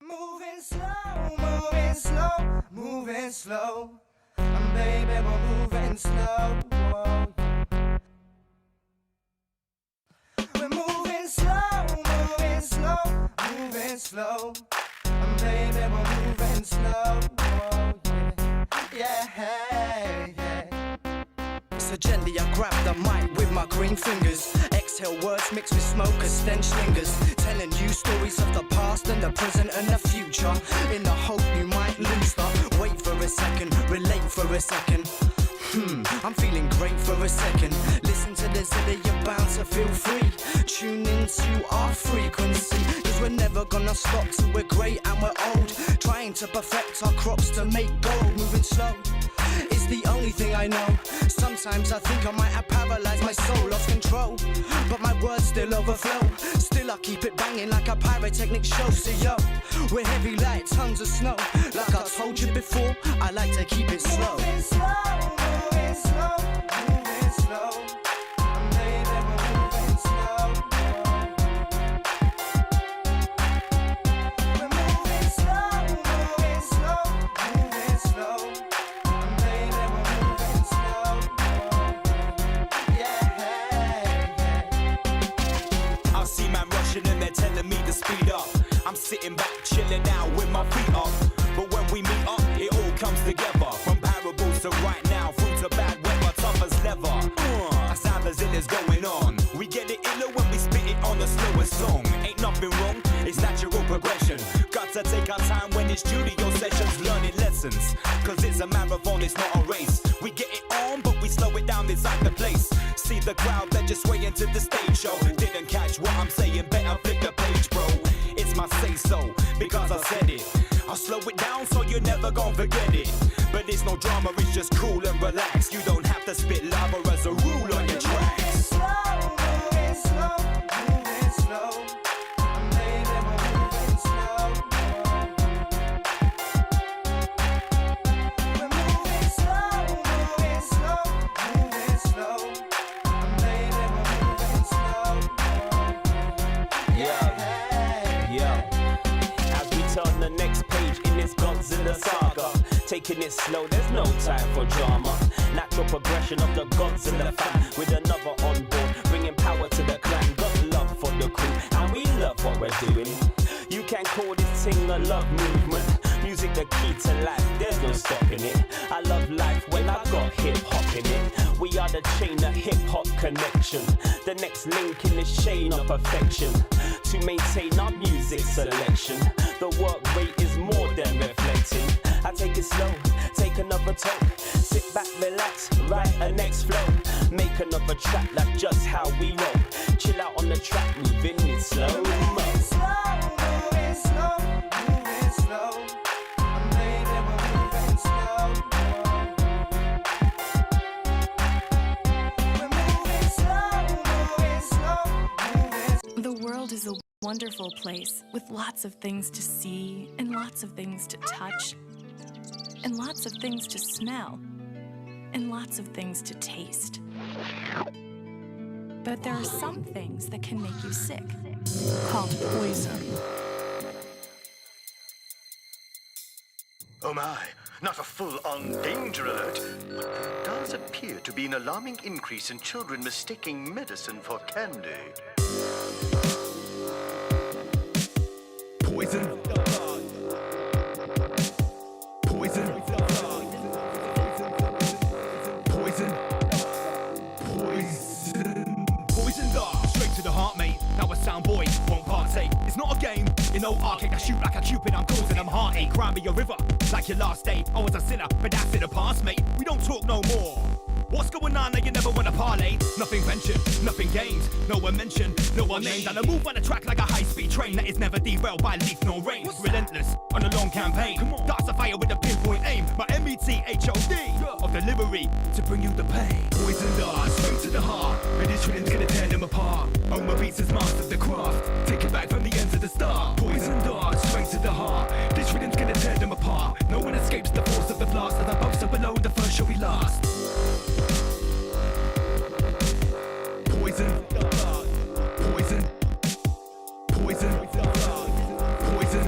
Moving slow, moving slow, moving slow. Baby, we're moving slow. Whoa. We're moving slow, moving slow, moving slow. Baby, we're moving slow. Whoa. Yeah, yeah. So gently I grab the mic with my green fingers. Exhale words mixed with smoke as stench lingers. Telling you stories of the past and the present and the future, in the hope you might lose the wait for a second, relate for a second. I'm feeling great for a second. Listen to this and you're bound to feel free. Tune into our frequency, cause we're never gonna stop till we're great and we're old. Trying to perfect our crops to make gold. Moving slow, it's the only thing I know. Sometimes I think I might have paralyzed my soul, lost control, but my words still overflow. Still I keep it banging like a pyrotechnic show. So yo, we're heavy like tons of snow. Like I told you before, I like to keep it slow. Moving slow, moving slow, moving slow. Baby, we're moving slow. We're moving slow, moving slow, moving slow. Baby, we're moving slow. Yeah, yeah. I see man rushing and they're telling me to speed up. I'm sitting back chilling out with my feet up. But when we meet up, it all comes together. From parables to right now, through to bad weather, tough as leather. As Amazon is going on, we get it iller when we spit it on the slowest song. Ain't nothing wrong, it's natural progression. Got to take our time when it's studio sessions, learning lessons. Cause it's a marathon, it's not a race. We get it on, but we slow it down inside the place. See the crowd, they're just waiting to the stage show. Didn't catch what I'm saying, better flip the page, bro. It's my say-so, because I said it. I'll slow it down so you're never gon' forget it. But it's no drama, it's just cool and relax. You don't have to spit lava as a rule on your tracks. Moving slow, moving slow. Baby, we're moving slow. We're moving slow, moving slow, moving slow. Baby, we're moving slow. Yeah. As we turn the next page in this Godzilla saga, taking it slow, there's no time for drama. Natural progression of the Godzilla fan, with another on board, bringing power to the clan. Got love for the crew, and we love what we're doing. You can call this thing a love movement. Music the key to life, there's no stopping it. I love life when I got hip-hop in it. We are the chain of hip-hop connection, the next link in this chain of perfection. To maintain our music selection, the work rate is more than reflecting. I take it slow, take another toke, sit back, relax, write a next flow. Make another track, that's just how we roll. Chill out on the track, moving it slow-mo. Moving slow, moving slow. Baby, we're moving slow. We're moving slow, moving slow, moving slow. The world is a wonderful place with lots of things to see and lots of things to touch and lots of things to smell and lots of things to taste. But there are some things that can make you sick, called poison. Oh my, not a full-on danger alert, but there does appear to be an alarming increase in children mistaking medicine for candy. Poison. Poison. Poison. Poison. Poison dart. Straight to the heart, mate. Now a sound boy won't partake. It's not a game. In no arcade, I shoot like a cupid. I'm causing them heartache. Cry me a river like your last day. I was a sinner, but that's in the past, mate. We don't talk no more. What's going on now? You never wanna parlay. Nothing ventured, nothing gained. No one mentioned, no one named. And I move on the track like a high-speed train that is never derailed by leaf nor rain. Relentless on a long campaign. Darts of fire with a pinpoint aim. My METHOD of delivery to bring you the pain. Poison darts straight to the heart, and this rhythm's gonna tear them apart. Oma Beats has mastered the craft. Take it back from the end to the start. Poison darts straight to the heart. This rhythm's gonna tear them apart. No one escapes the force of the blast. And above so below, the first shall be last. Poison. Poison. Poison. Poison.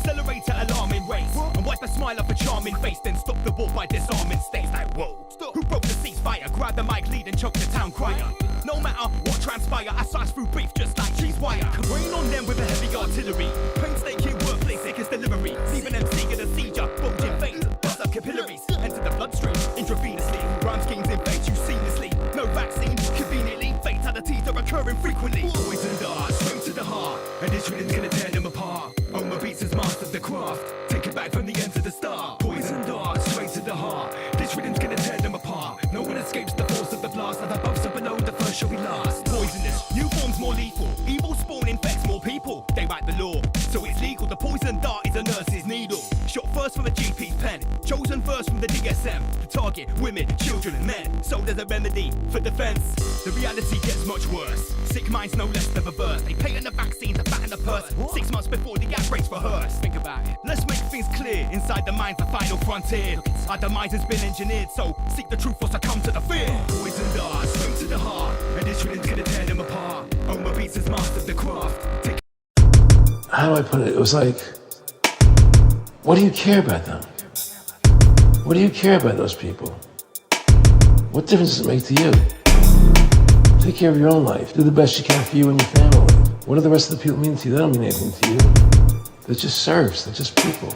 Accelerate at alarming rates and wipe a smile off a charming face, then stop the war by disarming states. Like, whoa, stop. Who broke the ceasefire? Grab the mic, lead and choke the town crier. No matter what transpire, I slice through beef just like cheese wire. Rain on them with a heavy artillery. Painstaking wordplay, sick as delivery. Leaving them seeking a seizure, bulging veins, bust up capillaries, enter the bloodstream intravenously. Rhyme schemes invade you seamlessly. No vaccine, conveniently. Fatalities are occurring frequently. Poison darts straight to the heart, and this rhythm's gonna tear them apart. Oma Beats has mastered the craft. Take it back from the end to the start. Poison darts straight to the heart. This rhythm's gonna tear them apart. No one escapes the force of the blast. Not above, so below, the first shall be last. Poisonous, new forms more lethal. Evil spawn infects more people. They write the law, so it's legal. The poison dart is a nurse's needle. Shot first from a GP's pen, chosen first from the DSM. The target, women, children and men. So there's a remedy for defense. The reality gets much worse. Sick minds no less than perverse. They patent the vaccine to fatten the purse. 6 months before the outbreak's rehearsed. Think about it. Let's make things clear. Inside the mind's the final frontier. Our demise has been engineered, so seek the truth or succumb to the fear. Poison darts straight to the heart, and this rhythm's gonna tear them apart. Oma Beats has mastered the craft. Take How do I put it? It was like, what do you care about them? What do you care about those people? What difference does it make to you? Take care of your own life. Do the best you can for you and your family. What do the rest of the people mean to you? They don't mean anything to you. They're just serfs. They're just people.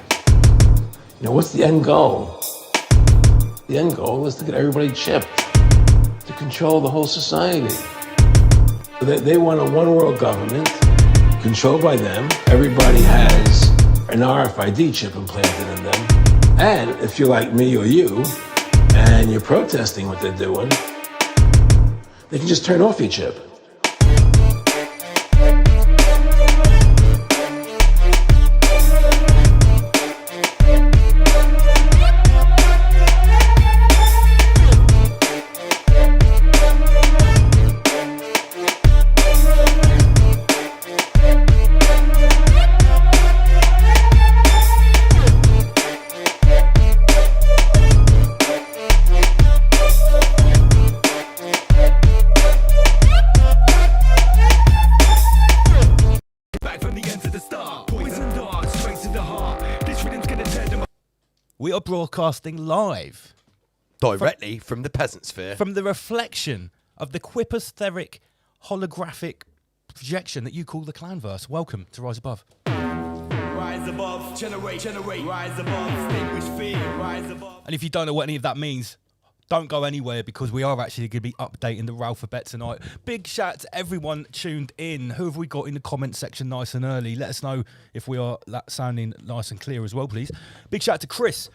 You know, what's the end goal? The end goal is to get everybody chipped, to control the whole society. They want a one-world government controlled by them. Everybody has an RFID chip implanted in them. And if you're like me or you, and you're protesting what they're doing, they can just turn off your chip. We are broadcasting live directly from the peasant sphere. from the reflection of the quipastheric holographic projection that you call the Clanverse. Welcome to Rise Above. Rise above, generate, rise above, extinguish fear, rise above. And if you don't know what any of that means, don't go anywhere, because we are actually going to be updating the Ralphabet tonight. Big shout to everyone tuned in. Who have we got in the comment section nice and early? Let us know if we are sounding nice and clear as well, please. Big shout to Chris.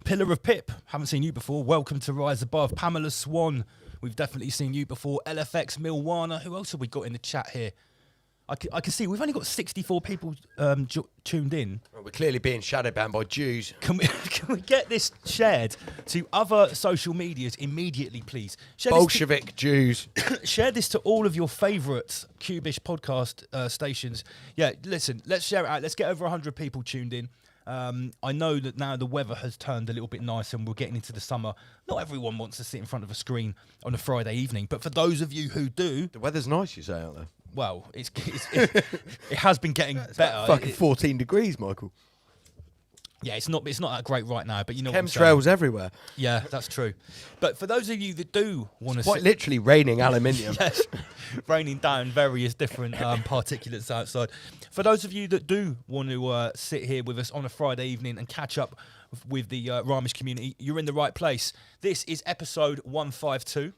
Pillar of Pip. Haven't seen you before. Welcome to Rise Above. Pamela Swan. We've definitely seen you before. LFX Milwana. Who else have we got in the chat here? I can see we've only got 64 people tuned in. Well, we're clearly being shadow banned by Jews. Can we get this shared to other social medias immediately, please? Bolshevik Jews. Share this to all of your favourite Cubish podcast stations. Yeah, listen, let's share it out. Let's get over 100 people tuned in. I know that now the weather has turned a little bit nicer and we're getting into the summer. Not everyone wants to sit in front of a screen on a Friday evening, but for those of you who do... The weather's nice, you say, out there. Well, it has been getting better. Fucking 14 degrees, Michael. Yeah, it's not that great right now, but you know what I'm saying. Chemtrails everywhere. Yeah, that's true. But for those of you that do want to... Quite literally raining aluminium. Yes, raining down various different particulates outside. For those of you that do want to sit here with us on a Friday evening and catch up with the Ramish community, you're in the right place. This is episode 152.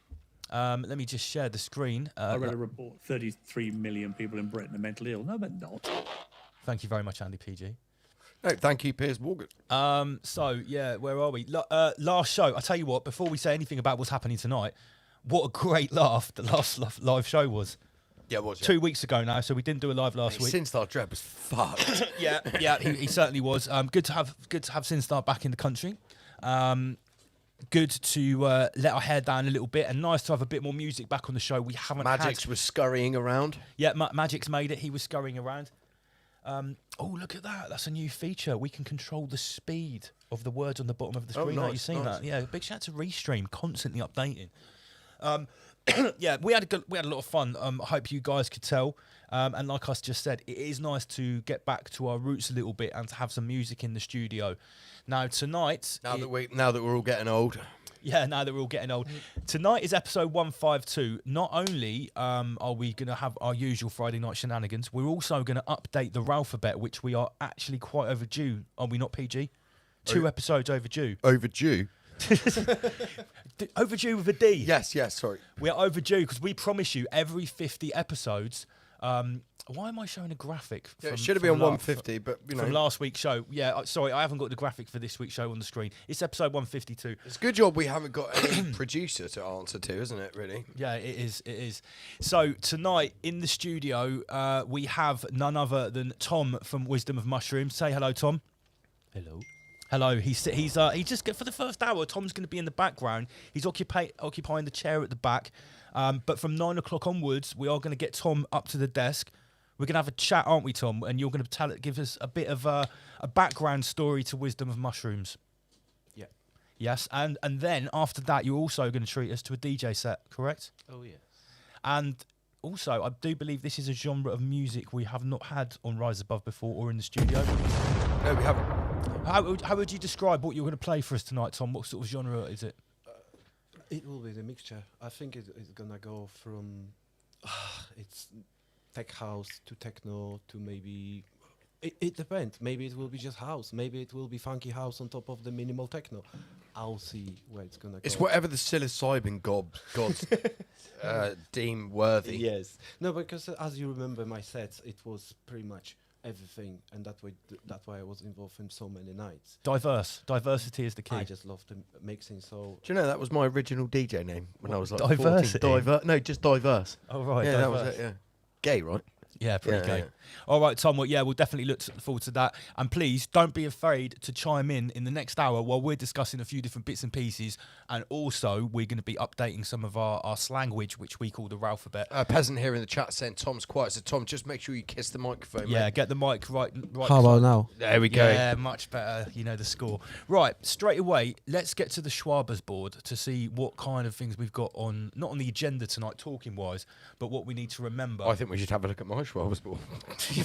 Let me just share the screen. I read a report, 33 million people in Britain are mentally ill. No, but not. Thank you very much, Andy PG. No, thank you, Piers Morgan. So, yeah, where are we? Last show, I tell you what, before we say anything about what's happening tonight, what a great laugh the last live show was. Yeah, it was. Yeah. 2 weeks ago now, so we didn't do a live last week. Sinstar Dreb was fucked. yeah, he certainly was. Good to have Sinstar back in the country. Good to let our hair down a little bit, and nice to have a bit more music back on the show. We haven't Magix was scurrying around. Yeah, Magix made it. He was scurrying around. Oh, look at that. That's a new feature. We can control the speed of the words on the bottom of the screen. Oh, nice, Have you seen that? Yeah, big shout out to Restream, constantly updating. Yeah, we had a lot of fun. I hope you guys could tell. And like I just said, it is nice to get back to our roots a little bit and to have some music in the studio. Now tonight, Now that we're all getting old. Yeah, now that we're all getting old. Tonight is episode 152. Not only are we going to have our usual Friday night shenanigans, we're also going to update the Ralphabet, which we are actually quite overdue. Are we not, PG? 2 episodes overdue. Overdue? Overdue with a D. Yes, sorry. We are overdue because we promise you every 50 episodes. Why am I showing a graphic? It should have been on 150, but you know. From last week's show. Yeah, sorry, I haven't got the graphic for this week's show on the screen. It's episode 152. It's a good job we haven't got any producer to answer to, isn't it, really? Yeah, it is. So tonight in the studio, we have none other than Tom from Wisdom of Mushrooms. Say hello, Tom. Hello. He's just for the first hour. Tom's going to be in the background. He's occupying the chair at the back. But from 9 o'clock onwards, we are going to get Tom up to the desk. We're going to have a chat, aren't we, Tom? And you're going to give us a bit of a background story to Wisdom of Mushrooms. Yeah. Yes, and then after that, you're also going to treat us to a DJ set, correct? Oh, yes. And also, I do believe this is a genre of music we have not had on Rise Above before or in the studio. No, we haven't. How would you describe what you're going to play for us tonight, Tom? What sort of genre is it? It will be the mixture. I think it's gonna go from it's tech house to techno to maybe it depends. Maybe it will be just house. Maybe it will be funky house on top of the minimal techno. I'll see where it's gonna go. It's whatever the psilocybin gods deem worthy. Yes. No, because as you remember my sets, it was pretty much everything, and that's why I was involved in so many nights. Diversity is the key. I just love the mixing. So do you know that was my original DJ name when I was like Diversity? 14? No, just diverse. Oh right, yeah, diverse. that was it. Yeah, gay, right? Yeah, pretty gay. Yeah. All right, Tom. Well, yeah, we'll definitely look forward to that. And please don't be afraid to chime in the next hour while we're discussing a few different bits and pieces. And also, we're going to be updating some of our slanguage, which we call the Ralphabet. A peasant here in the chat saying Tom's quiet. So Tom, just make sure you kiss the microphone. Yeah, mate. get the mic right. How about now? There we go. Yeah, much better. You know the score. Right, straight away, let's get to the Schwaber's board to see what kind of things we've got on, not on the agenda tonight, talking-wise, but what we need to remember. I think we should have a look at my Schwaber's board.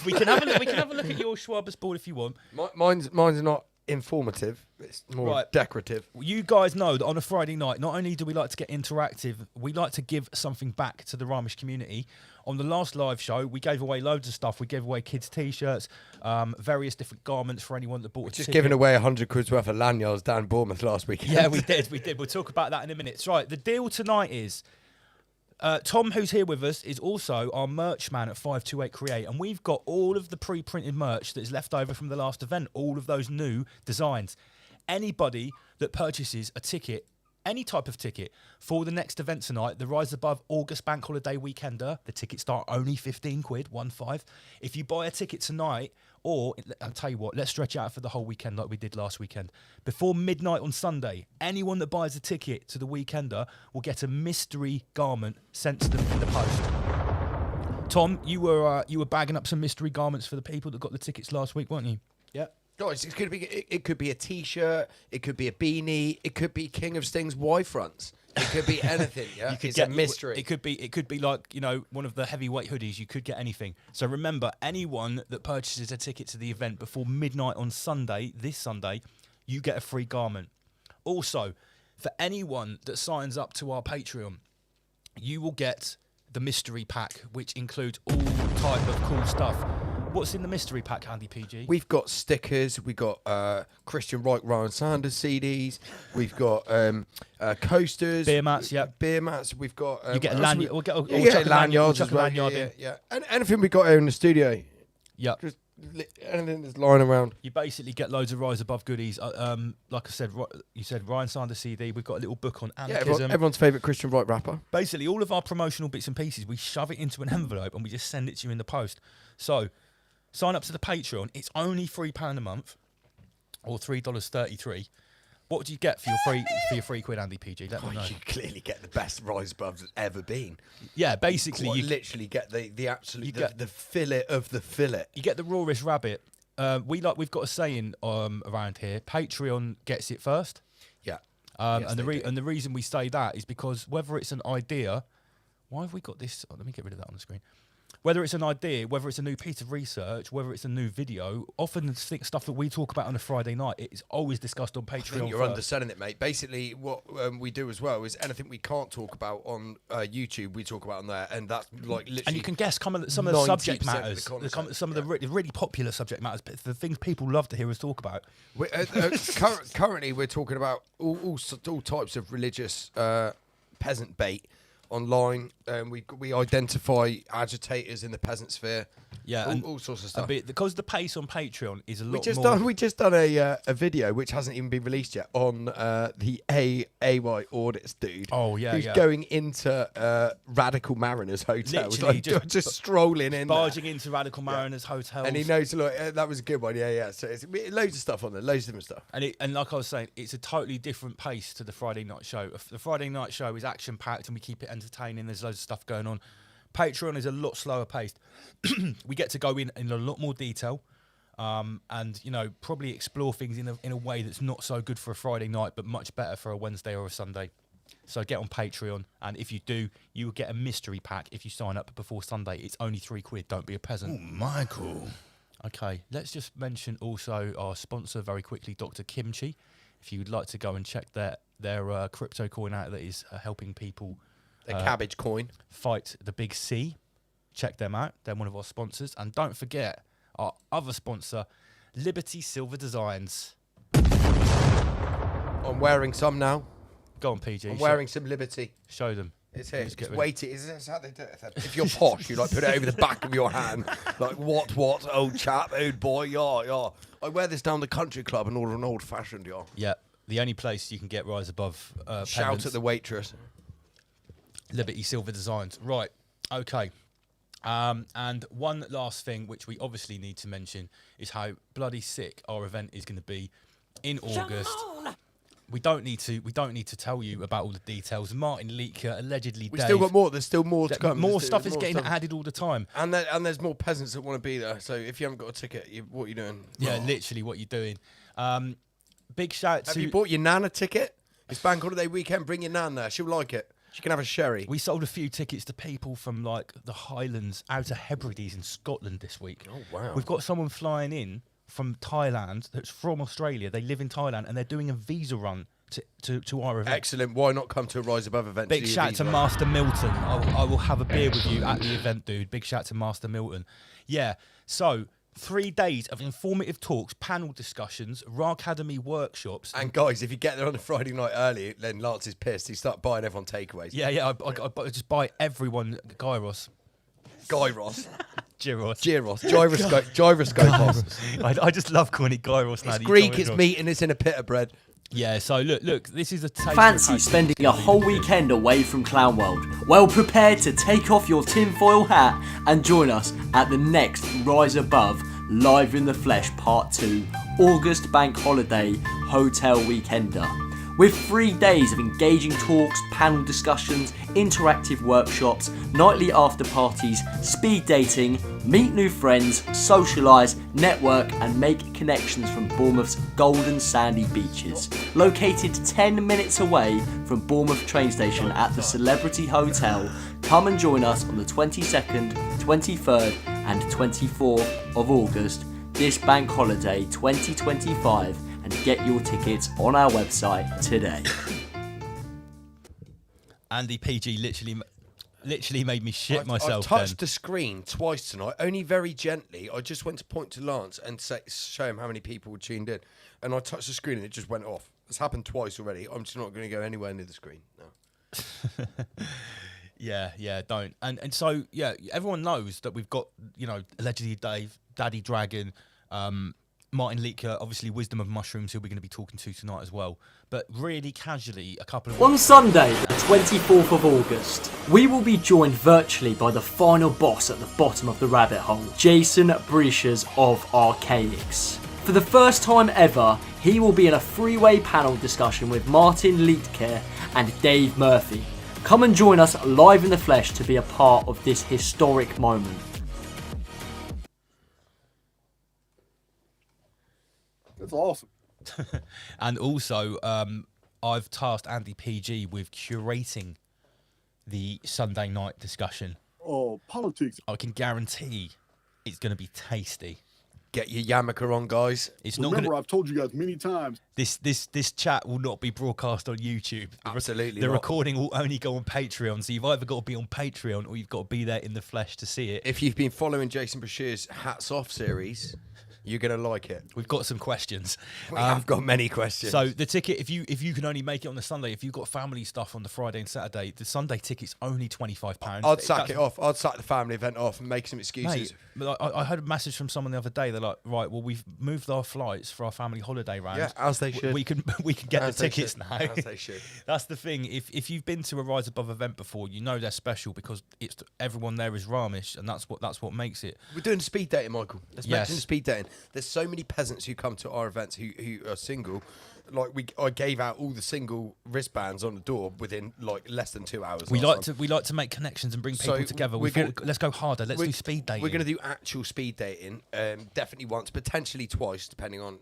we can have a look at your Schwaber's board if you want. Mine's not informative. It's more decorative. You guys know that on a Friday night, not only do we like to get interactive, we like to give something back to the Ramish community. On the last live show, we gave away loads of stuff. We gave away kids' T-shirts, various different garments for anyone that bought a ticket. Just giving away 100 quid's worth of lanyards down Bournemouth last weekend. Yeah, we did. We'll talk about that in a minute. Right, the deal tonight is... Tom, who's here with us, is also our merch man at 528 Create, and we've got all of the pre-printed merch that is left over from the last event, all of those new designs. Anybody that purchases a ticket, any type of ticket, for the next event tonight, the Rise Above August Bank Holiday Weekender, the tickets start only 15 quid, 15. If you buy a ticket tonight, or, I'll tell you what, let's stretch it out for the whole weekend like we did last weekend. Before midnight on Sunday, anyone that buys a ticket to the Weekender will get a mystery garment sent to them in the post. Tom, you were bagging up some mystery garments for the people that got the tickets last week, weren't you? Yeah. Guys, it could be a T-shirt, it could be a beanie, it could be King of Sting's Y-fronts. It could be anything, yeah? It's a mystery. It could be like, you know, one of the heavyweight hoodies. You could get anything. So remember, anyone that purchases a ticket to the event before midnight on Sunday, this Sunday, you get a free garment. Also, for anyone that signs up to our Patreon, you will get the mystery pack, which includes all type of cool stuff. What's in the mystery pack, Andy PG? We've got stickers. We've got Christian Reich, Ryan Sanders CDs. We've got coasters. Beer mats, yeah. Beer mats. We've got... you get a lanyard. We'll get lanyards as well. Yeah. And anything we got here in the studio. Yeah. Just anything that's lying around. You basically get loads of Rise Above goodies. Like I said, you said Ryan Sanders CD. We've got a little book on anarchism. Yeah, everyone's favourite Christian Reich rapper. Basically, all of our promotional bits and pieces, we shove it into an envelope and we just send it to you in the post. So... sign up to the Patreon. It's only £3 a month, or $3.33. What do you get for your free quid, Andy PG? Let me know. You clearly get the best Rise Above that's ever been. Yeah, basically, you literally get the absolute the fillet of the fillet. You get the rawest rabbit. We've got a saying around here: Patreon gets it first. Yeah. And the reason we say that is because whether it's an idea Why have we got this? Oh, let me get rid of that on the screen. Whether it's an idea, whether it's a new piece of research, whether it's a new video, often the stuff that we talk about on a Friday night, it is always discussed on Patreon. I think you're underselling it, mate. Basically, what we do as well is anything we can't talk about on YouTube, we talk about on there, and that's like literally. And you can guess some of the subject matters, some of the really popular subject matters, the things people love to hear us talk about. Currently, we're talking about all types of religious peasant bait online. We identify agitators in the peasant sphere. Yeah, all sorts of stuff. Because the pace on Patreon is a lot We just done a video which hasn't even been released yet on the AY audits dude. Oh yeah, who's going into Radical Mariners Hotel, literally like, just strolling in, barging into Radical Mariners hotels, and he knows. Look, that was a good one. Yeah. So it's loads of stuff on there, loads of different stuff. And like I was saying, it's a totally different pace to the Friday night show. The Friday night show is action packed and we keep it entertaining. There's loads of stuff going on. Patreon is a lot slower paced. We get to go in a lot more detail, and probably explore things in a way that's not so good for a Friday night, but much better for a Wednesday or a Sunday. So get on Patreon, and if you do, you will get a mystery pack if you sign up before Sunday. It's only £3. Don't be a peasant. Oh, Michael. Okay, let's just mention also our sponsor very quickly, Dr. Kimchi. If you would like to go and check their crypto coin out that is helping people. The cabbage coin. Fight the big C. Check them out. They're one of our sponsors. And don't forget our other sponsor, Liberty Silver Designs. I'm wearing some now. Go on, PG. I'm wearing some Liberty. Show them. It's here. It's weighted. Is this how they do it? If you're posh, you like put it over the back of your hand. Like, what, old chap, old boy, yeah. I wear this down the country club and order an old-fashioned, yeah. Yeah, the only place you can get rise above Shout pendants. at the waitress. Liberty Silver Designs. Right, okay. And one last thing, which we obviously need to mention, is how bloody sick our event is going to be in August. We don't need to tell you about all the details. Martin Leaker, allegedly We still got more. There's still more to come. More stuff is getting added all the time. And there's more peasants that want to be there. So if you haven't got a ticket, what are you doing? Yeah, literally what you're doing. Big shout to... Have you bought your nan a ticket? It's bank holiday weekend. Bring your nan there. She'll like it. She can have a sherry. We sold a few tickets to people from like the Highlands, Outer Hebrides in Scotland this week. Oh, wow. We've got someone flying in from Thailand that's from Australia. They live in Thailand and they're doing a visa run to our event. Excellent. Why not come to a Rise Above event? Big shout to Master Milton. I will have a beer with you at the event, dude. Big shout to Master Milton. Yeah, so 3 days of informative talks, panel discussions, Ra Academy workshops. And guys, if you get there on a Friday night early, then Lance is pissed. He start buying everyone takeaways. Yeah, I just buy everyone gyros. Gyros. Gyros. Gyroscope. I just love calling it gyros now. It's Greek, it's meat, and it's in a pita bread. Yeah, so look, this is a taste. Fancy spending a whole weekend away from Clown World? Well prepared to take off your tinfoil hat and join us at the next Rise Above Live in the Flesh Part 2 August Bank Holiday Hotel Weekender. With 3 days of engaging talks, panel discussions, interactive workshops, nightly after parties, speed dating, meet new friends, socialise, network and make connections from Bournemouth's golden sandy beaches. Located 10 minutes away from Bournemouth train station at the Celebrity Hotel, come and join us on the 22nd, 23rd and 24th of August, this bank holiday 2025. And get your tickets on our website today. Andy PG literally made me shit myself. I've touched the screen twice tonight, only very gently. I just went to point to Lance and show him how many people were tuned in. And I touched the screen and it just went off. It's happened twice already. I'm just not going to go anywhere near the screen. No. Yeah, don't. And so, yeah, everyone knows that we've got, allegedly Dave, Daddy Dragon, Martin Leaker, obviously Wisdom of Mushrooms, who we're going to be talking to tonight as well. But really casually, a couple of... On Sunday, the 24th of August, we will be joined virtually by the final boss at the bottom of the rabbit hole, Jason Breishers of Archaics. For the first time ever, he will be in a three-way panel discussion with Martin Leaker and Dave Murphy. Come and join us live in the flesh to be a part of this historic moment. That's awesome. And also, I've tasked Andy PG with curating the Sunday night discussion. Oh, politics. I can guarantee it's going to be tasty. Get your yarmulke on, guys. It's Remember, not going I've told you guys many times. This chat will not be broadcast on YouTube. Absolutely The not. recording will only go on Patreon. So you've either got to be on Patreon or you've got to be there in the flesh to see it. If you've been following Jason Bashir's Hats Off series, you're going to like it. We've got some questions. I've got many questions. So the ticket, if you can only make it on the Sunday, if you've got family stuff on the Friday and Saturday, the Sunday ticket's only £25. I'd sack it off. I'd sack the family event off and make some excuses. Mate, but I heard a message from someone the other day. They're like, right, well, we've moved our flights for our family holiday round. Yeah, as they should. We can get As the they tickets should. now. As they should. That's the thing. If you've been to a Rise Above event before, you know they're special because it's everyone there is Ramesh, and that's what makes it. We're doing speed dating, Michael. Let's Yes. mention speed dating. There's so many peasants who come to our events who are single. Like I gave out all the single wristbands on the door within like less than 2 hours. We last like to make connections and bring people So together. we're We thought, gonna- let's go harder. Let's We're- do speed dating. We're going to do actual speed dating. Definitely once, potentially twice, depending on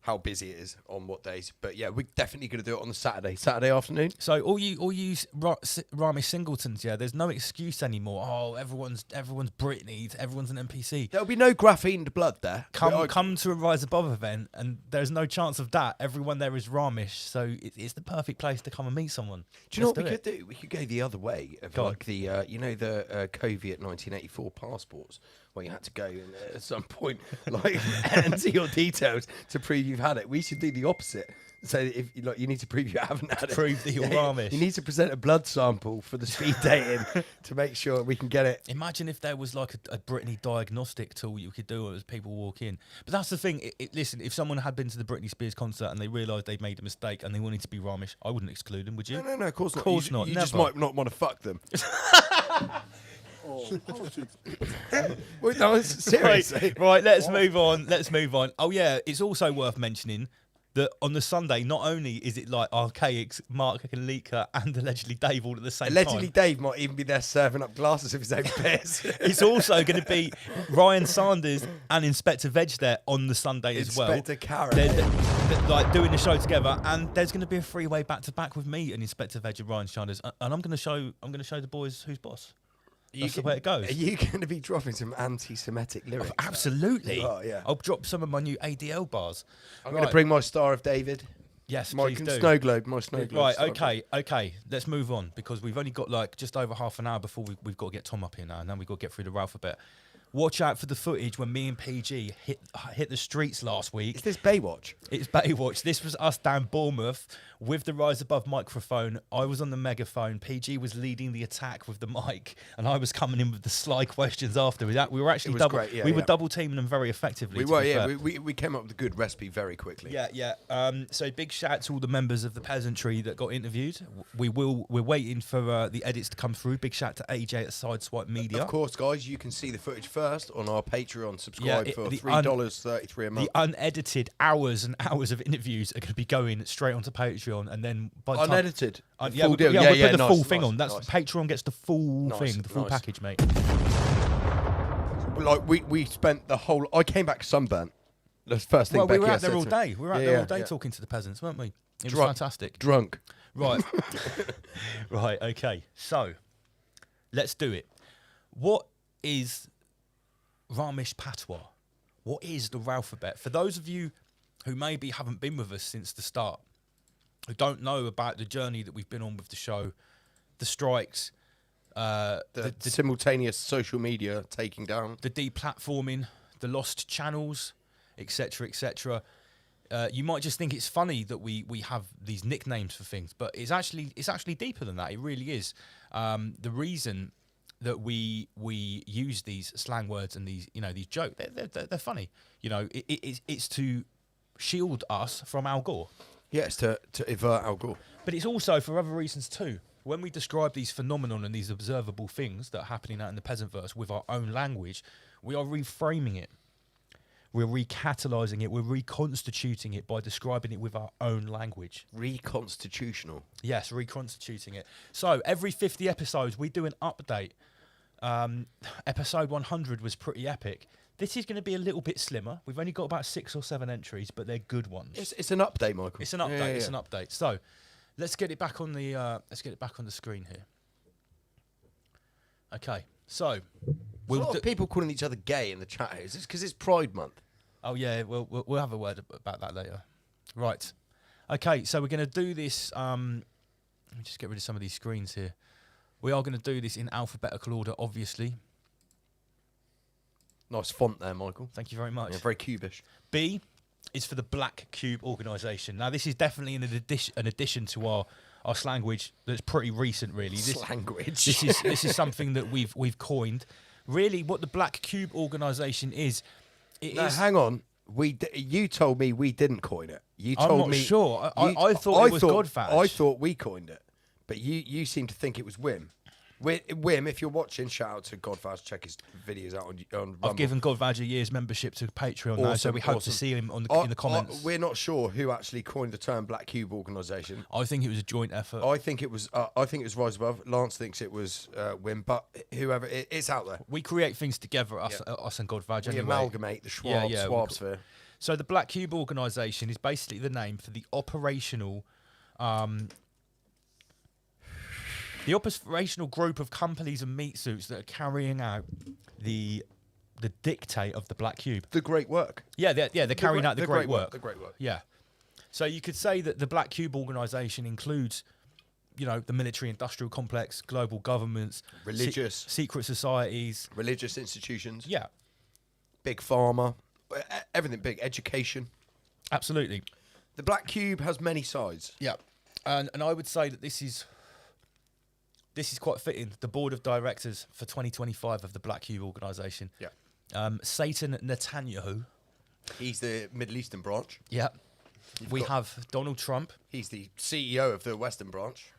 how busy it is on what days. But yeah, we're definitely going to do it on the Saturday afternoon. So all you Ramesh singletons, yeah, there's no excuse anymore. Oh, everyone's Britney, everyone's an NPC. There'll be no graphene blood there. Come to a Rise Above event, and there's no chance of that. Everyone there is Ramesh, so it's the perfect place to come and meet someone. Do you know Let's what we do it. could do? We could go the other way of Go on. like the the Coviet 1984 passports, where you had to go and at some point like enter your details to prove you've had it. We should do the opposite. So if you need to prove you haven't had it, Prove that you're Ramesh. You need to present a blood sample for the speed dating to make sure we can get it. Imagine if there was like a Britney diagnostic tool you could do as people walk in. But that's the thing. Listen, if someone had been to the Britney Spears concert and they realised they'd made a mistake and they wanted to be Ramesh, I wouldn't exclude them, would you? No, of course not. Of course you, not. You never. just might not want to fuck them. Oh, politics. Well, no, seriously. Right, let's move on. Oh yeah, it's also worth mentioning that on the Sunday, not only is it like Archaics, Mark Kalika, and allegedly Dave all at the same Allegedly, time. Dave might even be there serving up glasses of his own piss. It's also going to be Ryan Sanders and Inspector Veg there on the Sunday as well. Inspector Karen. They're like doing the show together, and there's going to be a freeway back to back with me and Inspector Veg and Ryan Sanders, and I'm going to show the boys who's boss. That's the way it goes. Are you going to be dropping some anti-Semitic lyrics? Oh, absolutely. Oh, yeah. I'll drop some of my new ADL bars. I'm going to bring my Star of David. Yes, My please do. snow globe. My snow globe. Right, Star of David. okay. Let's move on because we've only got like just over half an hour before we've got to get Tom up here now, and then we've got to get through the alphabet. Watch out for the footage when me and PG hit the streets last week. Is this Baywatch? It's Baywatch. This was us down Bournemouth with the Rise Above microphone. I was on the megaphone. PG was leading the attack with the mic, and I was coming in with the sly questions after. We were actually was great, yeah, we were yeah. double teaming them very effectively. We to were, be yeah. fair. We came up with a good recipe very quickly. Yeah. So big shout out to all the members of the peasantry that got interviewed. We're waiting for the edits to come through. Big shout out to AJ at Sideswipe Media. Of course, guys, you can see the footage first on our Patreon. Subscribe for the $3.33 a month. The unedited hours and hours of interviews are going to be going straight onto Patreon, and then by the Unedited. time, The yeah, full we'll deal. put Yeah, the nice, full thing nice, on. That's nice. Patreon gets the full Nice, thing, the full nice. package, mate. Like we spent the whole. I came back sunburnt. That's the first thing. Well, we Becky were out had there said all to me. day. We were out Yeah, there all yeah, day yeah. talking to the peasants, weren't we? It was Drunk. fantastic. Drunk. Right. Right, okay. So, let's do it. What is Ramesh Patois? What is the alphabet? For those of you who maybe haven't been with us since the start, who don't know about the journey that we've been on with the show, the strikes, The simultaneous social media taking down. the deplatforming, the lost channels, etc., etc. You might just think it's funny that we have these nicknames for things, but it's actually deeper than that. It really is. The reason that we use these slang words and these jokes, they're funny. It's to shield us from Al Gore. Yes, to avert Al Gore. But it's also for other reasons too. When we describe these phenomenon and these observable things that are happening out in the peasantverse with our own language, we are reframing it. We're recatalyzing it. We're reconstituting it by describing it with our own language. Reconstitutional. Yes, reconstituting it. So every 50 episodes, we do an update. Episode 100 was pretty epic. This is going to be a little bit slimmer. We've only got about 6 or 7 entries, but they're good ones. It's an update, Michael. It's an update. Yeah, It's yeah. an update. So let's get it back on the screen here. Okay, so There's a lot of people calling each other gay in the chat here. Is this because it's Pride Month? Oh yeah, we'll have a word about that later. Right. Okay, so we're going to do this. Let me just get rid of some of these screens here. We are going to do this in alphabetical order, obviously. Nice font there, Michael. Thank you very much. Yeah, very cubish. B is for the Black Cube organisation. Now, this is definitely an addition to our slanguage that's pretty recent, really. Slanguage. This is something that we've coined. Really, what the Black Cube organisation is. Hang on. You told me we didn't coin it. You I'm told not me. sure. I thought it was Godfatch. I thought we coined it, but you seem to think it was Wim. Wim, if you're watching, shout out to Godfatch. Check his videos out on Rumble. I've given Godfatch a year's membership to Patreon now, so we hope to see him in the comments. We're not sure who actually coined the term Black Cube organisation. I think it was a joint effort. I think it was Rise Above. Lance thinks it was Wim, but whoever it's out there. We create things together, us and Godfatch. We anyway. amalgamate the Schwab sphere. So the Black Cube organisation is basically the name for the operational. The operational group of companies and meat suits that are carrying out the dictate of the Black Cube. The great work. Yeah, they're carrying out the great work. The great work. Yeah. So you could say that the Black Cube organisation includes, the military-industrial complex, global governments, religious, secret societies, religious institutions. Yeah. Big pharma, everything big. Education. Absolutely. The Black Cube has many sides. Yeah, and I would say that this is quite fitting. The board of directors for 2025 of the Black Cube organisation. Yeah. Satan Netanyahu. He's the Middle Eastern branch. Yeah. We have Donald Trump. He's the CEO of the Western branch.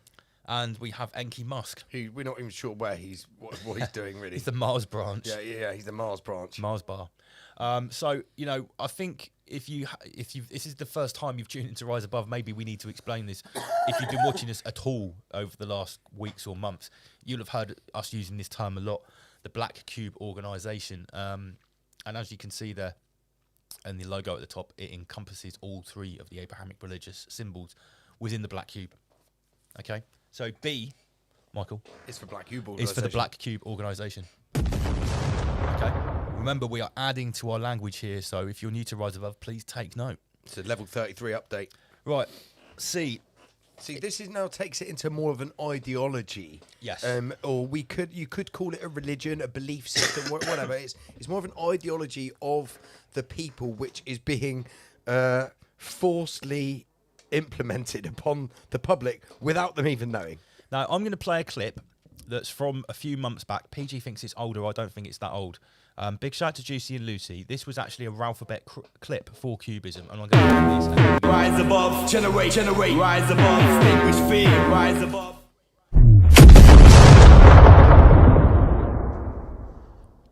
And we have Enki Musk. Who we're not even sure where what he's doing really. He's the Mars branch. Yeah, he's the Mars branch. Mars bar. So, I think if you this is the first time you've tuned into Rise Above, maybe we need to explain this. If you've been watching us at all over the last weeks or months, you'll have heard us using this term a lot, the Black Cube organisation. And as you can see there, and the logo at the top, it encompasses all three of the Abrahamic religious symbols within the Black Cube. Okay? So B, Michael, is for Black Cube organisation. Is for the Black Cube organisation. Okay? Remember, we are adding to our language here, so if you're new to Rise Above, please take note. It's a level 33 update. Right. C. See, this is now takes it into more of an ideology. Yes. Or you could call it a religion, a belief system, whatever. It's more of an ideology of the people, which is being forcibly implemented upon the public without them even knowing. Now, I'm going to play a clip that's from a few months back. PG thinks it's older. I don't think it's that old. Big shout out to Juicy and Lucy. This was actually a Ralphabet clip for Cubism. And I'm going to do this. Rise above, generate, rise above, extinguish fear, rise above.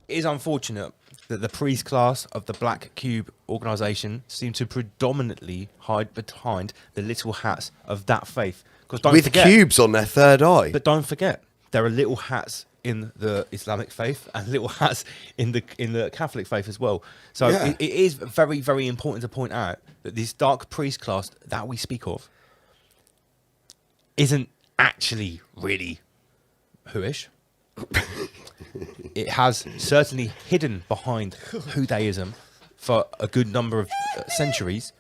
It is unfortunate that the priest class of the Black Cube organisation seem to predominantly hide behind the little hats of that faith. With cubes on their third eye. But don't forget, there are little hats in the Islamic faith and little hats in the Catholic faith as well. So it is very, very important to point out that this dark priest class that we speak of isn't actually really Whoish. It has certainly hidden behind Judaism for a good number of centuries,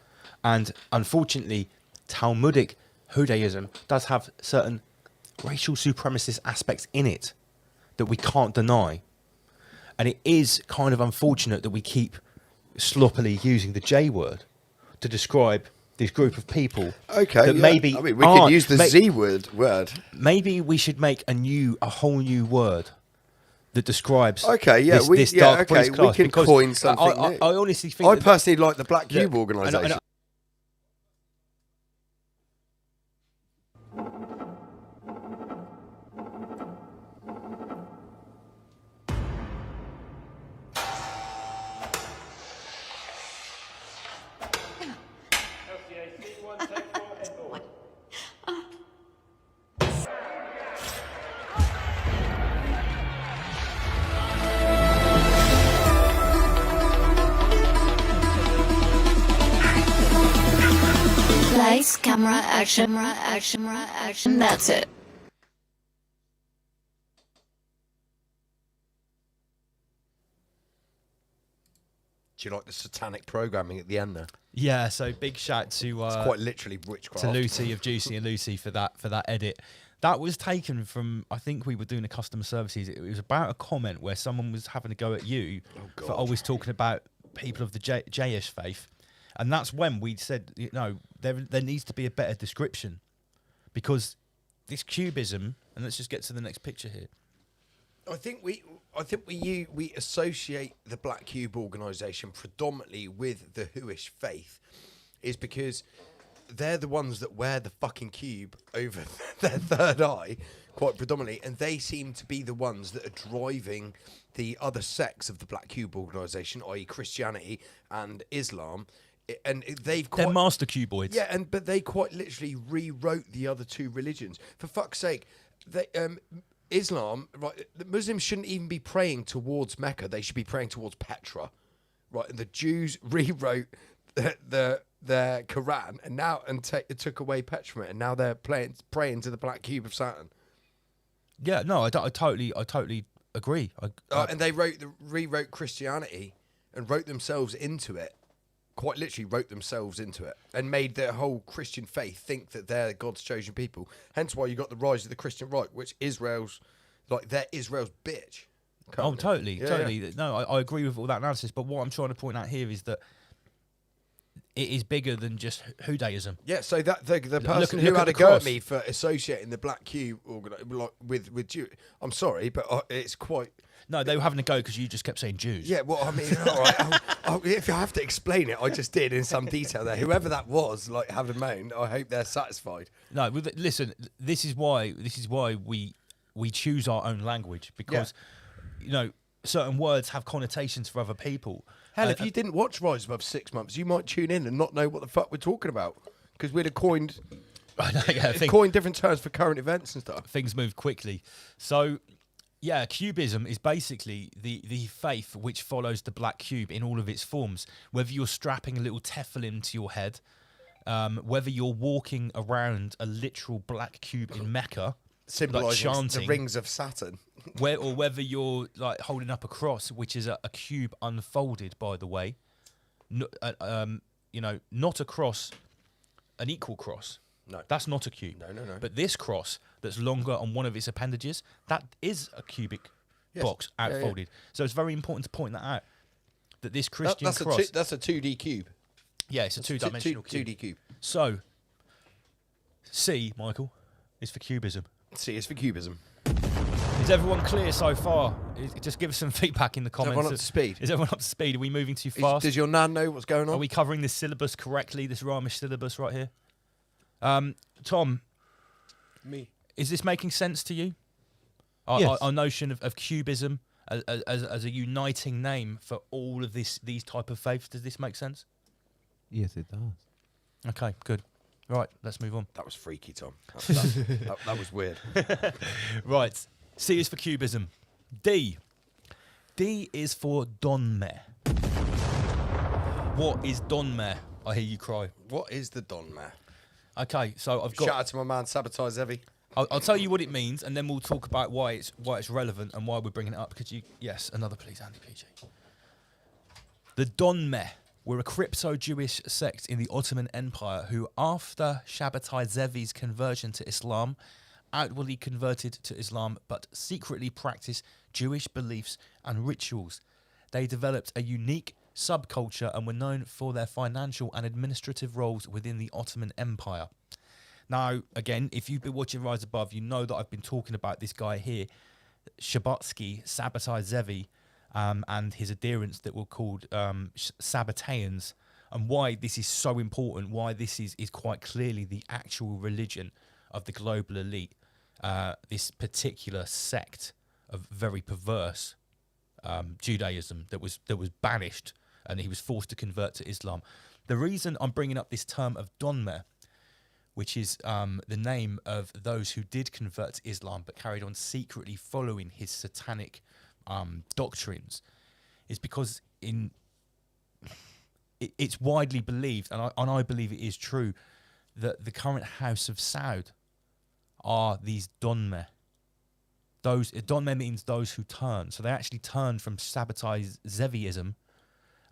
and unfortunately Talmudic Judaism does have certain racial supremacist aspects in it that we can't deny. And it is kind of unfortunate that we keep sloppily using the J word to describe this group of people. Okay, that maybe we could use the Z word. Maybe we should make a whole new word that describes this dark priest class. We can coin something new. I honestly think I personally like the Black Cube organisation. Lights, camera, action, that's it. Do you like the satanic programming at the end there? Yeah, so big shout to It's quite literally witchcraft. to Lucy of Juicy and Lucy for that edit. That was taken from, I think we were doing a customer services. It was about a comment where someone was having a go at you for always talking about people of the Jayish faith, and that's when we said, there needs to be a better description, because this cubism, and let's just get to the next picture here. I think we associate the Black Cube organisation predominantly with the Whoish faith, is because they're the ones that wear the fucking cube over their third eye, quite predominantly, and they seem to be the ones that are driving the other sects of the Black Cube organisation, i.e. Christianity and Islam, and they're master cuboids. Yeah, but they quite literally rewrote the other two religions. For fuck's sake, Islam, right? The Muslims shouldn't even be praying towards Mecca; they should be praying towards Petra, right? And the Jews rewrote their Quran and took away Petra from it, and now they're praying to the Black Cube of Saturn. Yeah, no, I totally agree. And they rewrote Christianity and wrote themselves into it. Quite literally wrote themselves into it and made their whole Christian faith think that they're God's chosen people. Hence why you got the rise of the Christian right, which they're Israel's bitch. Oh, totally. Yeah. No, I agree with all that analysis. But what I'm trying to point out here is that it is bigger than just Judaism. Yeah, so that the person who had a go at me for associating the Black Cube with Jew, I'm sorry, but it's quite... No, they were having a go because you just kept saying Jews. Yeah, well, I mean, all right. If you have to explain it, I just did in some detail there. Whoever that was, having moaned, I hope they're satisfied. No, listen, this is why we choose our own language, because certain words have connotations for other people. Hell, if you didn't watch Rise Above 6 months, you might tune in and not know what the fuck we're talking about, because we'd have coined different terms for current events and stuff. Things move quickly. So, yeah, cubism is basically the faith which follows the black cube in all of its forms. Whether you're strapping a little tefillin to your head, whether you're walking around a literal black cube in Mecca, symbolising the rings of Saturn, or whether you're holding up a cross, which is a cube unfolded, by the way. Not a cross, an equal cross. No, that's not a cube. No. But this cross that's longer on one of its appendages, that is a cubic box outfolded. Yeah. So it's very important to point that out. That this Christian cross... that's a 2D cube. Yeah, it's a two-dimensional cube. 2D cube. So, C, Michael, is for cubism. C is for cubism. Is everyone clear so far? Just give us some feedback in the comments. Is everyone up to speed? Is everyone up to speed? Are we moving too fast? Does your nan know what's going on? Are we covering this syllabus correctly, this Ramish syllabus right here? Tom. Me. Is this making sense to you? Yes. Our notion of cubism as a uniting name for all of these type of faiths, does this make sense? Yes, it does. Okay, good. Right, let's move on. That was freaky, Tom. That was weird. Right. C is for cubism. D is for Donmeh. What is Donmeh? I hear you cry. What is the Donmeh? Okay, so I've got... Shout out to my man Sabotage Zevi. I'll tell you what it means, and then we'll talk about why it's relevant and why we're bringing it up. Could you... Yes, another please, Andy PG. The Donmeh were a crypto-Jewish sect in the Ottoman Empire who, after Shabbatai Zevi's conversion to Islam, outwardly converted to Islam but secretly practiced Jewish beliefs and rituals. They developed a unique subculture and were known for their financial and administrative roles within the Ottoman Empire. Now, again, if you've been watching Rise Above, you know that I've been talking about this guy here, Shabbatsky, Sabbatai Zevi, and his adherents that were called Sabbateans, and why this is so important, why this is quite clearly the actual religion of the global elite, this particular sect of very perverse Judaism that was banished, and he was forced to convert to Islam. The reason I'm bringing up this term of Donmeh, which is the name of those who did convert to Islam but carried on secretly following his satanic doctrines, is because it's widely believed, and I believe it is true, that the current House of Saud are these Donmeh. Donmeh means those who turn. So they actually turned from Sabbatai Zeviism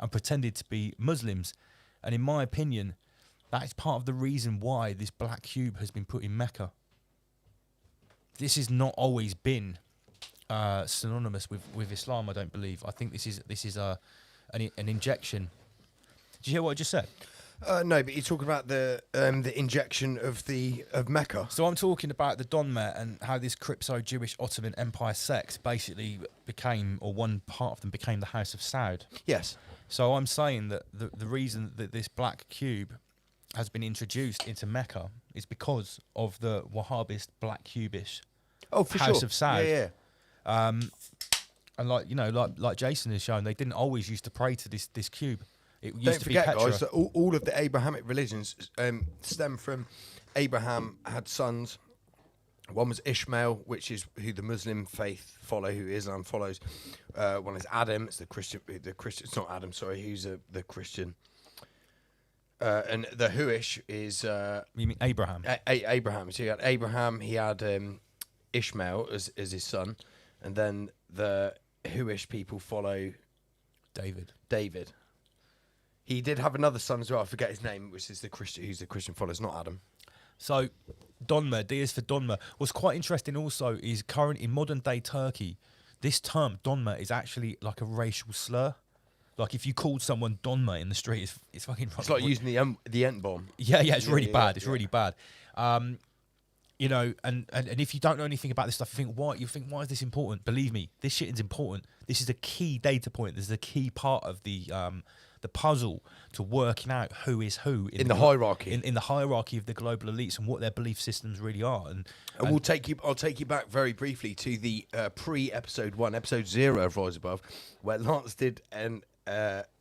and pretended to be Muslims. And in my opinion, that is part of the reason why this black cube has been put in Mecca. This has not always been synonymous with Islam, I don't believe. I think this is an injection. Did you hear what I just said? No, but you're talking about the injection of Mecca. So I'm talking about the Donmeh and how this crypto-Jewish Ottoman Empire sect basically became, or one part of them became, the House of Saud. Yes. So I'm saying that the reason that this black cube has been introduced into Mecca is because of the Wahhabist black cubish House of Saud. Yeah. And like Jason has shown, they didn't always used to pray to this cube. It used Don't to forget, be Petra. guys, that all of the Abrahamic religions stem from Abraham had sons. One was Ishmael, which is who the Muslim faith follow, who Islam follows. One is Adam. It's the Christian. It's not Adam. Sorry, who's the Christian. And the Huish is. You mean Abraham? Abraham. So he had Abraham. He had Ishmael as his son, and then the Huish people follow David. He did have another son as well. I forget his name, which is the Christian. Who's the Christian followers, not Adam. So, Donmeh, D is for Donmeh. What's quite interesting also is current in modern day Turkey, this term Donmeh is actually like a racial slur. Like if you called someone Donmeh in the street, it's fucking. It's like using the Ent bomb. Yeah, it's really bad. It's really bad. You know, and if you don't know anything about this stuff, why is this important? Believe me, this shit is important. This is a key data point. This is a key part of the puzzle to working out who is who in the hierarchy. In the hierarchy of the global elites and what their belief systems really are. And I'll take you back very briefly to the pre-episode 1, episode 0 of Rise Above, where Lance did an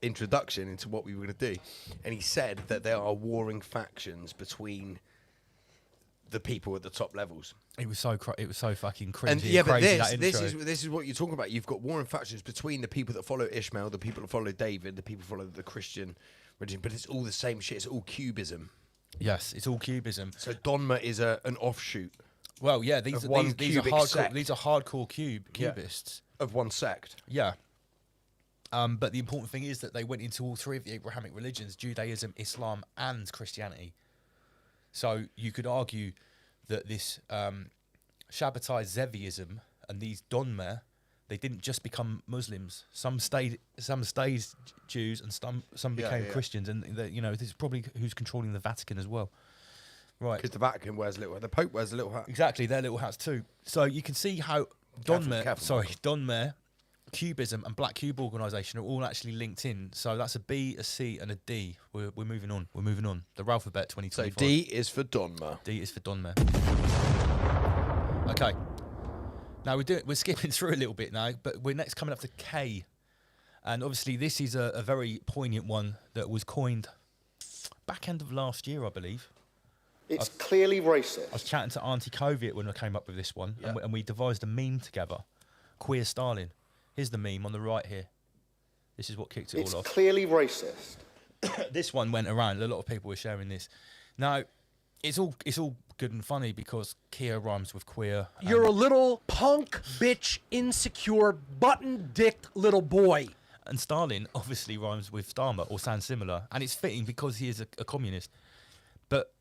introduction into what we were going to do, and he said that there are warring factions between the people at the top levels. It was so fucking cringy. And yeah, but crazy, this is what you're talking about. You've got warring factions between the people that follow Ishmael, the people that follow David, the people who follow the Christian religion, but it's all the same shit. It's all cubism. Yes, it's all cubism. So Donmeh is an offshoot. Well, yeah, these are hardcore. These are hardcore cubists of one sect. Yeah. But the important thing is that they went into all three of the Abrahamic religions: Judaism, Islam, and Christianity. So you could argue that this Shabbatai Zeviism and these Donmeh, they didn't just become Muslims. Some stayed Jews, and some became Christians. And this is probably who's controlling the Vatican as well, right? Because the Vatican wears the Pope wears a little hat. Exactly, their little hats too. So you can see how Donmeh, Cubism, and Black Cube Organisation are all actually linked in. So that's a B, a C, and a D. We're moving on. The Ralphabet 2025. So D is for Donmeh. D is for Donmeh. Okay. Now we're skipping through a little bit now, but we're next coming up to K, and obviously this is a very poignant one that was coined back end of last year, I believe. It's clearly racist. I was chatting to Auntie Koviet when I came up with this one, and we devised a meme together. Queer Stalin. Here's the meme on the right here. This is what kicked it all off. It's clearly racist. This one went around. A lot of people were sharing this. Now, it's all good and funny because Kia rhymes with queer. You're a little punk, bitch, insecure, button-dicked little boy. And Stalin obviously rhymes with Starmer or sounds similar. And it's fitting because he is a communist. But,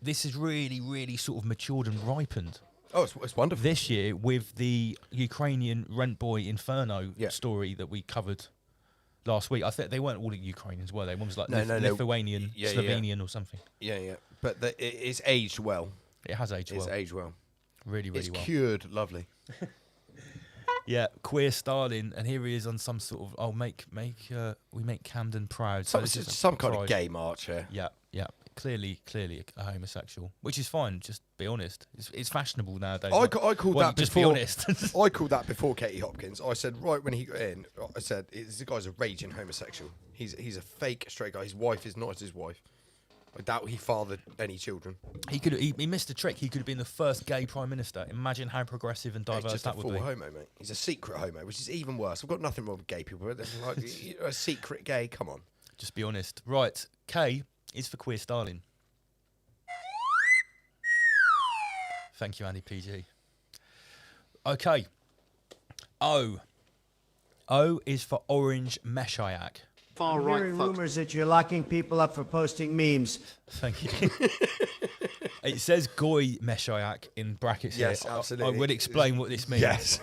this is really, really sort of matured and ripened. Oh, it's wonderful. This year with the Ukrainian rent boy Inferno story that we covered last week. I think they weren't all Ukrainians, were they? One was like Lithuanian, Slovenian or something. Yeah. But it's aged well. It has aged well. It's aged well. Really, really well. It's cured lovely. Yeah, queer Stalin, and here he is on some sort of we make Camden proud. So this is some kind of gay march here. Yeah. Clearly a homosexual, which is fine. Just be honest. It's fashionable nowadays. I called that just before. Be honest. I called that before Katie Hopkins. I said right when he got in. I said this guy's a raging homosexual. He's a fake straight guy. His wife is not his wife. I doubt he fathered any children. He missed a trick. He could have been the first gay prime minister. Imagine how progressive and diverse that would be. He's just a full homo, mate. He's a secret homo, which is even worse. I've got nothing wrong with gay people, but like a secret gay. Come on. Just be honest. Right. K is for queer Stalin. Thank you, Andy PG. Okay. O. O is for Orange Meshiah. I'm hearing rumors that you're locking people up for posting memes. Thank you. It says Goy Meshiah in brackets here. Yes, absolutely. I would explain what this means. Yes.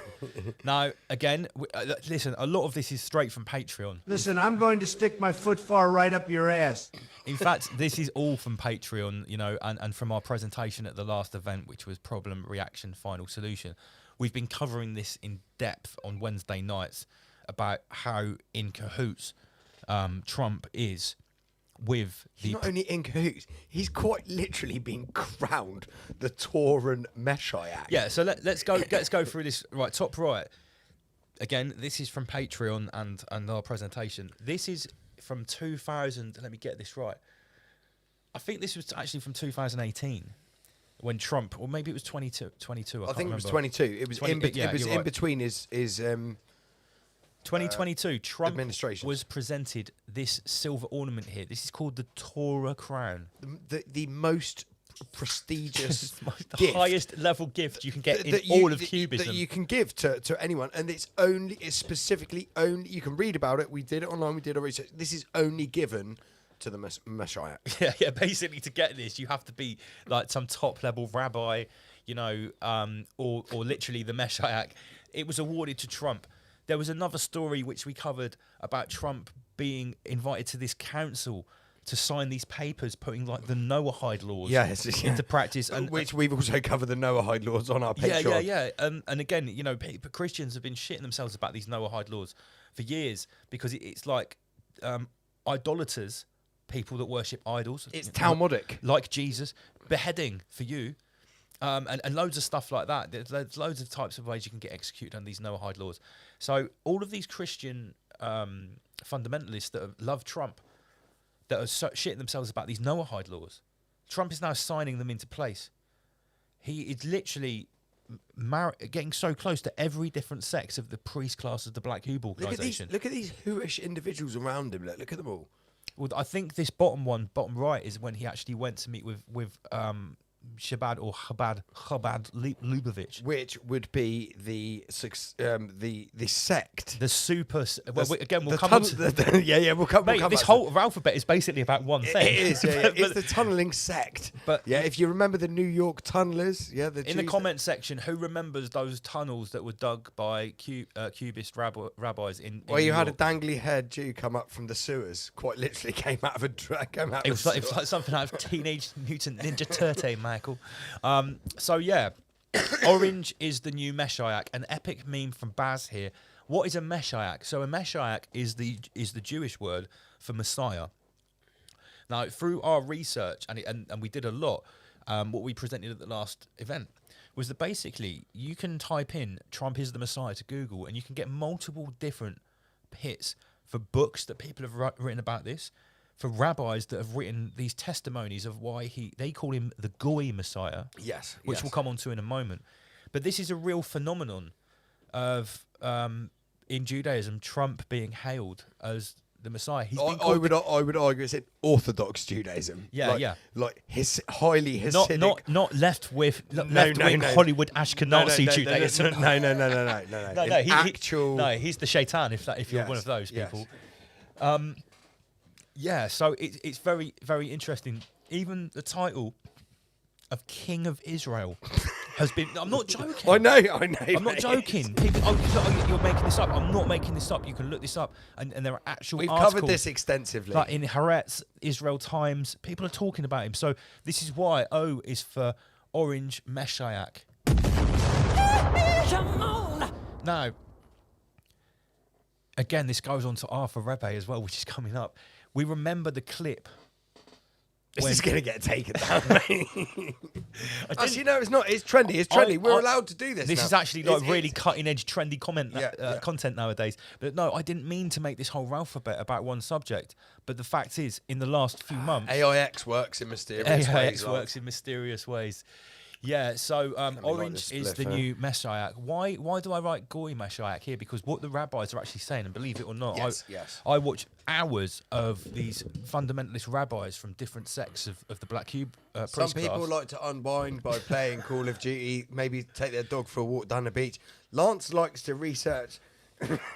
Now, again, listen, a lot of this is straight from Patreon. Listen, I'm going to stick my foot far right up your ass. In fact, this is all from Patreon, you know, and from our presentation at the last event, which was Problem, Reaction, Final Solution. We've been covering this in depth on Wednesday nights about how in cahoots Trump is with He's not only in cahoots, he's quite literally been crowned the Tauran Meshiah. Yeah, so let's go through this. Right, top right. Again, this is from Patreon and our presentation. This is from 2000. Let me get this right. I think this was actually from 2018 when Trump, or maybe it was 22. I think it was 22. It was in right. between his 2022, Trump administration was presented this silver ornament here. This is called the Torah crown. The most prestigious, the highest level gift you can get in all of Cubism. That you can give to anyone. And it's specifically only, you can read about it. We did it online, we did our research. This is only given to the Meshiah. Yeah, basically to get this, you have to be like some top level rabbi, you know, or literally the Meshiah. It was awarded to Trump. There was another story which we covered about Trump being invited to this council to sign these papers, putting like the Noahide laws into practice, and which we've also covered the Noahide laws on our Patreon. Yeah. And again, you know, Christians have been shitting themselves about these Noahide laws for years because it's like idolaters, people that worship idols. It's Talmudic, like Jesus, beheading for you. And loads of stuff like that. There's loads of types of ways you can get executed under these Noahide laws. So all of these Christian fundamentalists that love Trump, that are shitting themselves about these Noahide laws, Trump is now signing them into place. He is literally getting so close to every different sex of the priest class of the Black Hube organisation. Look at these Hooish individuals around him. Look at them all. Well, I think this bottom right, is when he actually went to meet with Chabad Lubavitch, which would be the sect, the super. Well, again, we'll the come. We'll come. Mate, this whole alphabet is basically about one thing. It is. Yeah, it's the tunneling sect. But yeah, if you remember the New York tunnelers, in the comment section, who remembers those tunnels that were dug by Cubist rabbis in? Well, you had York? a dangly haired Jew come up from the sewers. Quite literally, came out of a It was like something out of Teenage Mutant Ninja Turtle, Michael. So yeah, orange is the new Meshiah. An epic meme from Baz here. What is a Meshiah? So a Meshiah is the Jewish word for Messiah. Now, through our research, and we did a lot, what we presented at the last event was that basically you can type in Trump is the Messiah to Google and you can get multiple different hits for books that people have written about this, for rabbis that have written these testimonies of why they call him the Goy Messiah. Yes. Which we'll come on to in a moment. But this is a real phenomenon of, in Judaism, Trump being hailed as the Messiah. I would argue it's in Orthodox Judaism. Yeah, like highly Hasidic. Not left wing Hollywood Ashkenazi Judaism. No. He's the Shaitan. If you're one of those people. Yeah, so it's very, very interesting. Even the title of King of Israel has been... I'm not joking. I know. I'm not joking. People, you're making this up. I'm not making this up. You can look this up. And there are actual articles. We've covered this extensively. Like in Haaretz, Israel Times, people are talking about him. So this is why O is for Orange Meshiah. Now, again, this goes on to Arthur Rebbe as well, which is coming up. We remember the clip. This is going to get taken down, mate. Actually, no, it's not. It's trendy. It's trendy. We're allowed to do this. This now. is actually like really cutting-edge, trendy content nowadays. But no, I didn't mean to make this whole alphabet about one subject. But the fact is, in the last few months... AIX works in mysterious ways. AIX works in mysterious ways. Yeah, so orange is the new Meshiah. Why do I write Goy Meshiah here? Because what the rabbis are actually saying, and believe it or not, I watch hours of these fundamentalist rabbis from different sects of the Black Hube priest Some people class. like to unwind by playing Call of Duty, maybe take their dog for a walk down the beach. Lance likes to research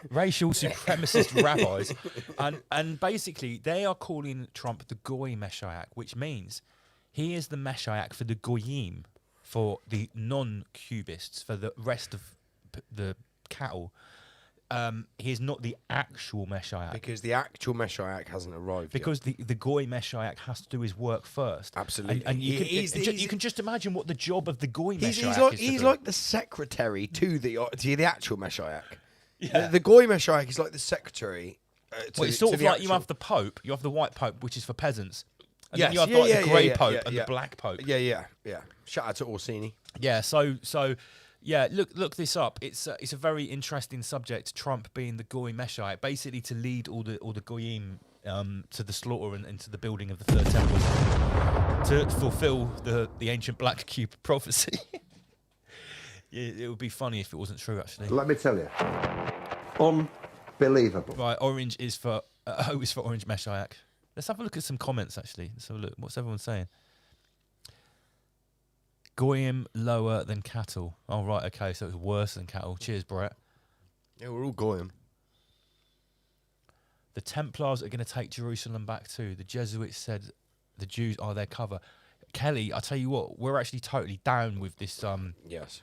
racial supremacist rabbis, and basically they are calling Trump the Goy Meshiah, which means he is the Meshiah for the Goyim, for the non-Cubists, for the rest of the cattle. He is not the actual Meshiah. Because the actual Meshiah hasn't arrived because the Goy Meshiah has to do his work first. Absolutely. And you can just imagine what the job of the Goy Meshiah is. He's like the secretary to the actual Meshiah. Yeah. The Goy Meshiah is like the secretary. It's sort of like you have the Pope, you have the white Pope, which is for peasants. And then Yes, you have yeah, the yeah, grey yeah, Pope yeah, and yeah. the black Pope. Yeah. Shout out to Orsini. Yeah, so yeah, look this up. It's a very interesting subject. Trump being the Goy Meshiah, basically to lead all the Goyim to the slaughter and to the building of the third temple to fulfill the ancient black cube prophecy. It would be funny if it wasn't true, actually. Let me tell you, unbelievable. Right, orange is for O is for Orange Meshiah. Let's have a look at some comments, actually. Let's have a look. What's everyone saying? Goyim lower than cattle. Oh, right, okay, so it's worse than cattle. Cheers, Brett. Yeah, we're all Goyim. The Templars are going to take Jerusalem back too. The Jesuits said the Jews are their cover. Kelly, I tell you what, we're actually totally down with this. Yes.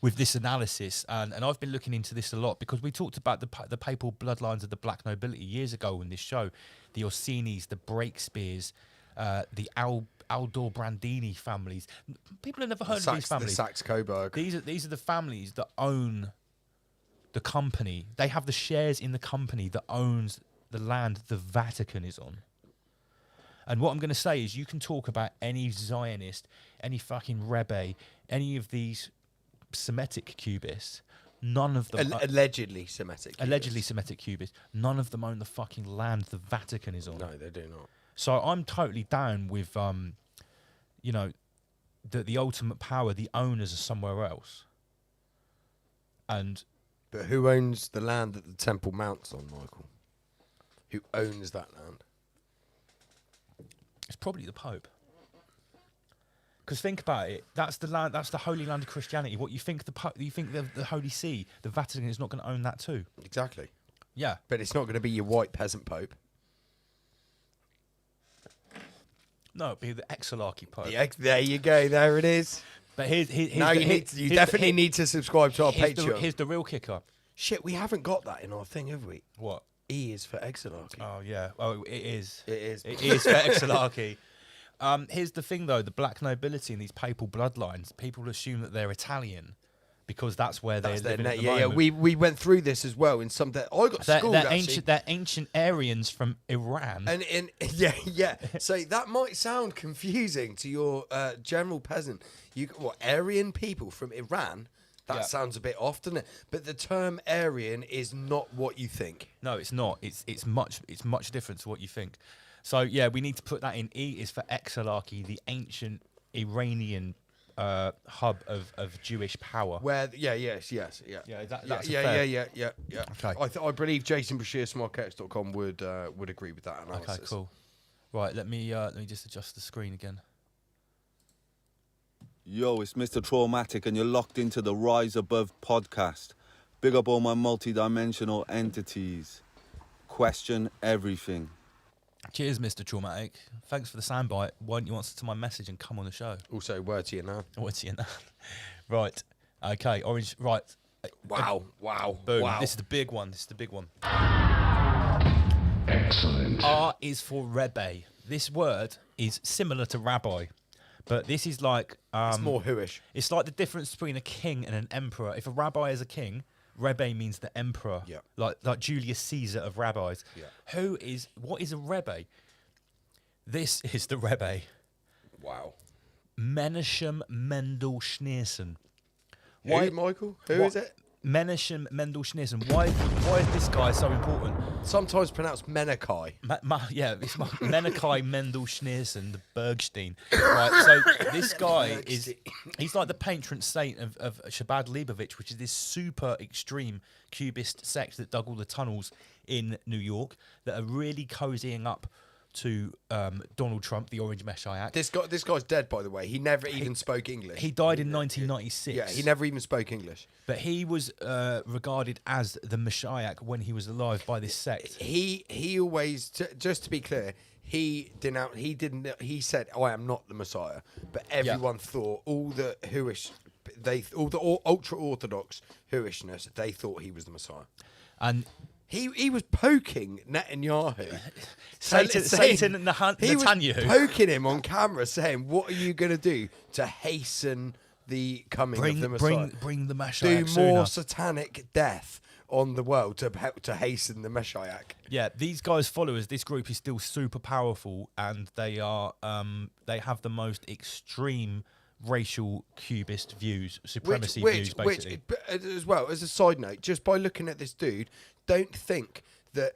With this analysis, and I've been looking into this a lot because we talked about the papal bloodlines of the black nobility years ago in this show, the Orsinis, the Breakspears, the Aldor-Brandini families. People have never heard of these families. The Saxe-Coburg. These are the families that own the company. They have the shares in the company that owns the land the Vatican is on. And what I'm going to say is, you can talk about any Zionist, any fucking Rebbe, any of these Semitic cubists, none of them allegedly Semitic cubists, none of them own the fucking land the Vatican is on. No, they do not. So I'm totally down with the ultimate power, the owners are somewhere else. But who owns the land that the Temple Mount's on, Michael? Who owns that land? It's probably the Pope. Because think about it, that's the land, that's the holy land of Christianity. What you think you think the Holy See, the Vatican, is not going to own that too? Exactly. Yeah, but it's not going to be your white peasant Pope. No, it'd be the Exarchy Pope. There you go. There it is. But here's you definitely need to subscribe to our Patreon. Here's the real kicker. Shit, we haven't got that in our thing, have we? What? E is for Exarchy. Oh yeah. Oh, it is. It is. It is for Exarchy. Here's the thing, though: the black nobility and these papal bloodlines, people assume that they're Italian because that's where they're living at the moment. We went through this as well in some. I got schooled actually. They're ancient Aryans from Iran. And yeah. So that might sound confusing to your general peasant. Aryan people from Iran? That sounds a bit off, doesn't it? But the term Aryan is not what you think. No, it's not. It's much different to what you think. So yeah, we need to put that in. E is for Exarchy, the ancient Iranian hub of Jewish power. Where yes. Yeah, that's yeah. Okay. I believe Jason Brashear, smartcats.com would agree with that analysis. Okay, cool. Right, let me just adjust the screen again. Yo, it's Mr. Traumatic, and you're locked into the Rise Above podcast. Big up all my multi-dimensional entities. Question everything. Cheers, Mr. Traumatic. Thanks for the soundbite. Why don't you answer to my message and come on the show? Also, word to you now. Word to you now. Right. Okay, Orange. Right. Wow. Boom. Wow. This is the big one. Excellent. R is for Rebbe. This word is similar to rabbi, but this is like... it's more whoish. It's like the difference between a king and an emperor. If a rabbi is a king, Rebbe means the emperor. Yeah. Like Julius Caesar of rabbis. Yeah. What is a Rebbe? This is the Rebbe. Wow. Menachem Mendel Schneerson. Who, Michael? Who is it? Menachem Mendel Schneerson. Why is this guy so important? Sometimes pronounced Menachai. It's Menachai Mendel Schneerson, the Bergstein. Right, so this guy he's like the patron saint of Chabad Leibovitch, which is this super extreme Cubist sect that dug all the tunnels in New York that are really cozying up to Donald Trump, the Orange Meshiah. This guy's dead, by the way. He never even spoke English. He died in 1996. Yeah, he never even spoke English. But he was regarded as the Meshiah when he was alive by this sect. He always, just to be clear, he said, I am not the Messiah. But everyone thought, all the ultra Orthodox Jewishness, they thought he was the Messiah. And he was poking Netanyahu. Satan and He was Netanyahu. poking him on camera, saying, "What are you going to do to hasten the coming of the Messiah? Bring the Meshiah Do more satanic death on the world to hasten the Meshiah." Yeah, these guys' followers, this group is still super powerful, and they are they have the most extreme racial cubist views, supremacy views, basically. But as well, as a side note, just by looking at this dude, don't think that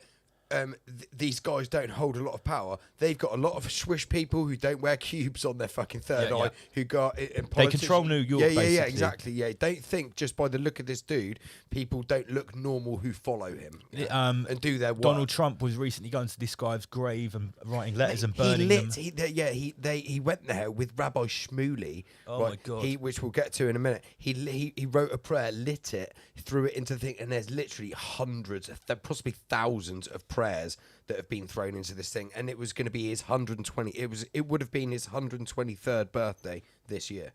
these guys don't hold a lot of power. They've got a lot of swish people who don't wear cubes on their fucking third eye, who got they control New York. Yeah, exactly. Yeah, don't think just by the look of this dude, people don't look normal who follow him and do their work. Donald Trump was recently going to this guy's grave and writing letters and burning them. He went there with Rabbi Schmoolley. Oh my God! Which we'll get to in a minute. He wrote a prayer, lit it, threw it into the thing, and there's literally hundreds, possibly thousands of prayers that have been thrown into this thing, and it was going to be his 120. It would have been his 123rd birthday this year,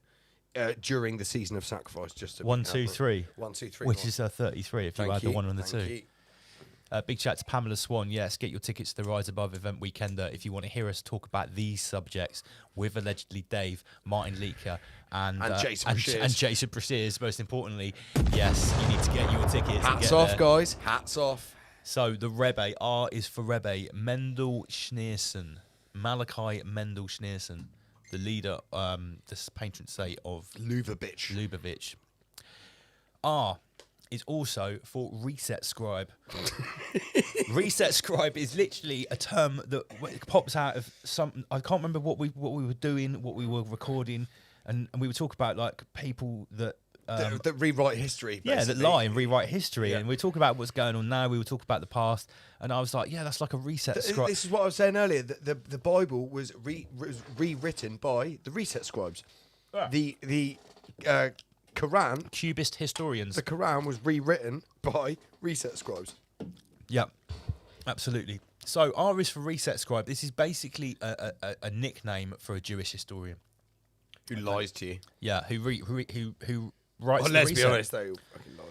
during the season of sacrifice. Just 1, 2, 3, 1, 2, 3, which is 33 if you add the 1 and the 2. Big shout to Pamela Swan. Yes, get your tickets to the Rise Above event weekender if you want to hear us talk about these subjects with allegedly Dave, Martin Leaker, and Jason Brashears. And Jason Brashears, most importantly. Yes, you need to get your tickets. Hats off, guys. Hats off. So the Rebbe, R is for Rebbe, Mendel Schneerson, Malachi Mendel Schneerson, the leader, the patron saint of Lubavitch. R is also for Reset Scribe. Reset Scribe is literally a term that pops out of something. I can't remember what we were doing, what we were recording, and we were talking about like people that that rewrite history. Basically. Yeah, that lie and rewrite history. Yeah. And we talk about what's going on now. We were talking about the past, and I was like, yeah, that's like a reset scribe. This is what I was saying earlier. The Bible was rewritten by the reset scribes. Yeah. The Quran, cubist historians. The Quran was rewritten by reset scribes. Yep, absolutely. So R is for reset scribe. This is basically a nickname for a Jewish historian who lies to you. Yeah, who writes. Well, let's be honest, they all fucking lie.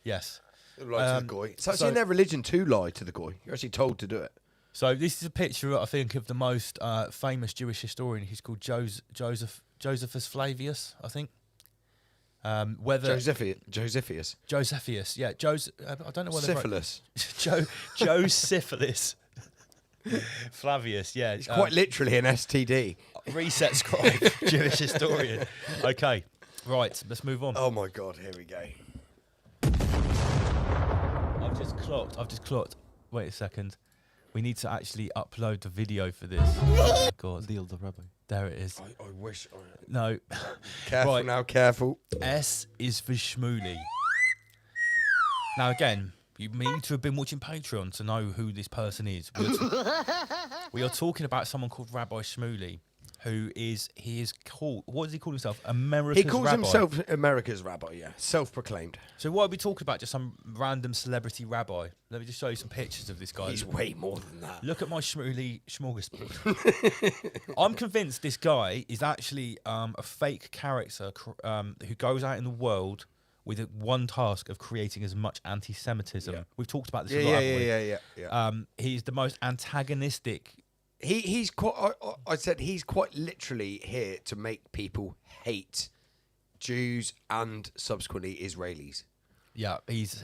Yes, they lie to the goy. It's actually in their religion to lie to the goy. You're actually told to do it. So this is a picture, I think, of the most famous Jewish historian. He's called Josephus Flavius, I think. Josephus. Yeah. I don't know whether Syphilis. Josephus. Flavius, yeah. It's quite literally an STD. Reset scribe, Jewish historian. Okay, right, let's move on. Oh my God, here we go. I've just clocked. Wait a second. We need to actually upload the video for this. Oh God. Deal the Rebbe. There it is. I wish. No. Careful right. now, careful. S is for Schmoolley. Now again, you need to have been watching Patreon to know who this person is. We are talking about someone called Rabbi Schmoolley, who is called, what does he call himself? America's Rabbi. He calls himself America's Rabbi, yeah, self-proclaimed. So what are we talking about? Just some random celebrity rabbi? Let me just show you some pictures of this guy. He's way more than that. Look at my Schmoolley smorgasbord. I'm convinced this guy is actually a fake character who goes out in the world with one task of creating as much anti-Semitism. Yeah. We've talked about this a lot. Yeah. He's the most antagonistic. He's quite. I said he's quite literally here to make people hate Jews and subsequently Israelis. Yeah, he's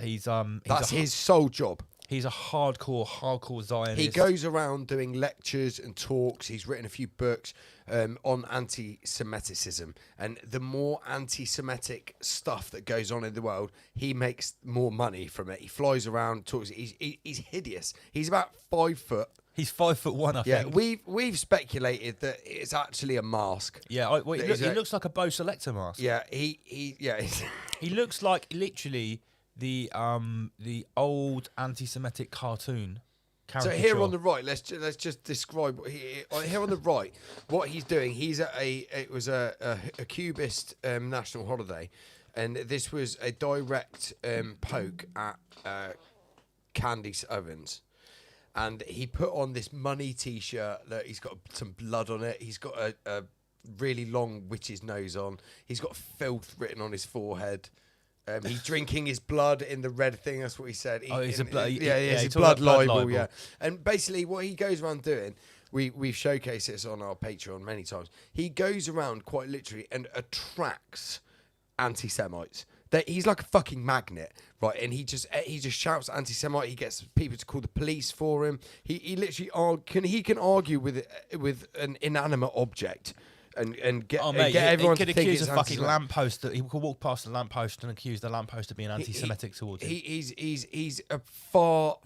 that's his sole job. He's a hardcore Zionist. He goes around doing lectures and talks. He's written a few books on anti-Semiticism. And the more anti-Semitic stuff that goes on in the world, he makes more money from it. He flies around, talks. He's hideous. He's about 5 foot. He's 5'1", I think. Yeah, we've speculated that it's actually a mask. Yeah, he looks like a Bo Selector mask. Yeah, he looks like literally the old anti-Semitic cartoon So here on the right, let's just describe here on the right what he's doing. He's at it was a Cubist national holiday, and this was a direct poke at Candace Owens. And he put on this money T-shirt that he's got some blood on it. He's got a really long witch's nose on. He's got filth written on his forehead. He's drinking his blood in the red thing. That's what he said. It's a blood. It's a blood libel. Yeah, and basically what he goes around doing, we've showcased this on our Patreon many times. He goes around quite literally and attracts anti-Semites. He's like a fucking magnet, right? And he just shouts anti-Semite. He gets people to call the police for him. He literally can argue with an inanimate object. And get everyone to think accuse it's a fucking lamppost. He could walk past the lamppost and accuse the lamppost of being anti-Semitic towards him. He's a far.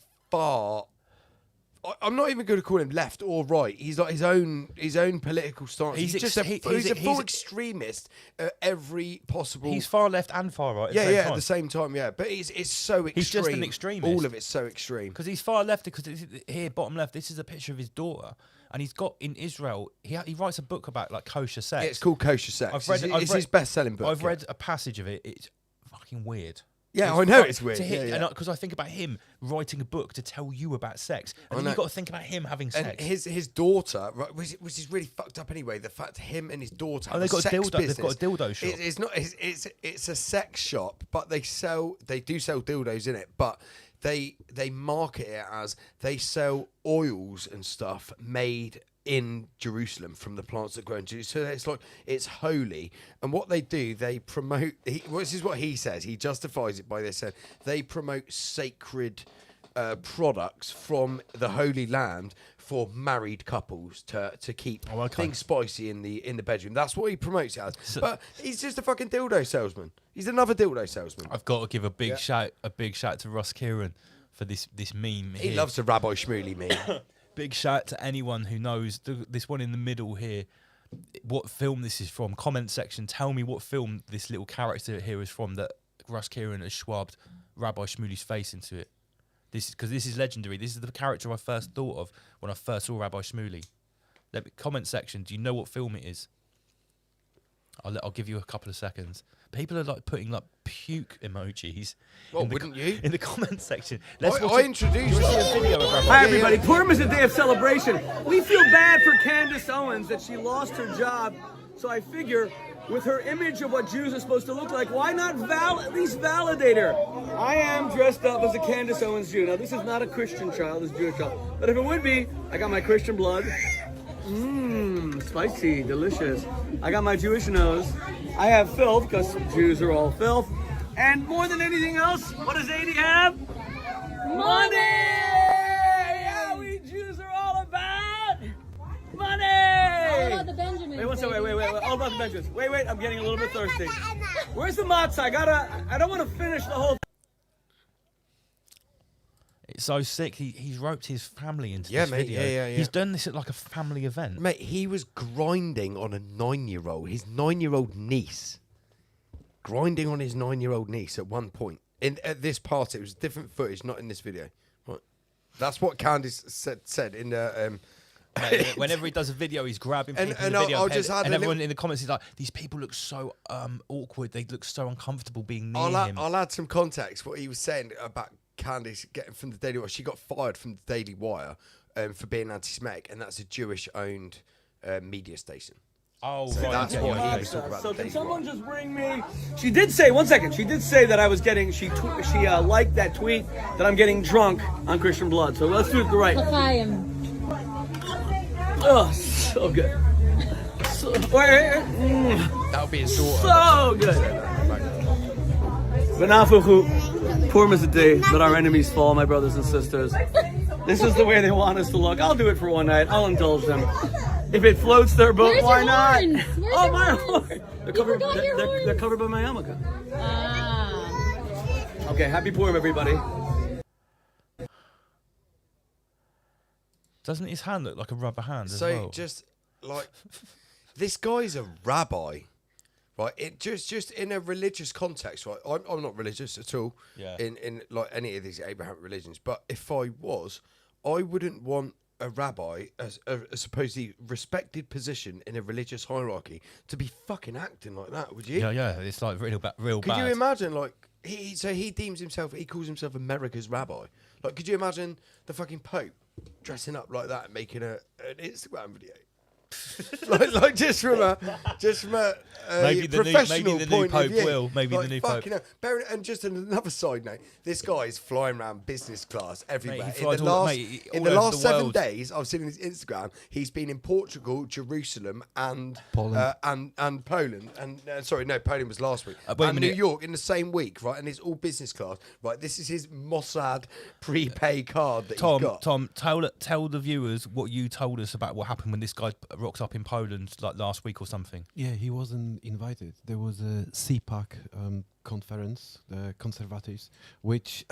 I'm not even going to call him left or right. He's like his own political stance. He's just a full extremist at every possible. He's far left and far right. At the same time. Yeah, but it's so extreme. He's just an extremist. All of it's so extreme. Because he's far left. Because here, bottom left, this is a picture of his daughter. And he's got in Israel. He writes a book about like kosher sex. Yeah, it's called Kosher Sex. It's his best-selling book. I've read a passage of it. It's fucking weird. Yeah, I know it's weird. Because I think about him writing a book to tell you about sex, and then you've got to think about him having sex. And his daughter, right, which is really fucked up anyway. The fact him and his daughter have they've got a dildo. business. They've got a dildo shop. It's not. It's a sex shop, but they do sell dildos in it, but they market it as they sell oils and stuff made in Jerusalem from the plants that grow in Jerusalem. So it's like it's holy. And what they do, they promote. This is what he says. He justifies it by this. They promote sacred products from the Holy Land for married couples to keep things spicy in the bedroom. That's what he promotes it as. But he's just a fucking dildo salesman. He's another dildo salesman. I've got to give a big shout to Ross Kieran for this meme. He loves the Rabbi Schmoolley meme. Big shout to anyone who knows this one in the middle here, what film this is from. Comment section, tell me what film this little character here is from that Russ Kieran has schwabbed Rabbi Schmooley's face into it. Because this is legendary. This is the character I first thought of when I first saw Rabbi Schmoolley. Comment section, do you know what film it is? I'll give you a couple of seconds. People are like putting like puke emojis. Well, wouldn't you? In the comment section. I introduced a video of Rabbi. Hi everybody, Purim is a day of celebration. We feel bad for Candace Owens that she lost her job. So I figure with her image of what Jews are supposed to look like, why not at least validate her? I am dressed up as a Candace Owens Jew. Now this is not a Christian child, this Jewish child. But if it would be, I got my Christian blood. Spicy, delicious. I got my Jewish nose. I have filth, because Jews are all filth. And more than anything else, what does 80 have? Money! Yeah, we Jews are all about money! All about the Benjamins. Wait, one second, wait. All about the Benjamins. Wait, I'm getting a little bit thirsty. Where's the matzah? I don't want to finish the whole. It's so sick. He's roped his family into this video. Yeah. He's done this at like a family event. Mate, he was grinding on a 9-year-old, his 9-year-old niece. Grinding on his 9-year-old niece at one point. At this party, it was different footage, not in this video. Right. That's what Candace said in the... Mate, whenever he does a video, he's grabbing people in the video. And everyone in the comments is like, these people look so awkward. They look so uncomfortable being near him. I'll add some context. What he was saying about Candace getting from the Daily Wire. She got fired from the Daily Wire for being anti-Semitic, and that's a Jewish-owned media station. Oh, so right. That's what he was talking about. So can someone just bring me? She did say, one second. She did say that I was getting. She liked that tweet that I'm getting drunk on Christian blood. So let's do it right. Oh, so good. That would be his daughter. So good. V'nafuchu, Purim is the day that our enemies fall, my brothers and sisters. This is the way they want us to look. I'll do it for one night. I'll indulge them. If it floats their boat, Where's why your not? horns? Oh, my horn! They're covered, They're covered by my yarmulke. Ah. Okay, happy Purim, everybody. Doesn't his hand look like a rubber hand as so well? Just like this guy's a rabbi, right? It just in a religious context, right? I'm not religious at all. Yeah. In like any of these Abrahamic religions, but if I was, I wouldn't want a rabbi, as a supposedly respected position in a religious hierarchy, to be fucking acting like that, would you? Yeah, it's like real bad. Could you imagine, like, he deems himself, he calls himself America's rabbi. Like, could you imagine the fucking Pope dressing up like that and making an Instagram video? like just from a maybe the professional new point Pope of view. will. Maybe the new Pope. And just another side note, this guy's flying around business class everywhere. Mate, in the last 7 world. days, I've seen his Instagram. He's been in Portugal, Jerusalem, and Poland. And Poland. And Poland was last week. Wait a And minute. New York in the same week, right? And it's all business class, right? This is his Mossad prepay card that he's got. Tom, tell the viewers what you told us about what happened when this guy rocks up in Poland like last week or something. Yeah, he wasn't invited. There was a CPAC conference, the Conservatives, which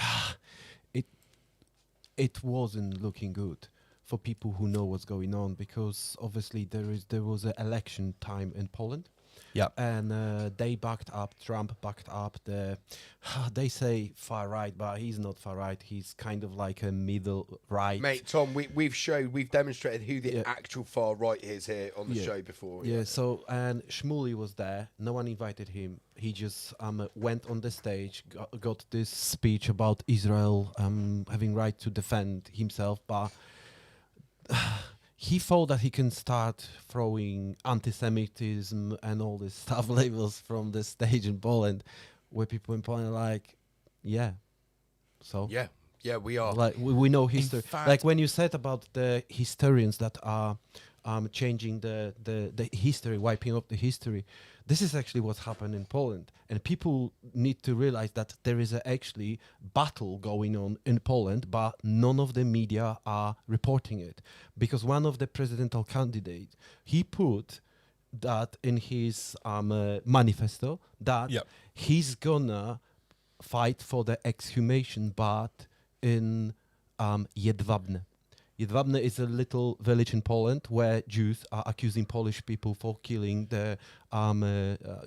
it wasn't looking good for people who know what's going on, because obviously there was an election time in Poland. Yeah, and they backed up. Trump backed up the. They say far right, but he's not far right. He's kind of like a middle right. Mate, Tom, we've demonstrated who the actual far right is here on the show before. Yeah. So and Schmoolley was there. No one invited him. He just went on the stage, got this speech about Israel having right to defend himself, but. He thought that he can start throwing anti-Semitism and all this stuff labels from the stage in Poland, where people in Poland are like, yeah. So yeah, we are. Like we know history. fact- Like when you said about the historians that are changing the history, wiping up the history. This is actually what happened in Poland, and people need to realize that there is actually battle going on in Poland, but none of the media are reporting it, because one of the presidential candidates, he put that in his manifesto that he's gonna fight for the exhumation, but in Jedwabne. Jedwabne is a little village in Poland where Jews are accusing Polish people for killing the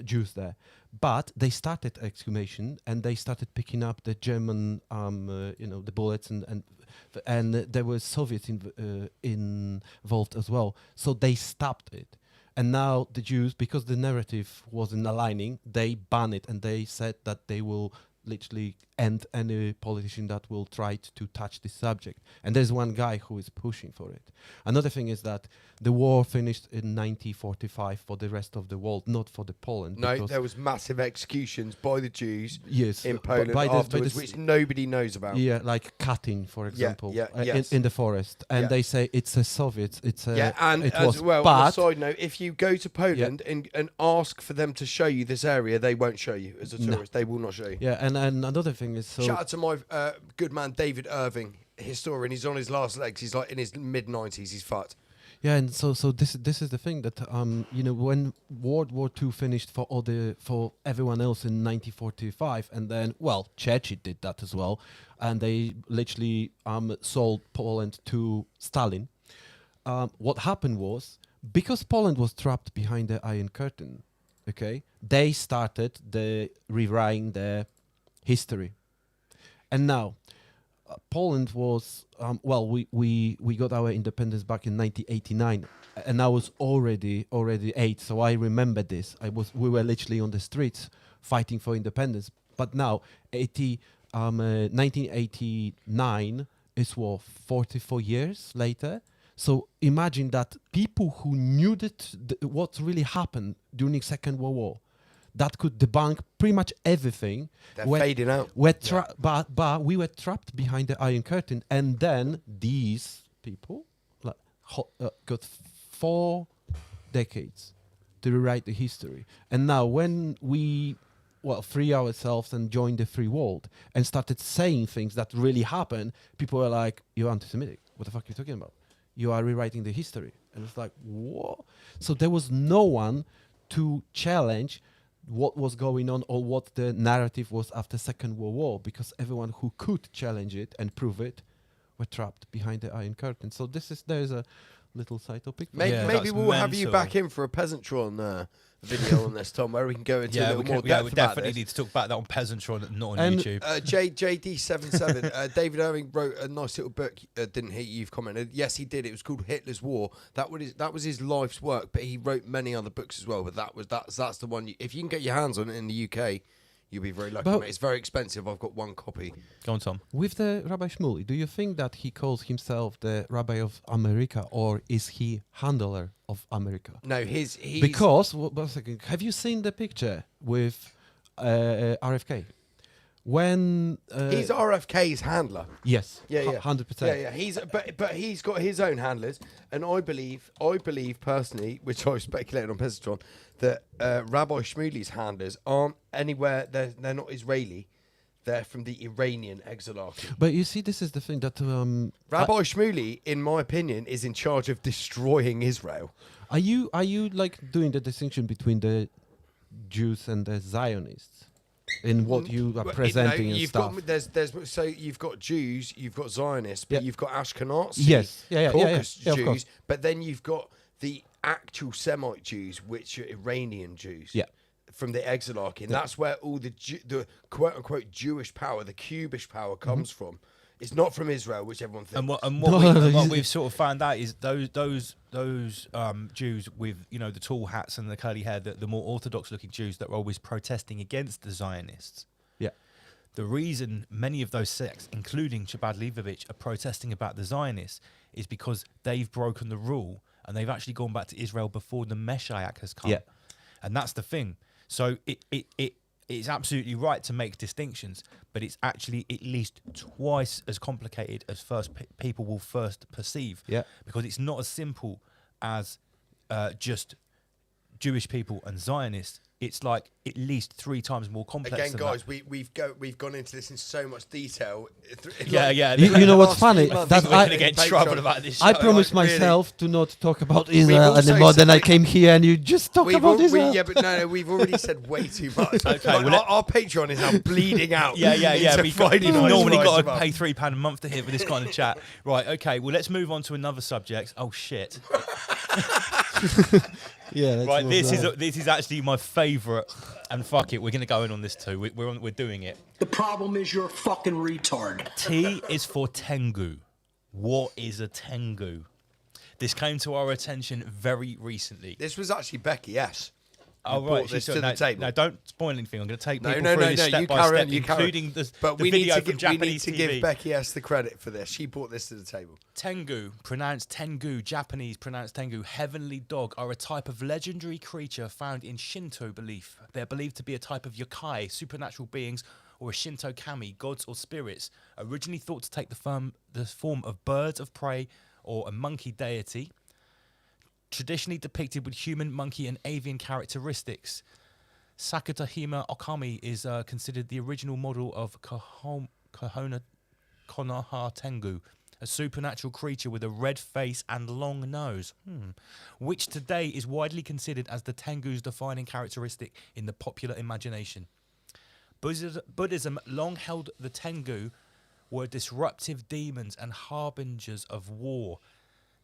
Jews there. But they started exhumation, and they started picking up the German, the bullets, and there were Soviets involved as well. So they stopped it. And now the Jews, because the narrative wasn't aligning, they ban it, and they said that they will literally end any politician that will try to touch this subject. And there's one guy who is pushing for it. Another thing is that the war finished in 1945 for the rest of the world, not for the Poland. No, there was massive executions by the Jews in by Poland afterwards, which nobody knows about. Yeah, like cutting, for example, yes. in the forest. And they say it's a Soviet. It's a, and it as was, well, but on a side note, if you go to Poland and ask for them to show you this area, they won't show you as a tourist. They will not show you. Yeah, and another thing is... Shout out to my good man David Irving, historian. He's on his last legs. He's like in his mid-90s. He's fucked. Yeah, and so this is the thing that when World War II finished for everyone else in 1945, and then Churchill did that as well, and they literally sold Poland to Stalin. What happened was, because Poland was trapped behind the Iron Curtain, okay, they started rewriting the history, and now. Poland was we got our independence back in 1989, and I was already 8, so I remember this. We were literally on the streets fighting for independence. But now 1989 is 44 years later. So imagine that people who knew what really happened during Second World War, that could debunk pretty much everything. They're fading out. But we were trapped behind the Iron Curtain, and then these people got 4 decades to rewrite the history. And now when we free ourselves and joined the free world and started saying things that really happened, people were like, "You're anti-Semitic. What the fuck are you talking about? You are rewriting the history." And it's like, what? So there was no one to challenge what was going on or what the narrative was after Second World War, because everyone who could challenge it and prove it were trapped behind the Iron Curtain. So there's a little side topic. Maybe we'll have you back in for a peasantron video on this, Tom, where we can go into a little more depth we about definitely this. need to talk about that on Peasantron, not on And, YouTube. JD77, David Irving wrote a nice little book. Didn't he? You've commented. Yes, he did. It was called Hitler's War. That was his life's work, but he wrote many other books as well. But that's the one. If you can get your hands on it in the UK, you'll be very lucky. But- Mate. It's very expensive. I've got one copy. Go on, Tom. With the Rabbi Schmoolley, do you think that he calls himself the Rabbi of America, or is he handler of America? No, he's because one second. Have you seen the picture with RFK? When he's RFK's handler. Yes. Yeah. 100%. Yeah. But he's got his own handlers, and I believe personally, which I've speculated on Peasantron, that Rabbi Schmoolley's handlers aren't anywhere. They're not Israeli. They're from the Iranian exilarchy. But you see, this is the thing that Rabbi Schmoolley, in my opinion, is in charge of destroying Israel. Are you like doing the distinction between the Jews and the Zionists in what you are presenting and stuff? So you've got Jews, you've got Zionists, but you've got Ashkenazi, yes, Caucasus of Jews, course. but then you've got the actual Semite Jews, which are Iranian Jews. Yeah. From the exilarchy, and that's where all the quote-unquote Jewish power, the Cubish power, comes from. It's not from Israel, which everyone thinks. And what we've sort of found out is those Jews with the tall hats and the curly hair, the more orthodox-looking Jews that are always protesting against the Zionists. Yeah. The reason many of those sects, including Chabad Leibovich, are protesting about the Zionists is because they've broken the rule and they've actually gone back to Israel before the Meshiah has come. Yeah. And that's the thing. So it's absolutely right to make distinctions, but it's actually at least twice as complicated as people will first perceive. Yeah. Because it's not as simple as just Jewish people and Zionists. It's like at least 3 times more complex. Again, than guys, that. we've gone into this in so much detail. Yeah. You know what's funny? That we're going to get in trouble about this show. I promised myself to not talk about Israel anymore. Then I came here and you just talk about Israel. But no, we've already said way too much. Okay, our Patreon is now bleeding out. Yeah. We've normally got to Rise pay £3 a month to hear for this kind of chat. Right, okay, well, let's move on to another subject. Oh, shit. Yeah, right. This is actually my favourite, and fuck it, we're going to go in on this too. We're doing it. The problem is you're a fucking retard. T is for Tangu. What is a Tangu? This came to our attention very recently. This was actually Becky S. Oh, right. Brought this to the table. No, don't spoil anything. I'm going to take people No, through this step by step, you including the we video need to from Japanese we need to TV. give Becky S the credit for this. She brought this to the table. Tengu, pronounced Tengu, Japanese pronounced Tengu, heavenly dog, are a type of legendary creature found in Shinto belief. They're believed to be a type of yokai, supernatural beings, or a Shinto kami, gods or spirits, originally thought to take the form of birds of prey or a monkey deity, traditionally depicted with human, monkey, and avian characteristics. Sakatahima Okami is considered the original model of Konoha Tengu, a supernatural creature with a red face and long nose, which today is widely considered as the Tengu's defining characteristic in the popular imagination. Buddhism long held the Tengu were disruptive demons and harbingers of war.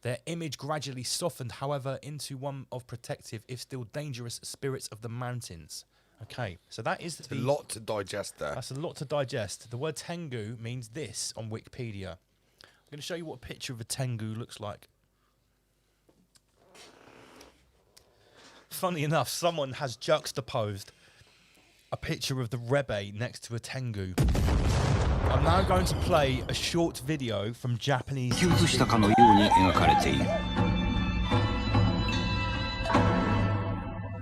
Their image gradually softened, however, into one of protective, if still dangerous, spirits of the mountains. Okay, so that is a lot to digest there. That's a lot to digest. The word Tengu means this on Wikipedia. I'm going to show you what a picture of a Tengu looks like. Funny enough, someone has juxtaposed a picture of the Rebbe next to a Tengu. I'm now going to play a short video from Japanese TV. したかのように描かれている。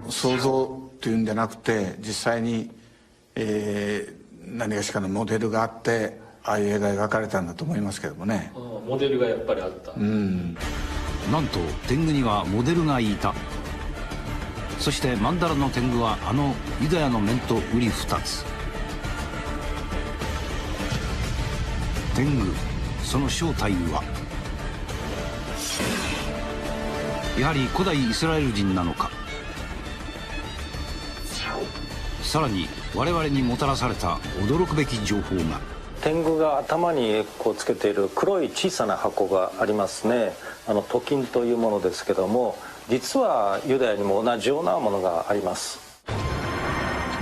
想像というんじゃなくて実際に、何がしかのモデルがあってああいう絵が描かれたんだと思いますけどもね。モデルがやっぱりあった。なんと天狗にはモデルがいた。そして曼荼羅の天狗はあのユダヤの面と瓜二つ。天狗、その正体はやはり古代イスラエル人なのか。さらに我々にもたらされた驚くべき情報が。天狗が頭にこうつけている黒い小さな箱がありますね。鍍金というものですけども、実はユダヤにも同じようなものがあります。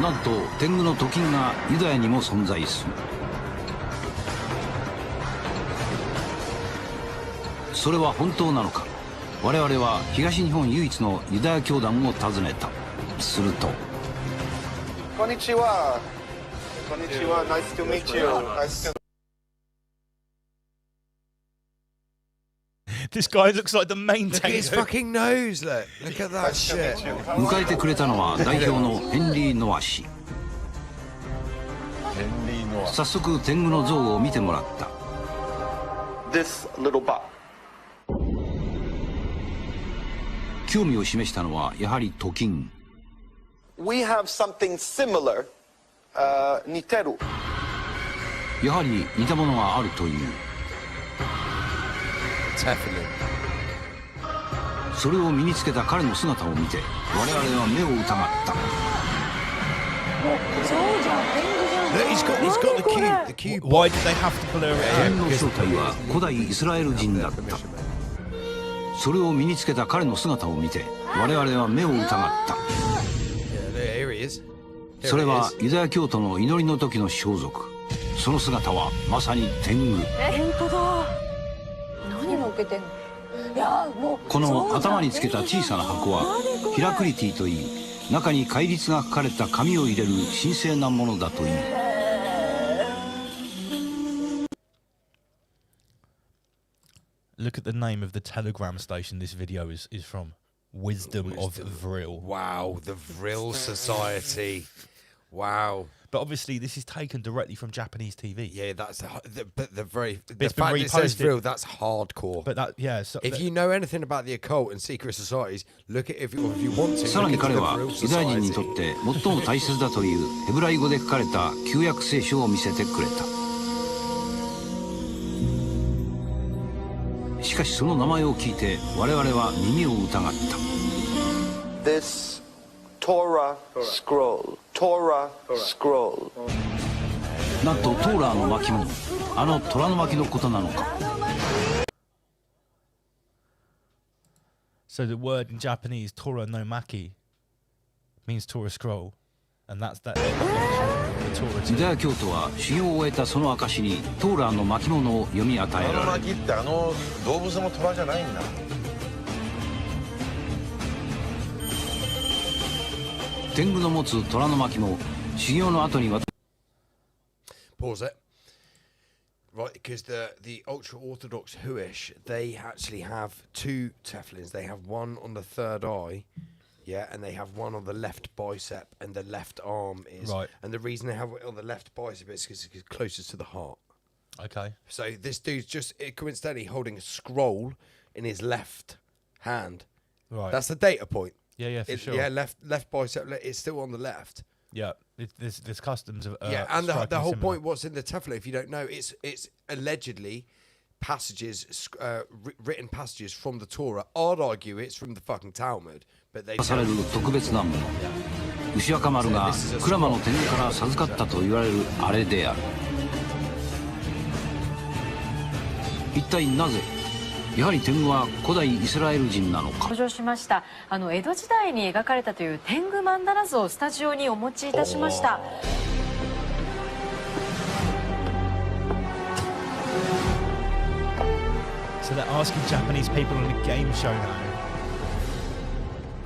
なんと天狗の都金がユダヤにも存在する。それは本当なのか。我々は東日本唯一のユダヤ教団を訪ねた。すると、こんにちは。こんにちは。Nice to meet you. Nice to This guy looks like the main Look at his Tangu. fucking nose, look at that shit. 迎えてくれたのは代表のヘンリー・ノア氏。早速天狗の像を見てもらった。 This little bot. 興味を示したのはやはり都金。 We have something similar. 似てる。やはり似たものがあるという。それを身につけた彼の姿を見て我々は目を疑った。Why did they have to blur it 天 out? の正体は古代イスラエル人だった。それを身につけた彼の姿を見て我々は目を疑った。それはユダヤ教徒の祈りの時の装束。その姿はまさに天狗。本当だ。何乗っけてんの？いやもうこの頭につけた小さな箱はヒラクリティといい、中に戒律が書かれた紙を入れる神聖なものだといい。Look at the name of the telegram station this video is from. Wisdom of Vril. Wow, the Vril Society. Wow. But obviously this is taken directly from Japanese TV. Yeah, that's but the very the It's fact been it says reposted. Vril, that's hardcore. But that, yeah. So if you know anything about the occult and secret societies, look at if you want to. さらに look 彼 into は the Vril ユダヤ人にと Society. って最も大切だというヘブライ語で書かれた旧約聖書を見せてくれた。しかしその名前を聞いて我々は耳を疑った。 This Torah scroll. Torah scroll. なんとトーラーの巻物、あの虎の巻のことなのか。 So the word in Japanese, Torah no Maki, means Torah scroll, and that's that. The Torah ユダヤ教徒は修行を終えたその証にトーラーの巻物を読み与えられる。巻って動物の虎じゃないんだ。天狗の持つ虎の巻も修行の後に渡 Pause it. Right, because the ultra-Orthodox Huish, they actually have two tefillins. They have one on the third eye, yeah, and they have one on the left bicep, and the left arm is... Right. And the reason they have it on the left bicep is because it's closest to the heart. Okay. So this dude's just coincidentally holding a scroll in his left hand. Right. That's the data point. Yeah, for sure. Yeah, left bicep, it's still on the left. Yeah, there's customs of Yeah, and the striking whole similar. point, what's in the tefillin, if you don't know, it's allegedly passages, written passages from the Torah. I'd argue it's from the fucking Talmud, but they される特別なもの。牛若丸が鞍馬の天狗から授かったと言われるあれである。一体なぜやはり天狗は古代イスラエル人なのか。登場しました。江戸時代に描かれたという天狗曼荼羅図をスタジオにお持ちいたしました。So they're asking Japanese people on a game show now.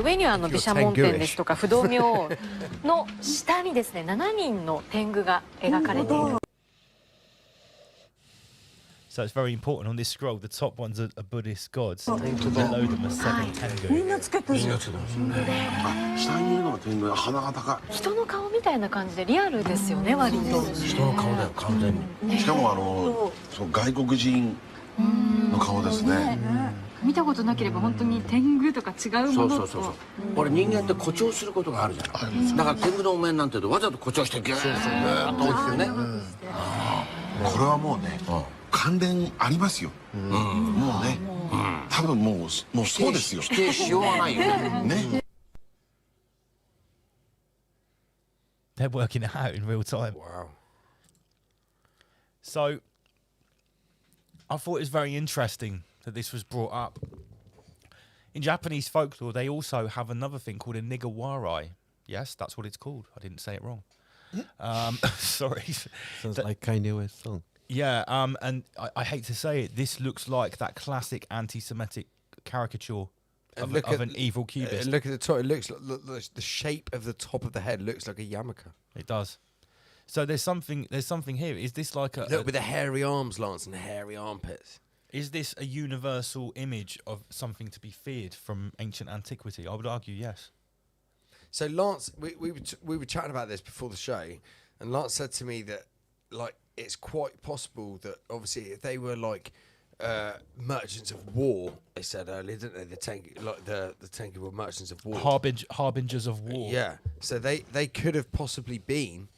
上には毘沙門天ですとか不動明王の下にですね、7人の天狗が描かれている。So it's very important on this scroll. The top ones are Buddhist gods. Below them are 7 Tangu. みんなつけてる。下にいるのが天狗、鼻が高い。人の顔みたいな感じでリアルですよね、割と。人の顔だよ、完全に。しかもそう外国人の顔ですね。見たことなければ本当に天狗とか違うものと。これ人間って誇張することがあるじゃない。だから天狗のお面なんてわざと誇張してギューッと大きくね。これはもうね、関連ありますよ。もうね、多分もうそうですよ。否定しようがないよね。They're working it out in real time. Wow. So I thought it was very interesting that this was brought up. In Japanese folklore, they also have another thing called a nigawarai. Yes, that's what it's called. I didn't say it wrong. Sorry. Sounds like Kanye West song. Yeah, and I hate to say it, this looks like that classic anti-Semitic caricature of an evil cubist. Look at the top. It looks like the shape of the top of the head looks like a yarmulke. It does. So there's something here. Is this like a look with the hairy arms, Lance, and the hairy armpits? Is this a universal image of something to be feared from ancient antiquity? I would argue yes. So Lance, we were chatting about this before the show, and Lance said to me that like it's quite possible that obviously if they were like merchants of war, they said earlier, didn't they? The Tangu were merchants of war, harbingers of war. Yeah. So they could have possibly been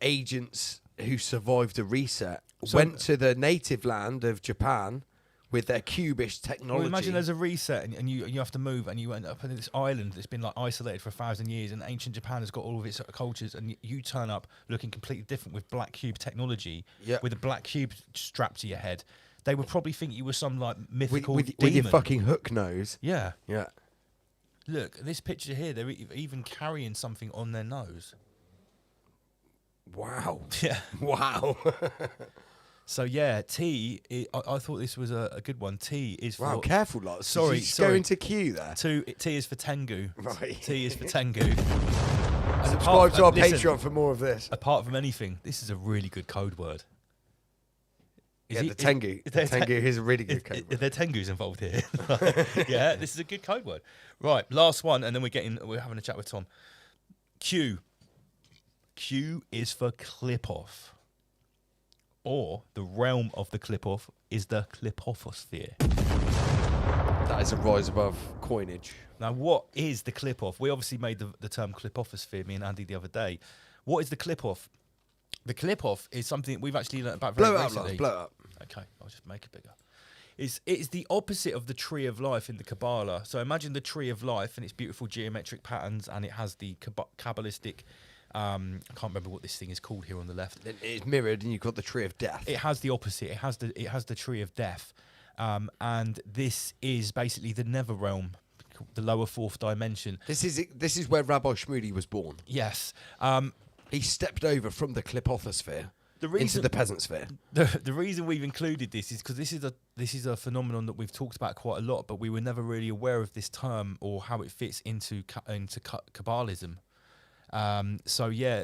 agents who survived a reset, went to the native land of Japan with their cubish technology. Well, imagine there's a reset and you have to move and you end up in this island that's been like isolated for 1,000 years, and ancient Japan has got all of its cultures, and you turn up looking completely different with black cube technology, with a black cube strapped to your head. They would probably think you were some like mythical demon. With your fucking hook nose. Yeah. Yeah. Look, this picture here, they're even carrying something on their nose. Wow. Yeah. Wow. So yeah, T. I thought this was a good one. T is for. Wow, careful, lot. Sorry, go into Q there. T is for Tangu. Right. T is for Tangu. Subscribe to our Patreon for more of this. Apart from anything, this is a really good code word. The Tangu. Tangu is a really good code word. There are Tangus involved here. Yeah, this is a good code word. Right, last one, and then we're having a chat with Tom. Q. Q is for Clipoff. Or the realm of the Clipoff is the Clipoffosphere. That is a rise above coinage. Now, what is the Clipoff? We obviously made the term Clipoffosphere, me and Andy, the other day. What is the Clipoff? The Clipoff is something we've actually learned about very recently. Blow it up. Okay, I'll just make it bigger. It's the opposite of the tree of life in the Kabbalah. So imagine the tree of life and its beautiful geometric patterns, and it has the Kabbalistic... I can't remember what this thing is called here on the left. It's mirrored, and you've got the tree of death. It has the opposite. It has the tree of death, and this is basically the nether realm, the lower fourth dimension. This is where Rabbi Schmoolley was born. Yes, he stepped over from the Clipoffosphere into the peasant sphere. The reason we've included this is because this is a phenomenon that we've talked about quite a lot, but we were never really aware of this term or how it fits into Kabbalism. So yeah,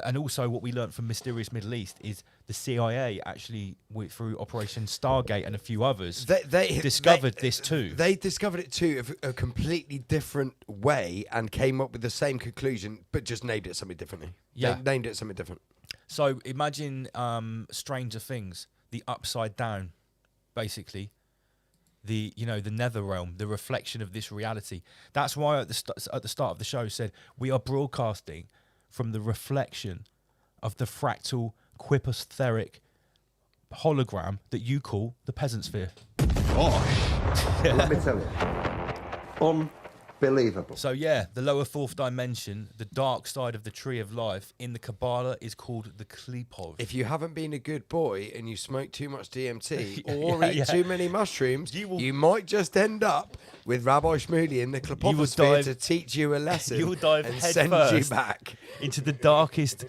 and also what we learned from Mysterious Middle East is the CIA actually through Operation Stargate and a few others they discovered this too. They discovered it too of a completely different way and came up with the same conclusion, but just named it something differently. Yeah, they named it something different. So imagine Stranger Things, the upside down, basically. The nether realm, the reflection of this reality. That's why at the start of the show said we are broadcasting from the reflection of the fractal quippospheric hologram that you call the peasant sphere. Gosh. Let me tell you. Unbelievable. So yeah, the lower fourth dimension, the dark side of the tree of life in the Kabbalah is called the Clipoff. If you haven't been a good boy and you smoke too much DMT or eat too many mushrooms, you might just end up with Rabbi Schmoolley in the Clipoffosphere to teach you a lesson. You will dive and head send first you back into the darkest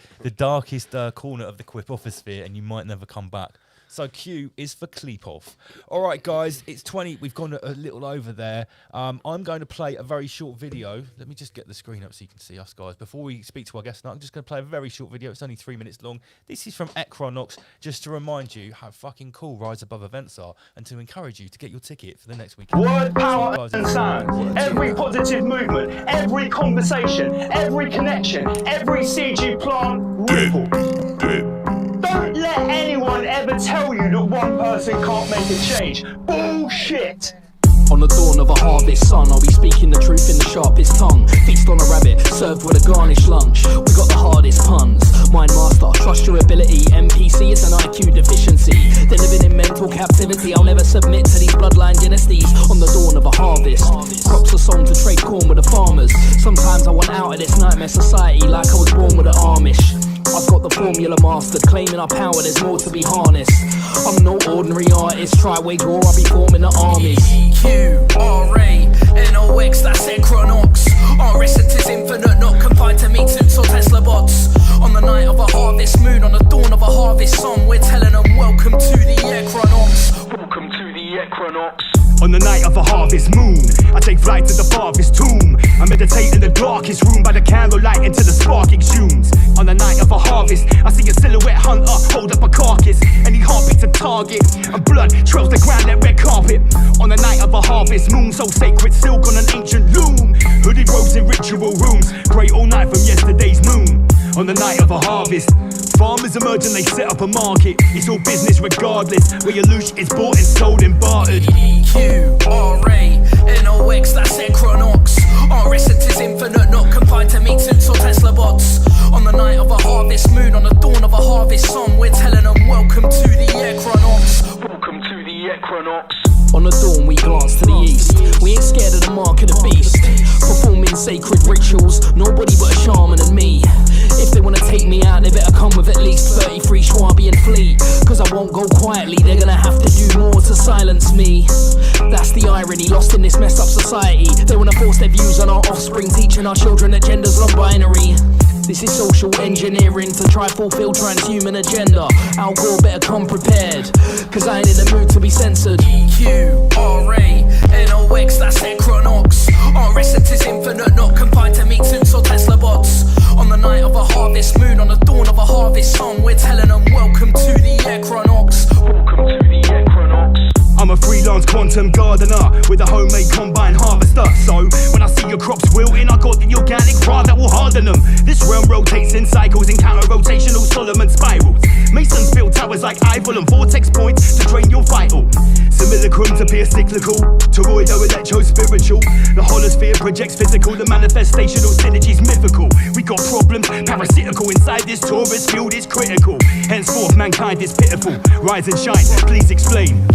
corner of the Clipoffosphere, and you might never come back. So Q is for Clipoff. All right, guys, it's 20. We've gone a little over there. I'm going to play a very short video. Let me just get the screen up so you can see us, guys. Before we speak to our guest tonight, I'm just going to play a very short video. It's only 3 minutes long. This is from Equinox, just to remind you how fucking cool Rise Above events are and to encourage you to get your ticket for the next weekend. Word, power, and sound. Every positive movement, every conversation, every connection, every seed you plant, ripple. Don't let anyone ever tell you that one person can't make a change. Bullshit! On the dawn of a harvest sun, are we speaking the truth in the sharpest tongue? Feast on a rabbit, served with a garnished lunch. We got the hardest puns. Mind master, trust your ability. NPC is an IQ deficiency. They're living in mental captivity. I'll never submit to these bloodline dynasties. On the dawn of a harvest, crops are sown to trade corn with the farmers. Sometimes I want out of this nightmare society like I was born with the Amish. I've got the formula mastered, claiming our power, there's more to be harnessed. I'm no ordinary artist, try wage war, I'll be forming the armies. EQRA-NOX, that's Equinox. Our essence is infinite, not confined to meat suits or Tesla bots. On the night of a harvest moon, on the dawn of a harvest song, we're telling them welcome to the Equinox. Welcome to the Equinox. On the night of a harvest moon, I take flight to the farthest tomb. I meditate in the darkest room by the candlelight until the spark exhumes. On the night of a harvest, I see a silhouette hunter hold up a carcass, and he heartbeats a target, and blood trails the ground like red carpet. On the night of a harvest moon, so sacred, silk on an ancient loom. Hooded robes in ritual rooms, pray all night from yesterday's noon. On the night of a harvest, farmers emerge and they set up a market. It's all business regardless, where your loot is bought and sold and bartered. EQRA-NOX, that's Equinox. Our essence is infinite, not confined to meat suits or Tesla bots. On the night of a harvest moon, on the dawn of a harvest song, we're telling them welcome to the Equinox. Welcome to the Equinox. On the dawn we glance to the east. We ain't scared of the mark of the beast. Performing sacred rituals, nobody but a shaman and me. If they wanna take me out, they better come with at least 33 Schwabi and Fleet. Cause I won't go quietly, they're gonna have to do more to silence me. That's the irony, lost in this messed up society. They wanna force their views on our offspring, teaching our children that gender's non-binary. This is social engineering to try fulfill transhuman agenda. Al Gore better come prepared, cause I ain't in the mood to be censored. EQRA-NOX, that's Equinox. Our essence is infinite, not confined to meat suits or Tesla bots. On the night of a harvest moon, on the dawn of a harvest song, we're telling them welcome to the Equinox. Welcome to the Equinox. I'm a freelance quantum gardener with a homemade combine harvester. So when I see your crops wilting, I got the organic rod that will harden them. This realm rotates in cycles in counter-rotational Solomon spirals. Masons build towers like Eiffel and vortex points to drain your vital. Simulacrums appear cyclical, toroidal electro-spiritual. The holosphere projects physical, the manifestational synergy's mythical. We got problems, parasitical, inside this torus field is critical. Henceforth mankind is pitiful. Rise and shine, please explain.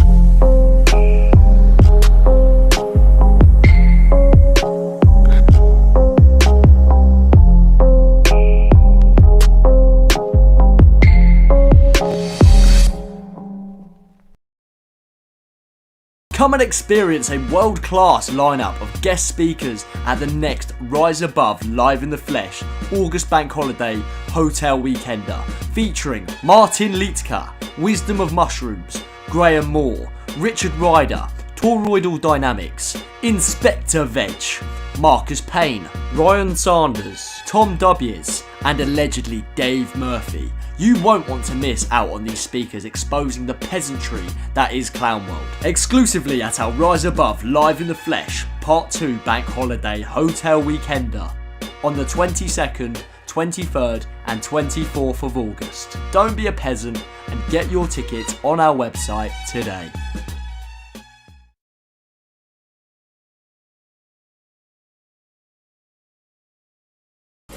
Come and experience a world-class lineup of guest speakers at the next Rise Above Live in the Flesh August Bank Holiday Hotel Weekender, featuring Martin Liedtke, Wisdom of Mushrooms, Graham Moore, Richard Ryder, Toroidal Dynamics, Inspector Veg, Marcus Payne, Ryan Sanders, Tom W's, and allegedly Dave Murphy. You won't want to miss out on these speakers exposing the peasantry that is Clown World. Exclusively at our Rise Above Live in the Flesh Part 2 Bank Holiday Hotel Weekender on the 22nd, 23rd and 24th of August. Don't be a peasant and get your tickets on our website today.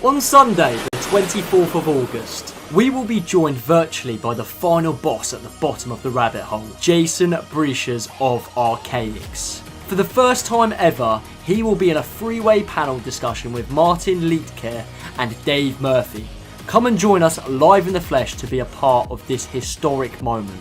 On Sunday, the 24th of August, we will be joined virtually by the final boss at the bottom of the rabbit hole, Jason Breeches of Archaix. For the first time ever, he will be in a three-way panel discussion with Martin Liedtke and Dave Murphy. Come and join us live in the flesh to be a part of this historic moment.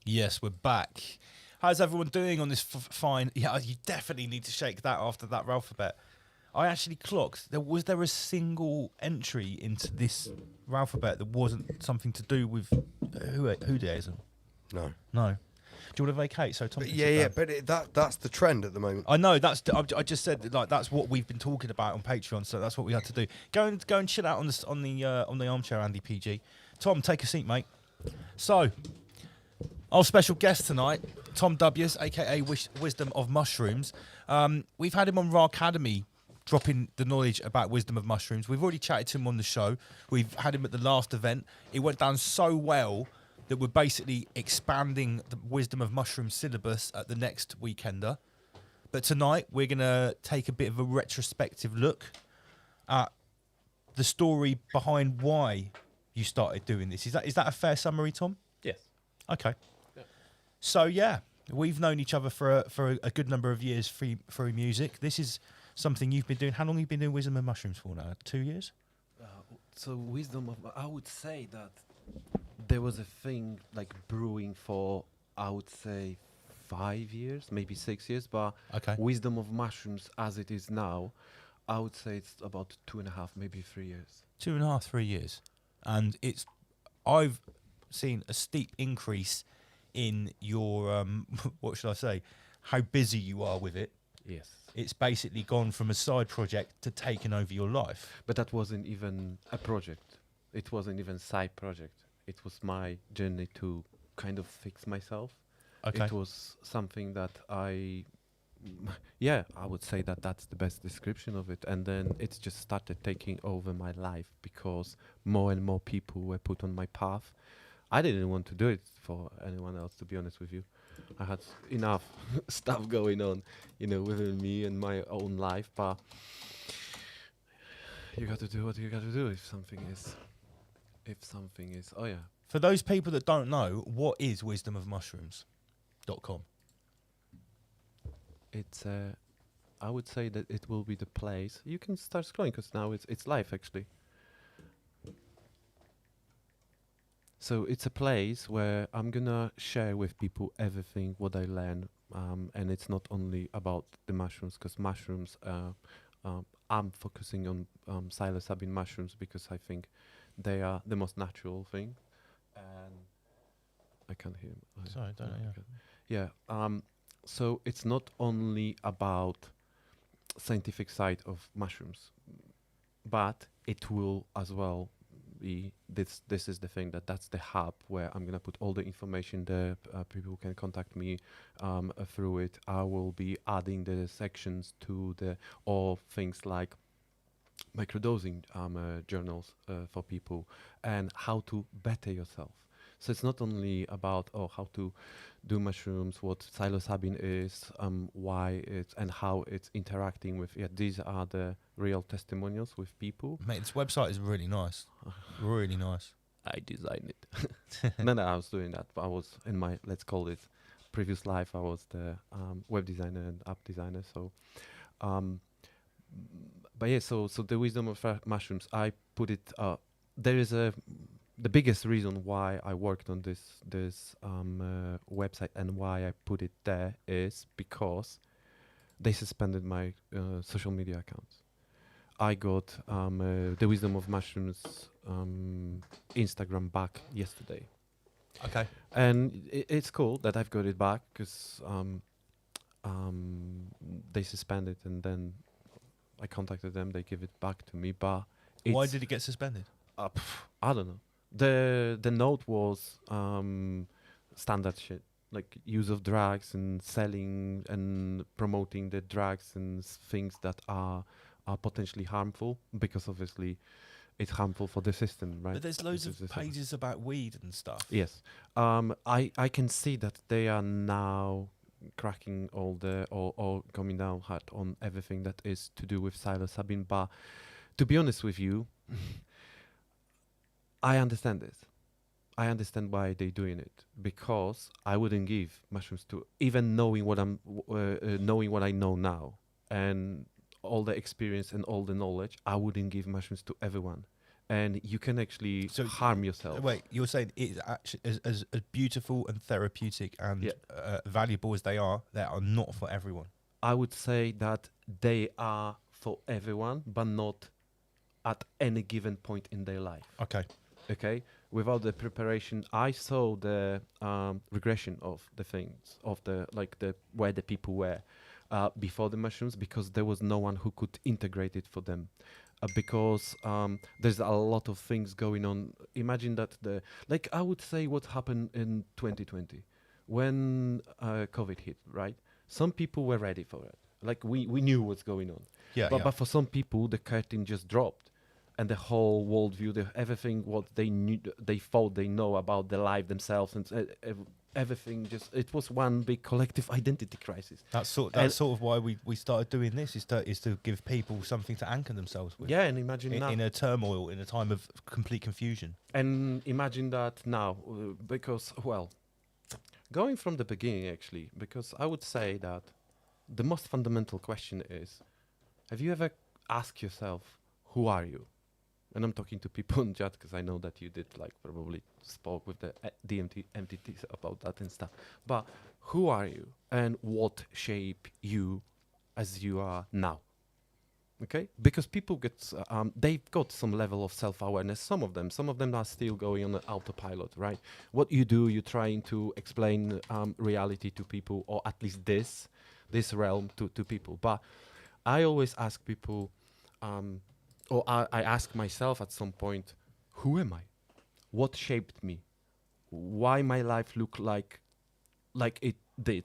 Yes, we're back. How's everyone doing on this fine? Yeah, you definitely need to shake that after that Ralphabet. I actually clocked. Was there a single entry into this Ralphabet that wasn't something to do with who dares? No. No. Do you want to vacate? So Tom. But that's the trend at the moment. I know. I just said that, like, that's what we've been talking about on Patreon. So that's what we had to do. Go and chill out on the armchair, Andy PG. Tom, take a seat, mate. So, our special guest tonight, Tom W's, aka Wisdom of Mushrooms. We've had him on Raw Academy, dropping the knowledge about Wisdom of Mushrooms. We've already chatted to him on the show. We've had him at the last event. It went down so well that we're basically expanding the Wisdom of Mushrooms syllabus at the next Weekender. But tonight we're going to take a bit of a retrospective look at the story behind why you started doing this. Is that a fair summary, Tom? Yes. Okay. Yeah. So yeah, we've known each other for a good number of years through music. This is something you've been doing. How long have you been doing Wisdom and Mushrooms for now? 2 years? So Wisdom of, I would say that there was a thing like brewing for, I would say, 5 years, maybe 6 years, but Wisdom of Mushrooms as it is now, I would say it's about 2.5, maybe 3 years. 2.5, 3 years. And I've seen a steep increase in your, what should I say, how busy you are with it. Yes. It's basically gone from a side project to taking over your life. But that wasn't even a project. It wasn't even a side project. It was my journey to kind of fix myself. Okay. It was something that I would say that that's the best description of it. And then it's just started taking over my life because more and more people were put on my path. I didn't want to do it for anyone else, to be honest with you. I had enough stuff going on, within me and my own life, but you got to do what you got to do if something is, oh yeah. For those people that don't know, what is wisdomofmushrooms.com? It's I would say that it will be the place. You can start scrolling because now it's live actually. So it's a place where I'm gonna share with people everything what I learn, and it's not only about the mushrooms, because mushrooms, I'm focusing on psilocybin mushrooms because I think they are the most natural thing. And I can't hear. Sorry, don't know. Yeah. So it's not only about scientific side of mushrooms, but it will as well be this is the thing that's the hub where I'm gonna put all the information there. People can contact me through it. I will be adding the sections to all things like microdosing journals for people and how to better yourself. So it's not only about how to do mushrooms, what psilocybin is, why it's and how it's interacting with. Yeah, these are the real testimonials with people. Mate, this website is really nice. Really nice. I designed it. No, I was doing that. But I was in my, let's call it, previous life. I was the web designer and app designer. So, but yeah. So the wisdom of mushrooms. I put it. There is the biggest reason why I worked on this website and why I put it there is because they suspended my social media accounts. I got the Wisdom of Mushrooms Instagram back yesterday. Okay. And it's cool that I've got it back because they suspended and then I contacted them. They give it back to me. But why did it get suspended? I don't know. The note was standard shit, like use of drugs and selling and promoting the drugs and things that are potentially harmful, because obviously it's harmful for the system, right? But there's loads of pages about weed and stuff. Yes. I can see that they are now cracking or coming down hard on everything that is to do with psilocybin. But to be honest with you, I understand this. I understand why they're doing it, because I wouldn't give mushrooms to, even knowing what knowing what I know now and all the experience and all the knowledge, I wouldn't give mushrooms to everyone. And you can actually harm yourself. Wait, you're saying it's actually as beautiful and therapeutic and valuable as they are not for everyone? I would say that they are for everyone, but not at any given point in their life. Okay. Without the preparation, I saw the regression of the things, of where the people were before the mushrooms, because there was no one who could integrate it for them. Because there's a lot of things going on. Imagine that I would say what happened in 2020 when COVID hit, right? Some people were ready for it. Like we knew what's going on. But for some people, the curtain just dropped. And the whole worldview, everything what they knew, they thought they know about their life themselves, and everything it was one big collective identity crisis. That's sort of why we started doing this, is to give people something to anchor themselves with. Yeah, and imagine now. In a turmoil, in a time of complete confusion. And imagine that now, because, well, going from the beginning, actually, because I would say that the most fundamental question is, have you ever asked yourself, who are you? And I'm talking to people in chat because I know that you did, like, probably spoke with the MTTs about that and stuff. But who are you and what shape you as you are now? Okay, because people get, they've got some level of self-awareness. Some of them are still going on an autopilot, right? What you do, you're trying to explain reality to people, or at least this realm to people. But I always ask people, or I ask myself at some point, who am I? What shaped me? Why my life looked like it did?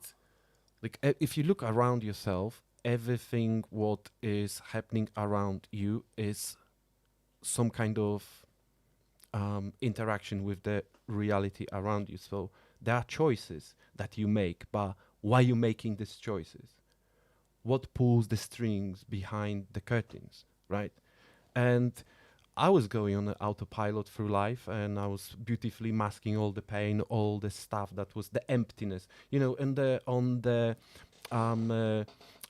Like, if you look around yourself, everything what is happening around you is some kind of interaction with the reality around you. So there are choices that you make, but why are you making these choices? What pulls the strings behind the curtains, right? And I was going on an autopilot through life, and I was beautifully masking all the pain, all the stuff that was the emptiness, you know. And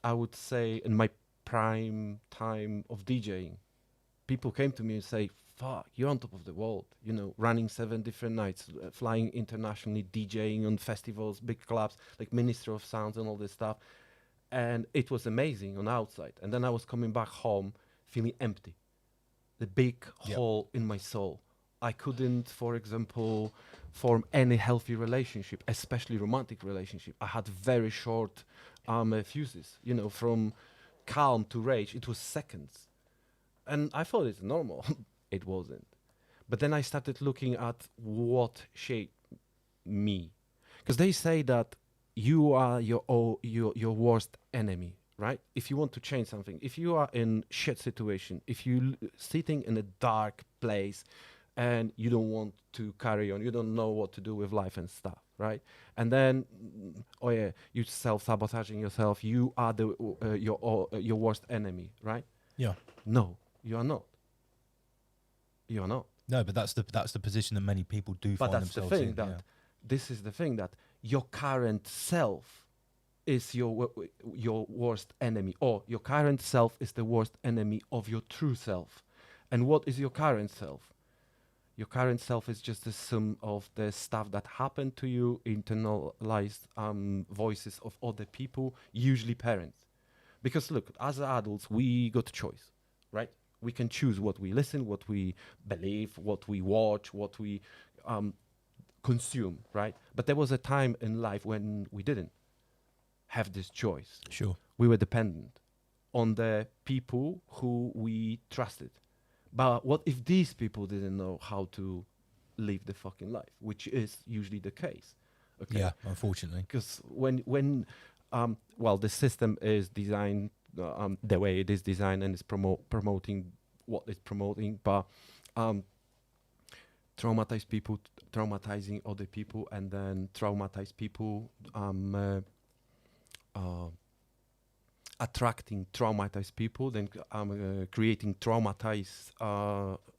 I would say in my prime time of DJing, people came to me and say, "Fuck, you're on top of the world, you know, running 7 different nights, flying internationally, DJing on festivals, big clubs, like Minister of Sounds and all this stuff." And it was amazing on the outside. And then I was coming back home feeling empty. The big hole in my soul. I couldn't, for example, form any healthy relationship, especially romantic relationship. I had very short fuses, you know, from calm to rage. It was seconds. And I thought it's normal. It wasn't. But then I started looking at what shaped me. Because they say that you are your worst enemy. Right? If you want to change something, if you are in shit situation, if you sitting in a dark place and you don't want to carry on, you don't know what to do with life and stuff, right? And then, you self-sabotaging yourself. You are your worst enemy, right? Yeah. No, you are not. You are not. No, but that's the position that many people do find themselves in. But that's the thing this is the thing that your current self is your worst enemy, or your current self is the worst enemy of your true self. And what is your current self? Your current self is just the sum of the stuff that happened to you, internalized voices of other people, usually parents. Because look, as adults, we got a choice, right? We can choose what we listen, what we believe, what we watch, what we consume, right? But there was a time in life when we didn't have this choice. Sure. We were dependent on the people who we trusted. But what if these people didn't know how to live the fucking life, which is usually the case? Okay? Yeah, unfortunately. Because when the system is designed the way it is designed and is promoting what it's promoting, but traumatizing other people, and then traumatize people, attracting traumatized people, then creating traumatized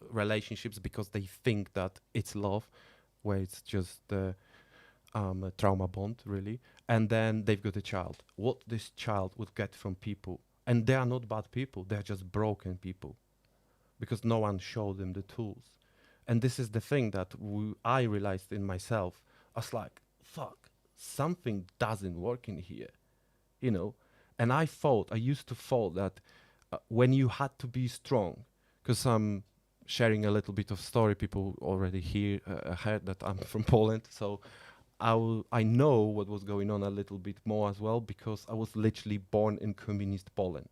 relationships because they think that it's love, where it's just a trauma bond, really. And then they've got a child. What this child would get from people, and they are not bad people, they're just broken people, because no one showed them the tools. And this is the thing that I realized in myself. I was like, fuck, something doesn't work in here, you know. And I used to thought that when you had to be strong, because I'm sharing a little bit of story, people already heard that I'm from Poland, so I know what was going on a little bit more as well, because I was literally born in communist Poland.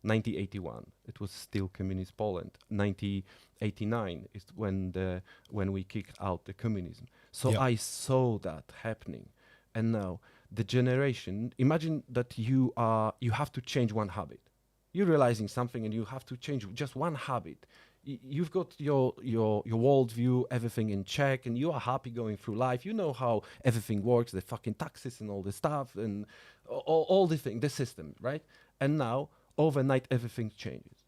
1981, it was still communist Poland. 1989 is when we kicked out the communism. So I saw that happening, and now the generation. Imagine that you have to change one habit. You're realizing something, and you have to change just one habit. you've got your worldview, everything in check, and you are happy going through life. You know how everything works, the fucking taxes and all the stuff, and all the thing, the system, right? And now, overnight, everything changes.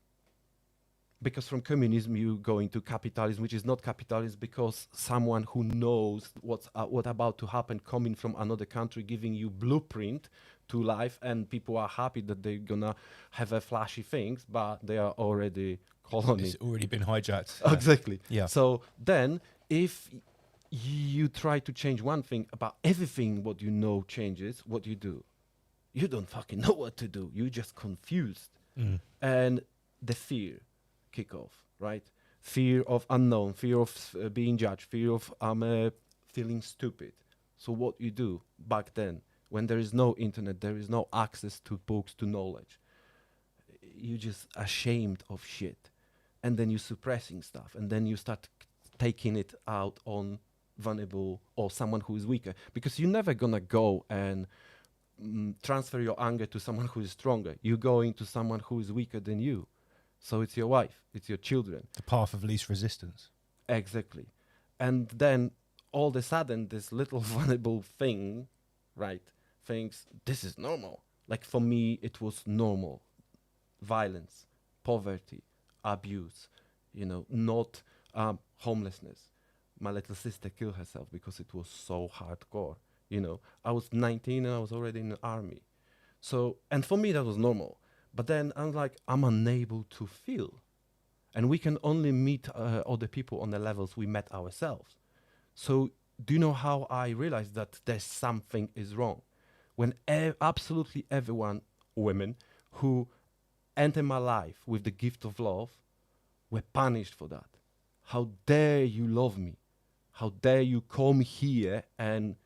Because from communism, you go into capitalism, which is not capitalism, because someone who knows what about to happen coming from another country, giving you blueprint to life, and people are happy that they're gonna have a flashy things, but they are already colony. It's already been hijacked. Exactly. Yeah. So then, if you try to change one thing about everything, what you know changes, what you do? You don't fucking know what to do. You're just confused. And the fear kick off, right? Fear of unknown, fear of being judged, fear of feeling stupid. So what you do back then, when there is no internet, there is no access to books, to knowledge, you're just ashamed of shit. And then you're suppressing stuff. And then you start taking it out on vulnerable or someone who is weaker. Because you're never going to go and transfer your anger to someone who is stronger. You're going to someone who is weaker than you. So it's your wife, it's your children. The path of least resistance. Exactly. And then all of a sudden, this little vulnerable thing, right, thinks this is normal. Like for me, it was normal. Violence, poverty, abuse, not homelessness. My little sister killed herself because it was so hardcore. I was 19 and I was already in the army. So, and for me, that was normal. But then I'm like, I'm unable to feel. And we can only meet other people on the levels we met ourselves. So do you know how I realized that there's something is wrong? When absolutely everyone, women, who enter my life with the gift of love were punished for that. How dare you love me? How dare you come here and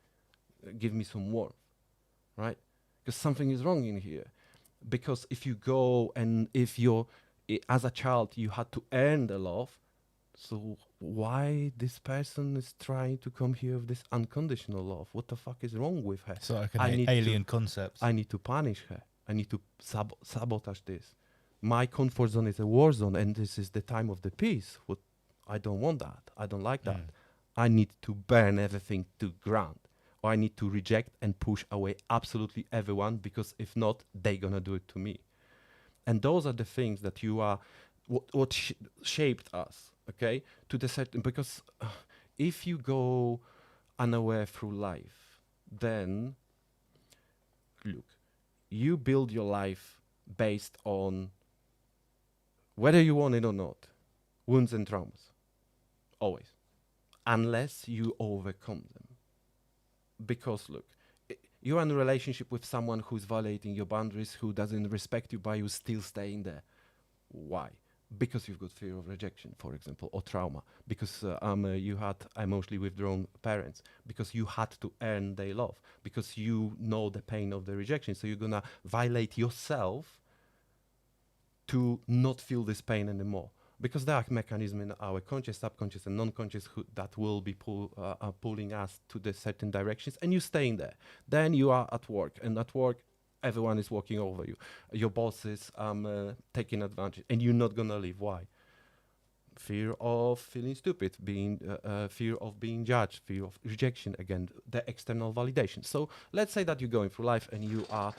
give me some warmth, right? Because something is wrong in here. Because if you go and if you're, as a child, you had to earn the love, so why this person is trying to come here with this unconditional love? What the fuck is wrong with her? So like an alien concept. I need to punish her. I need to sabotage this. My comfort zone is a war zone, and this is the time of the peace. I don't want that. I don't like that. I need to burn everything to ground. Or I need to reject and push away absolutely everyone, because if not, they're gonna do it to me. And those are the things that you are, what shaped us, okay? To the certain, because if you go unaware through life, then, look, you build your life based on whether you want it or not, wounds and traumas, always, unless you overcome them. Because look, you're in a relationship with someone who's violating your boundaries, who doesn't respect you, but you're still staying there. Why? Because you've got fear of rejection, for example, or trauma. Because you had emotionally withdrawn parents. Because you had to earn their love. Because you know the pain of the rejection. So you're gonna violate yourself to not feel this pain anymore. Because there are mechanisms in our conscious, subconscious, and non-conscious that will be pulling us to the certain directions, and you staying there. Then you are at work, and at work, everyone is walking over you. Your boss is taking advantage, and you're not gonna leave. Why? Fear of feeling stupid, fear of being judged, fear of rejection, again, the external validation. So let's say that you're going through life and you are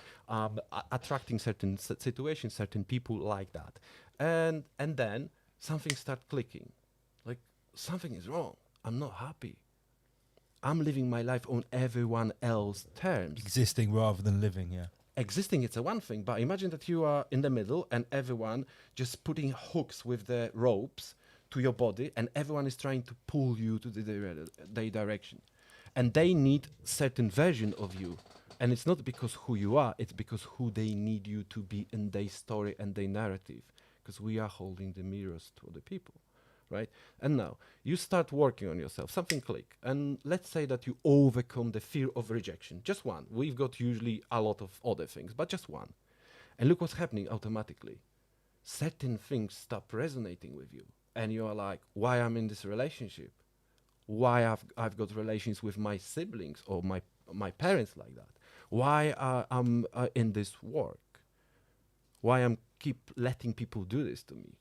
attracting certain situations, certain people like that. And then something starts clicking. Like, something is wrong. I'm not happy. I'm living my life on everyone else's terms. Existing rather than living, yeah. Existing, it's a one thing, but imagine that you are in the middle and everyone just putting hooks with the ropes to your body, and everyone is trying to pull you to their direction. And they need certain version of you. And it's not because who you are, it's because who they need you to be in their story and their narrative. Because we are holding the mirrors to other people, right? And now, you start working on yourself, something click. And let's say that you overcome the fear of rejection. Just one. We've got usually a lot of other things, but just one. And look what's happening automatically. Certain things stop resonating with you. And you're like, why I'm in this relationship? Why I've got relations with my siblings or my parents like that? Why I'm in this work? Why I'm keep letting people do this to me?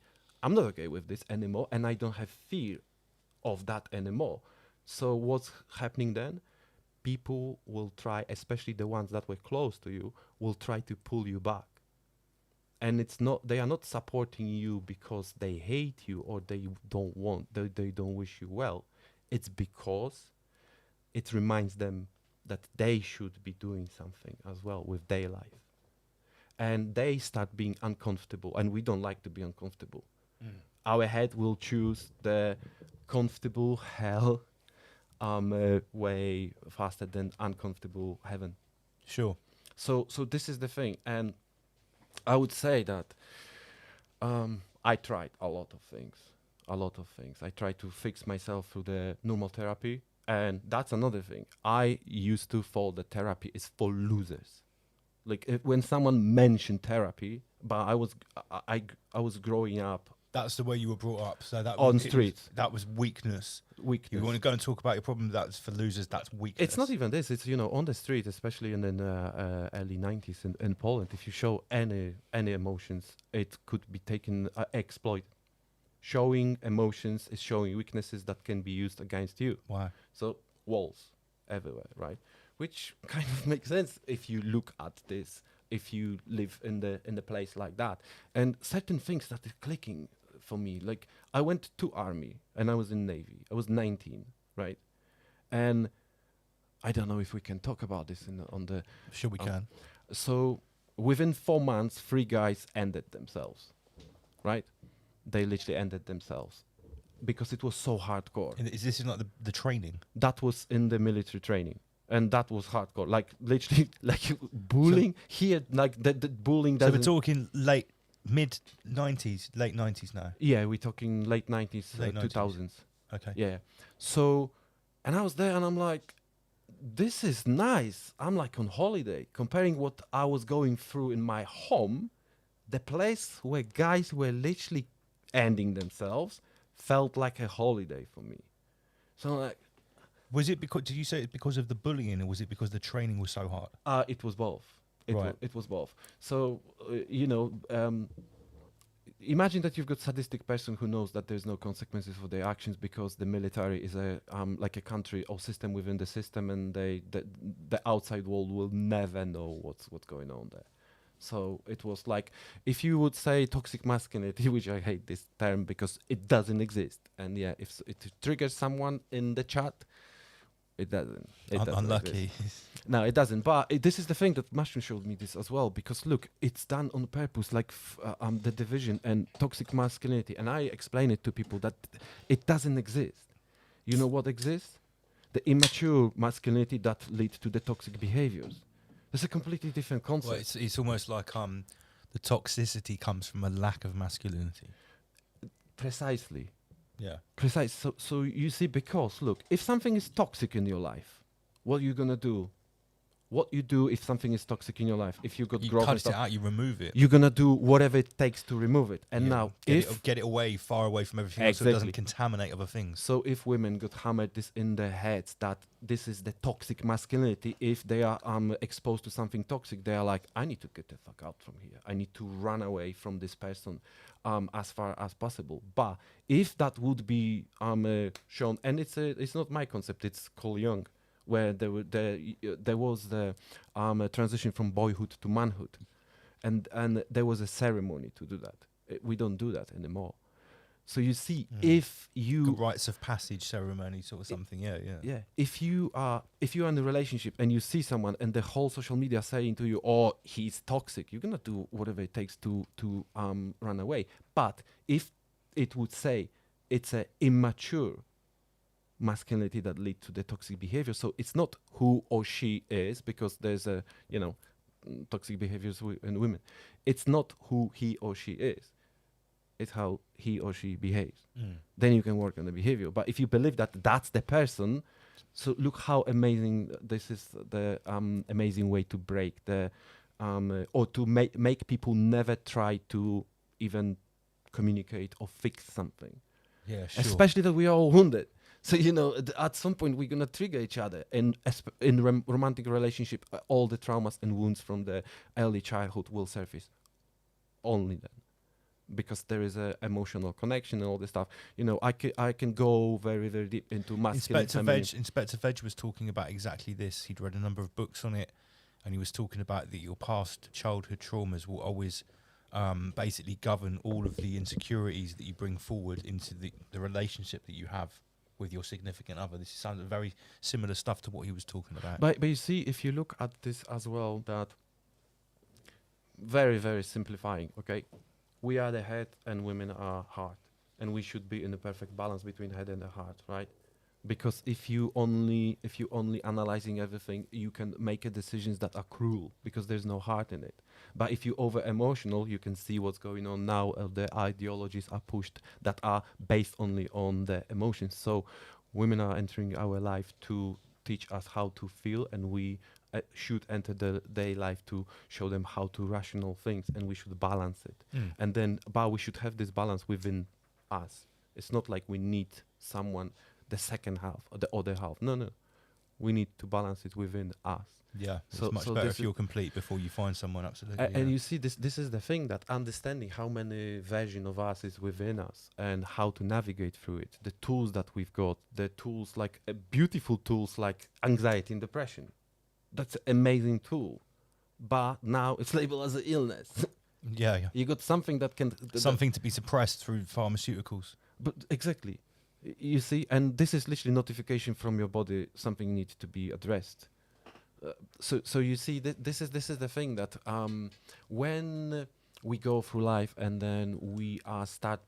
I'm not okay with this anymore, and I don't have fear of that anymore. So what's happening then? People will try, especially the ones that were close to you, will try to pull you back. And they are not supporting you because they hate you or they don't wish you well. It's because it reminds them that they should be doing something as well with their life. And they start being uncomfortable, and we don't like to be uncomfortable. Our head will choose the comfortable hell way faster than uncomfortable heaven. Sure. So this is the thing, and I would say that I tried a lot of things. I tried to fix myself through the normal therapy, and that's another thing. I used to thought that therapy is for losers. Like when someone mentioned therapy, but I was growing up. That's the way you were brought up. So that on streets. That was weakness. Weakness. You want to go and talk about your problem? That's for losers. That's weakness. It's not even this. It's on the street, especially in the early 90s in Poland. If you show any emotions, it could be taken exploit. Showing emotions is showing weaknesses that can be used against you. Wow. So walls everywhere, right? Which kind of makes sense if you look at this, if you live in the place like that. And certain things that are clicking for me, like I went to army and I was in Navy. I was 19, right? And I don't know if we can talk about this on the... Sure we can. So within 4 months, 3 guys ended themselves, right? They literally ended themselves because it was so hardcore. And is this not the training? That was in the military training. And that was hardcore, like literally, like bullying here, like the bullying. So we're talking mid 90s, late 90s now. Yeah, we're talking late 90s, late 2000s. Okay. Yeah. So, and I was there, and I'm like, this is nice. I'm like on holiday, comparing what I was going through in my home, the place where guys were literally ending themselves felt like a holiday for me. So like. Was it because? Did you say it's because of the bullying, or was it because the training was so hard? It was both. Right. It was both. So imagine that you've got sadistic person who knows that there's no consequences for their actions because the military is like a country or system within the system, and the outside world will never know what's going on there. So it was like, if you would say toxic masculinity, which I hate this term because it doesn't exist, and yeah, if it triggers someone in the chat. It doesn't. Unlucky. No, it doesn't. But this is the thing that Mushroom showed me this as well. Because look, it's done on purpose, like the division and toxic masculinity. And I explain it to people that it doesn't exist. You know what exists? The immature masculinity that leads to the toxic behaviors. It's a completely different concept. Well, it's almost like the toxicity comes from a lack of masculinity. Precisely. Yeah. Precise. So you see, because look, if something is toxic in your life, what are you gonna do? What you do if something is toxic in your life? If you got growth, cut it out, you remove it. You're gonna do whatever it takes to remove it. And now, get it away, far away from everything else, so it doesn't contaminate other things. So if women got hammered this in their heads that this is the toxic masculinity, if they are exposed to something toxic, they are like, I need to get the fuck out from here. I need to run away from this person as far as possible. But if that would be shown, and it's not my concept, it's Carl Jung, where there was the transition from boyhood to manhood, and there was a ceremony to do that. We don't do that anymore. So you see, if you rites of passage ceremony, sort of something, yeah. If you are in a relationship and you see someone and the whole social media saying to you, "Oh, he's toxic," you're gonna do whatever it takes to run away. But if it would say it's an immature masculinity that lead to the toxic behavior, so it's not who or she is, because there's toxic behaviors in women. It's not who he or she is. It's how he or she behaves. Then you can work on the behavior. But if you believe that that's the person, so look how amazing this is, the amazing way to break the or to make people never try to even communicate or fix something. Yeah, sure. Especially that we are all wounded. So, at some point we're going to trigger each other. And in romantic relationship, all the traumas and wounds from the early childhood will surface. Only then. because there is a emotional connection and all this stuff. You know, I can go very, very deep into masculine. Inspector Veg was talking about exactly this. He'd read a number of books on it, and he was talking about that your past childhood traumas will always basically govern all of the insecurities that you bring forward into the relationship that you have with your significant other. This sounds very similar stuff to what he was talking about. But you see, if you look at this as well, that very, very simplifying, okay? We are the head and women are heart. And we should be in a perfect balance between head and the heart, right? Because if you only analyzing everything, you can make decisions that are cruel because there's no heart in it. But if you over emotional, you can see what's going on now. The ideologies are pushed that are based only on the emotions. So women are entering our life to teach us how to feel, and we should enter their life to show them how to rational things, and we should balance it. And then, but we should have this balance within us. It's not like we need someone, the second half or the other half. No. We need to balance it within us. Yeah, it's much better if you're complete before you find someone, absolutely. And you see, this is the thing, that understanding how many version of us is within us and how to navigate through it. The tools that we've got, the tools like beautiful tools like anxiety and depression. That's an amazing tool. But now it's labeled as an illness. Yeah. You got something that can... something to be suppressed through pharmaceuticals. But exactly. You see, and this is literally notification from your body, something needs to be addressed. So you see, this is the thing that when we go through life and then we start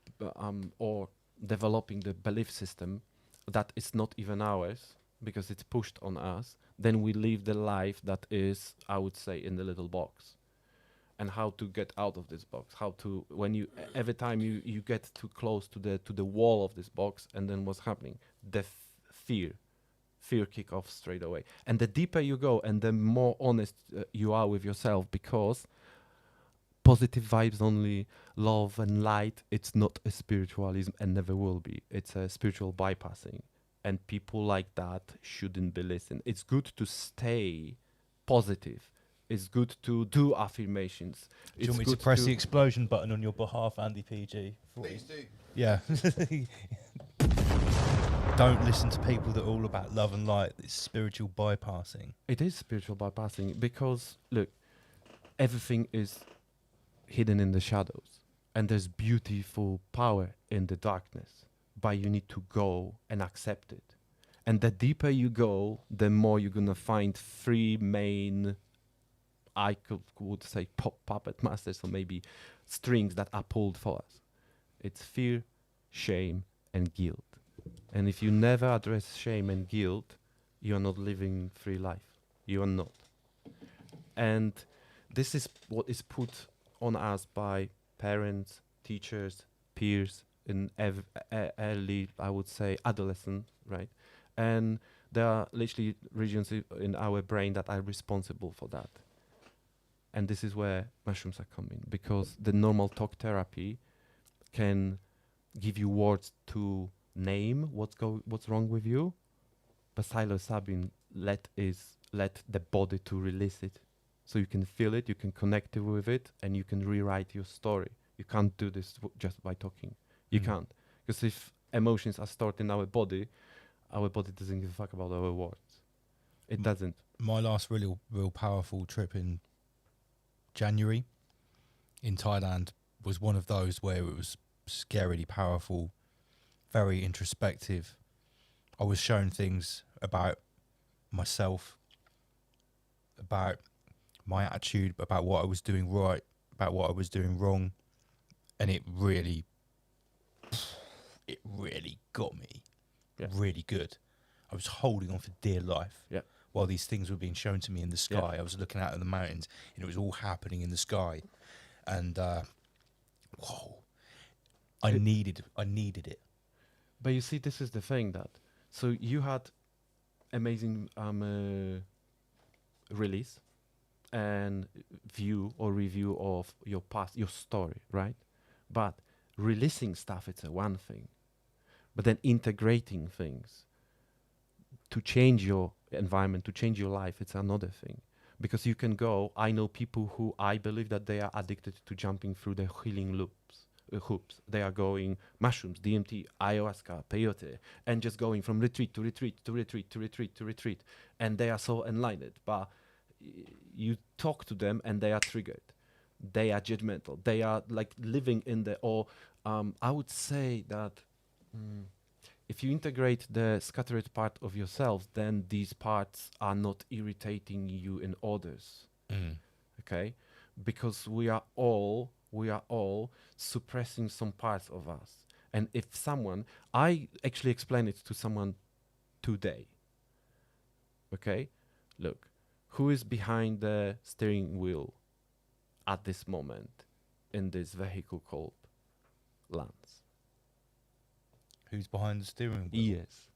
or developing the belief system that is not even ours because it's pushed on us, then we live the life that is, I would say, in the little box. And how to get out of this box? How to, when you every time you get too close to the wall of this box, and then what's happening? The fear kick off straight away. And the deeper you go, and the more honest you are with yourself, because positive vibes only, love and light. It's not a spiritualism, and never will be. It's a spiritual bypassing, and people like that shouldn't be listened. It's good to stay positive. It's good to do affirmations. Do you want me to press the explosion button on your behalf, Andy PG? Please do. Yeah. Don't listen to people that are all about love and light. It's spiritual bypassing. It is spiritual bypassing because, look, everything is hidden in the shadows. And there's beautiful power in the darkness. But you need to go and accept it. And the deeper you go, the more you're going to find three main... I would say puppet masters, or maybe strings that are pulled for us. It's fear, shame, and guilt. And if you never address shame and guilt, you are not living free life. You are not. And this is what is put on us by parents, teachers, peers in early, I would say, adolescent, right? And there are literally regions in our brain that are responsible for that. And this is where mushrooms are coming, because the normal talk therapy can give you words to name what's wrong with you, but psilocybin let the body to release it, so you can feel it, you can connect with it, and you can rewrite your story. You can't do this just by talking. You can't, because if emotions are stored in our body doesn't give a fuck about our words. It doesn't. My last real powerful trip in January in Thailand was one of those where it was scarily powerful, very introspective. I was shown things about myself, about my attitude, about what I was doing right, about what I was doing wrong, and it really got me. Really good. I was holding on for dear life. Yeah. While these things were being shown to me in the sky, I was looking out at the mountains, and it was all happening in the sky. And whoa, I needed it. But you see, this is the thing that, so you had amazing release and view or review of your past, your story, right? But releasing stuff, it's one thing. But then integrating things to change your environment, to change your life, it's another thing. Because you can go, I know people who I believe that they are addicted to jumping through the healing loops hoops. They are going mushrooms, DMT, ayahuasca, peyote, and just going from retreat to retreat to retreat to retreat to retreat. And they are so enlightened. But you talk to them and they are triggered. They are judgmental. They are like living in the, or I would say that if you integrate the scattered part of yourself, then these parts are not irritating you in others. Okay? Because we are all suppressing some parts of us. And if someone, I actually explained it to someone today. Okay? Look, who is behind the steering wheel at this moment in this vehicle called Lance? Who's behind the steering wheel? Yes.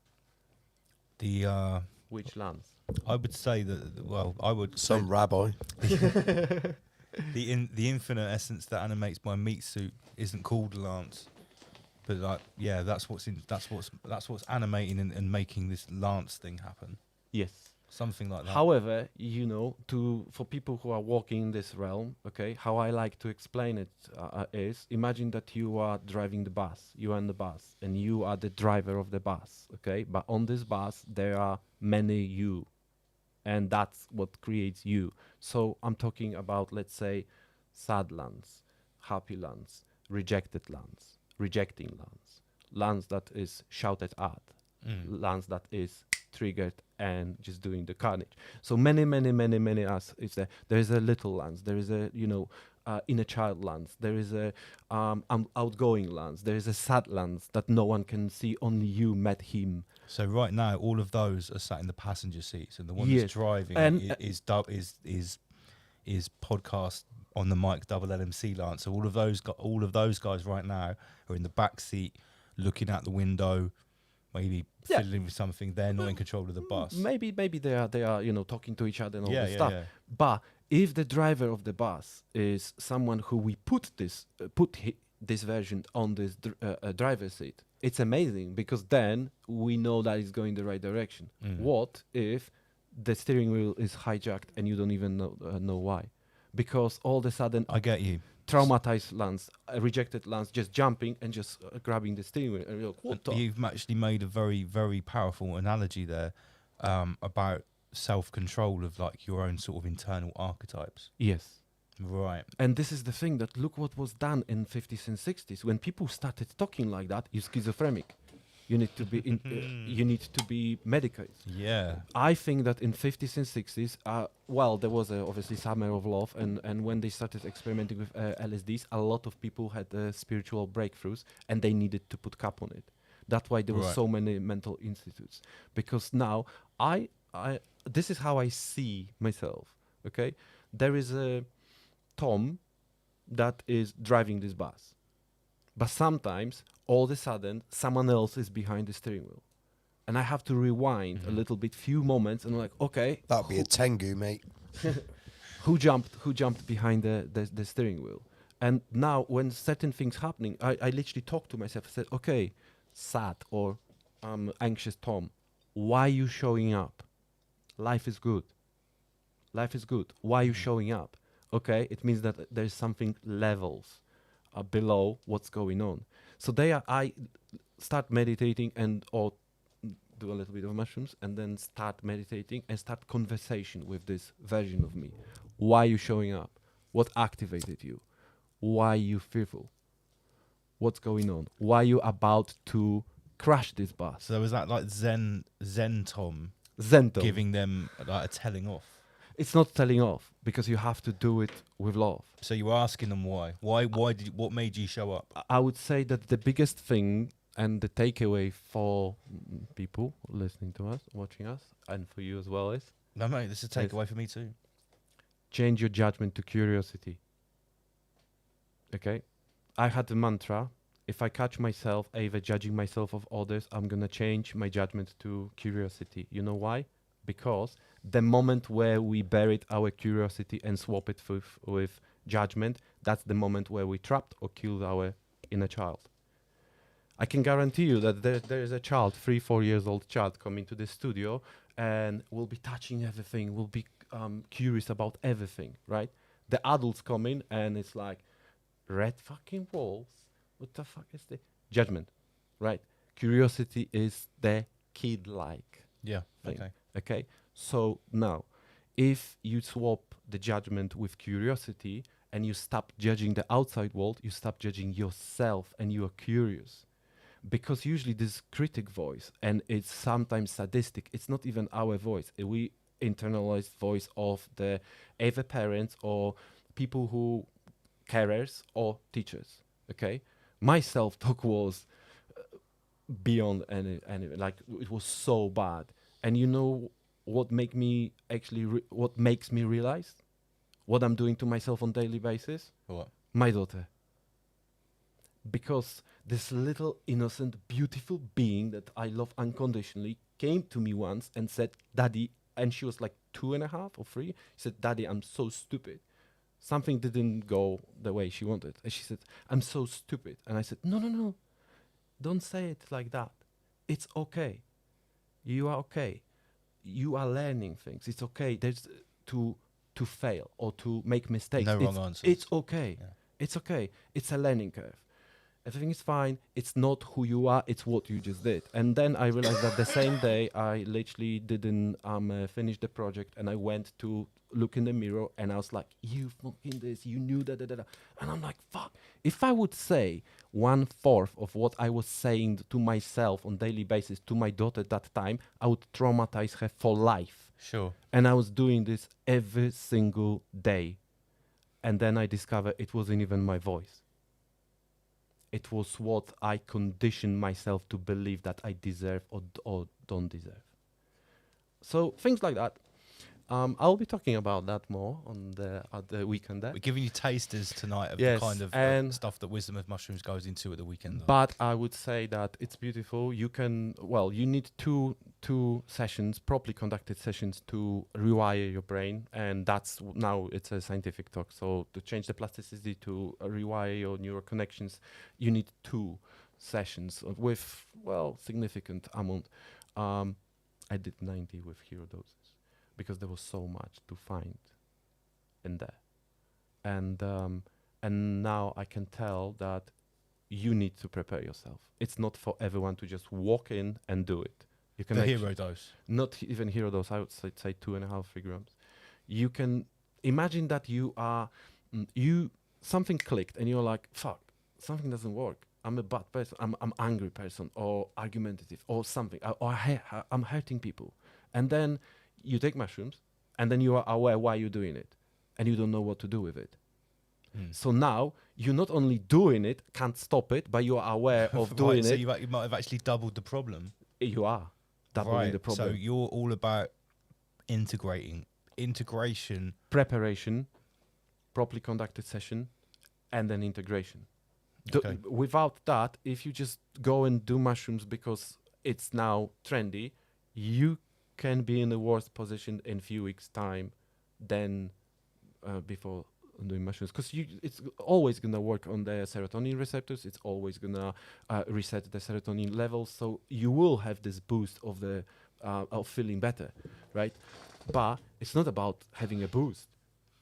The which Lance? I would say that. Well, I would. Some rabbi. The infinite essence that animates my meat suit isn't called Lance, but like, yeah, that's what's animating and making this Lance thing happen. Yes. Something like that. However, you know, for people who are walking in this realm, okay, how I like to explain it is, imagine that you are driving the bus, you are in the bus, and you are the driver of the bus, okay? But on this bus, there are many you, and that's what creates you. So I'm talking about, let's say, sad Lance, happy Lance, rejected Lance, rejecting Lance, Lance that is shouted at, Lance that is triggered and just doing the carnage. So many us is there. There is a little Lance, there is a inner child Lance, there is a outgoing Lance, there is a sad Lance that no one can see, only you met him. So right now all of those are sat in the passenger seats, and the one that's driving is podcast on the mic double LMC Lance. So all of those guys right now are in the back seat looking out the window, maybe fiddling with something. They're not in control of the bus. Maybe they are talking to each other and all this stuff. Yeah. But if the driver of the bus is someone who we put this version on this driver's seat, it's amazing, because then we know that it's going the right direction. What if the steering wheel is hijacked and you don't even know why? Because all of a sudden, I get you. Traumatized Lance, rejected Lance, just jumping and just grabbing the steering wheel. And you're like, what the? You've actually made a very, very powerful analogy there about self-control of like your own sort of internal archetypes. Yes. Right. And this is the thing, that look what was done in 50s and 60s. When people started talking like that, you're schizophrenic. You need to be you need to be medicated. Yeah. I think that in 50s and 60s, there was obviously Summer of Love, and when they started experimenting with LSDs, a lot of people had spiritual breakthroughs, and they needed to put cap on it. That's why there were so many mental institutes. Because now this is how I see myself. Okay, there is a Tom that is driving this bus, but sometimes all of a sudden someone else is behind the steering wheel, and I have to rewind a little bit, few moments, and I'm like, okay, that'd be a Tangu, mate. who jumped behind the steering wheel? And now when certain things happening, I literally talked to myself. I said, okay, sad or anxious Tom, why are you showing up? Life is good. Life is good. Why are you showing up? Okay, it means that there's something levels below what's going on. So I start meditating or do a little bit of mushrooms, and then start meditating and start conversation with this version of me. Why are you showing up? What activated you? Why are you fearful? What's going on? Why are you about to crash this bus? So was that like Zen Tom? Zen Tom. Giving them like a telling off? It's not telling off, because you have to do it with love. So you were asking them why? What made you show up? I would say that the biggest thing and the takeaway for people listening to us, watching us, and for you as well is... No, mate, this is a takeaway for me too. Change your judgment to curiosity. Okay? I had the mantra, if I catch myself either judging myself of others, I'm going to change my judgment to curiosity. You know why? Because the moment where we buried our curiosity and swap it with judgment, that's the moment where we trapped or killed our inner child. I can guarantee you that there is a child, 3-4 years old child, coming to the studio and will be touching everything, will be curious about everything, right? The adults come in and it's like red fucking walls, what the fuck is the judgment, right? Curiosity is the kid-like. Yeah. Thing. Okay. Okay. So now, if you swap the judgment with curiosity and you stop judging the outside world, you stop judging yourself and you are curious. Because usually this critic voice, and it's sometimes sadistic, it's not even our voice. We internalized voice of the either parents or people who carers or teachers. Okay, my self-talk was beyond any like it was so bad. And you know what make me actually what makes me realize what I'm doing to myself on daily basis? What? My daughter. Because this little innocent beautiful being that I love unconditionally came to me once and said, "Daddy," and she was like 2.5 or 3, said, "Daddy, I'm so stupid. Something didn't go the way she wanted." And she said, "I'm so stupid." And I said, no, don't say it like that. It's okay. You are okay. You are learning things. It's okay. There's to fail or to make mistakes. No wrong answers. It's okay. Yeah. It's okay. It's a learning curve. Everything is fine. It's not who you are. It's what you just did. And then I realized that the same day I literally didn't finish the project, and I went to look in the mirror and I was like, "You fucking this. You knew that." And I'm like, "Fuck." If I would say 1/4 of what I was saying to myself on daily basis to my daughter at that time, I would traumatize her for life. Sure. And I was doing this every single day. And then I discovered it wasn't even my voice. It was what I conditioned myself to believe that I deserve or don't deserve. So things like that. I'll be talking about that more on the weekend. We're giving you tasters tonight of Yes, the kind of stuff that Wisdom of Mushrooms goes into at the weekend. But I would say that it's beautiful. You can, you need two sessions, properly conducted sessions to rewire your brain. And that's now it's a scientific talk. So to change the plasticity, to rewire your neural connections, you need 2 sessions with, significant amount. I did 90 with hero doses because there was so much to find in there. And now I can tell that you need to prepare yourself. It's not for everyone to just walk in and do it. You can the hero dose. Not even hero dose. I would say 2.5, 3 grams. You can imagine that you are something clicked and you're like, "Fuck, something doesn't work. I'm a bad person. I'm angry person or argumentative or something. Or I'm hurting people." And then you take mushrooms and then you are aware why you're doing it and you don't know what to do with it. So now you're not only doing it, can't stop it, but you are aware of doing it. So you might have actually doubled the problem. You are doubling the problem. So you're all about integration, preparation, properly conducted session, and then integration. Okay. Without that, if you just go and do mushrooms because it's now trendy, you can be in a worse position in a few weeks' time than before doing mushrooms, because it's always going to work on the serotonin receptors. It's always going to reset the serotonin levels, so you will have this boost of the of feeling better, right? But it's not about having a boost.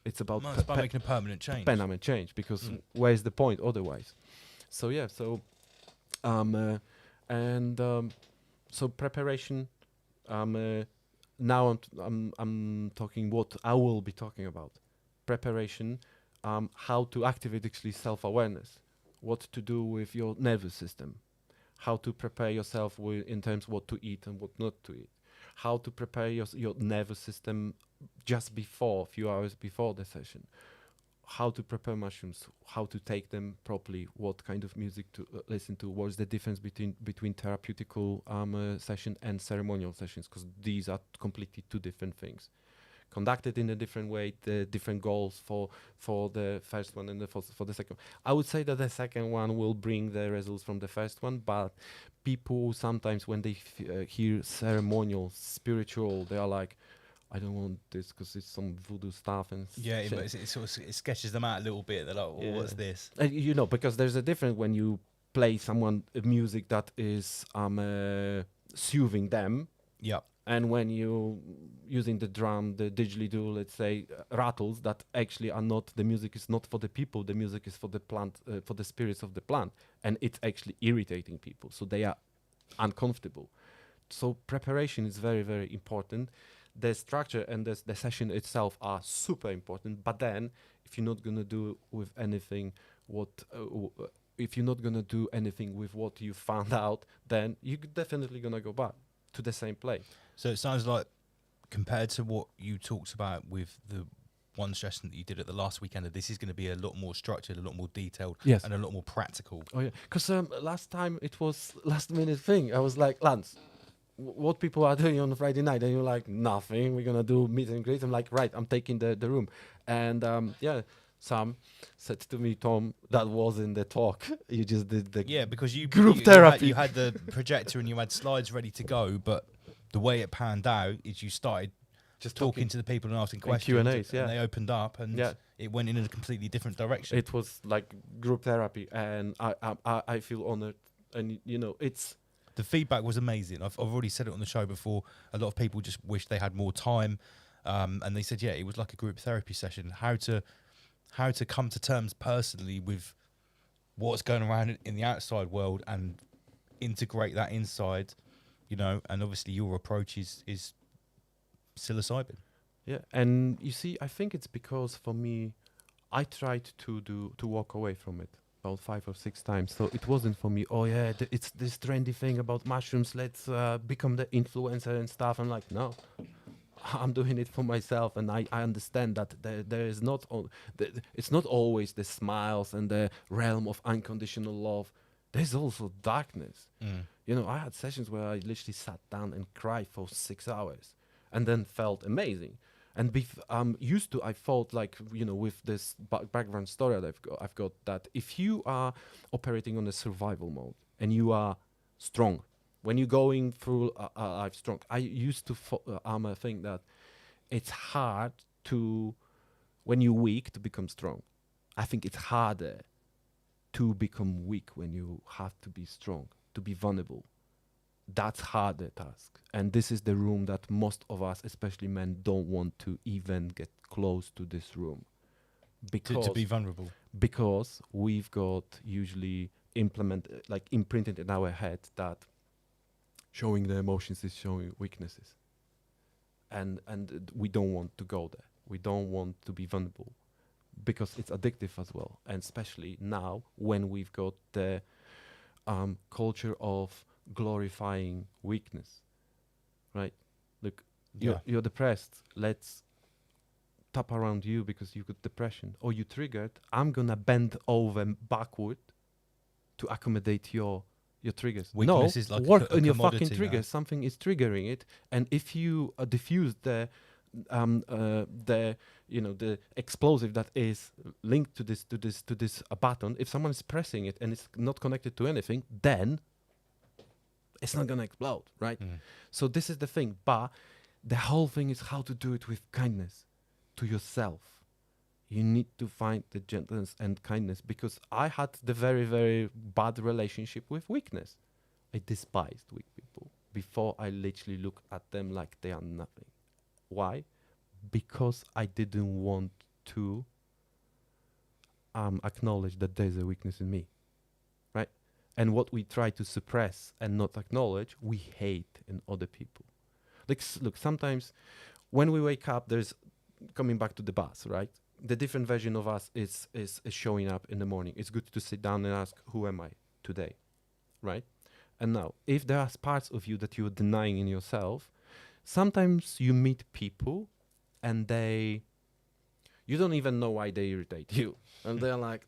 It's about making a permanent change. Permanent change, because where's the point otherwise? So yeah, so so preparation. Now I'm talking what I will be talking about. Preparation, how to activate actually self-awareness, what to do with your nervous system, how to prepare yourself in terms of what to eat and what not to eat, how to prepare your nervous system just before, a few hours before the session, how to prepare mushrooms, how to take them properly, what kind of music to listen to, what's the difference between therapeutical session and ceremonial sessions, because these are completely 2 different things. Conducted in a different way, the different goals for the first one and for the second. I would say that the second one will bring the results from the first one, but people sometimes when they hear ceremonial, spiritual, they are like, I don't want this because it's some voodoo stuff and it sketches them out a little bit. They're like, what's this? Because there's a difference when you play someone music that is soothing them Yeah. And when you using the drum, the didgeridoo, let's say rattles that actually are not, the music is not for the people, the music is for the plant, for the spirits of the plant, and it's actually irritating people, so they are uncomfortable. So preparation is very, very important. The structure and the session itself are super important, but then if you're not gonna do with anything if you're not gonna do anything with what you found out, then you're definitely gonna go back to the same place. So it sounds like, compared to what you talked about with the one session that you did at the last weekend, this is going to be a lot more structured, a lot more detailed, Yes. and a lot more practical. Oh yeah, because last time it was last minute thing. I was like, Lance, what people are doing on Friday night? And you're like, nothing. We're gonna do meet and greet. I'm like, right, I'm taking the room. And Sam said to me, Tom, that wasn't the talk. You just did the because group therapy. You had the projector and you had slides ready to go, but the way it panned out is you started just talking to the people and asking questions. Q&As, and they opened up, and it went in a completely different direction. It was like group therapy, and I feel honored. And it's the feedback was amazing. I've already said it on the show before. A lot of people just wish they had more time, and they said, it was like a group therapy session. How to come to terms personally with what's going around in the outside world and integrate that inside, and obviously your approach is psilocybin. Yeah, and you see, I think it's because for me, I tried to walk away from it about 5 or 6 times. So it wasn't for me, it's this trendy thing about mushrooms, let's become the influencer and stuff. I'm like, no, I'm doing it for myself, and I understand that there is not it's not always the smiles and the realm of unconditional love. There's also darkness. I had sessions where I literally sat down and cried for 6 hours and then felt amazing. And I thought, like, with this background story that I've got that if you are operating on a survival mode and you are strong, when you're going through life strong, I used to think that it's hard when you're weak, to become strong. I think it's harder to become weak when you have to be strong, to be vulnerable. That's harder task. And this is the room that most of us, especially men, don't want to even get close to this room. Because to be vulnerable. Because we've got usually imprinted in our head that showing the emotions is showing weaknesses. And we don't want to go there. We don't want to be vulnerable because it's addictive as well. And especially now when we've got the culture of glorifying weakness, right? Look, you're depressed. Let's tap around you because you got depression or you triggered. I'm gonna bend over backward to accommodate your triggers. Weakness is like work a on your fucking commodity triggers. now. Something is triggering it, and if you diffuse the explosive that is linked to this button, if someone is pressing it and it's not connected to anything, then it's not gonna explode, right? So this is the thing, but the whole thing is how to do it with kindness to yourself. You need to find the gentleness and kindness, because I had the very, very bad relationship with weakness. I despised weak people. Before, I literally look at them like they are nothing. Why? Because I didn't want to acknowledge that there's a weakness in me, right? And what we try to suppress and not acknowledge, we hate in other people. Like, look, sometimes when we wake up, there's coming back to the bus, right? The different version of us is showing up in the morning. It's good to sit down and ask, who am I today, right? And now, if there are parts of you that you're denying in yourself, sometimes you meet people and you don't even know why they irritate you. And they're like,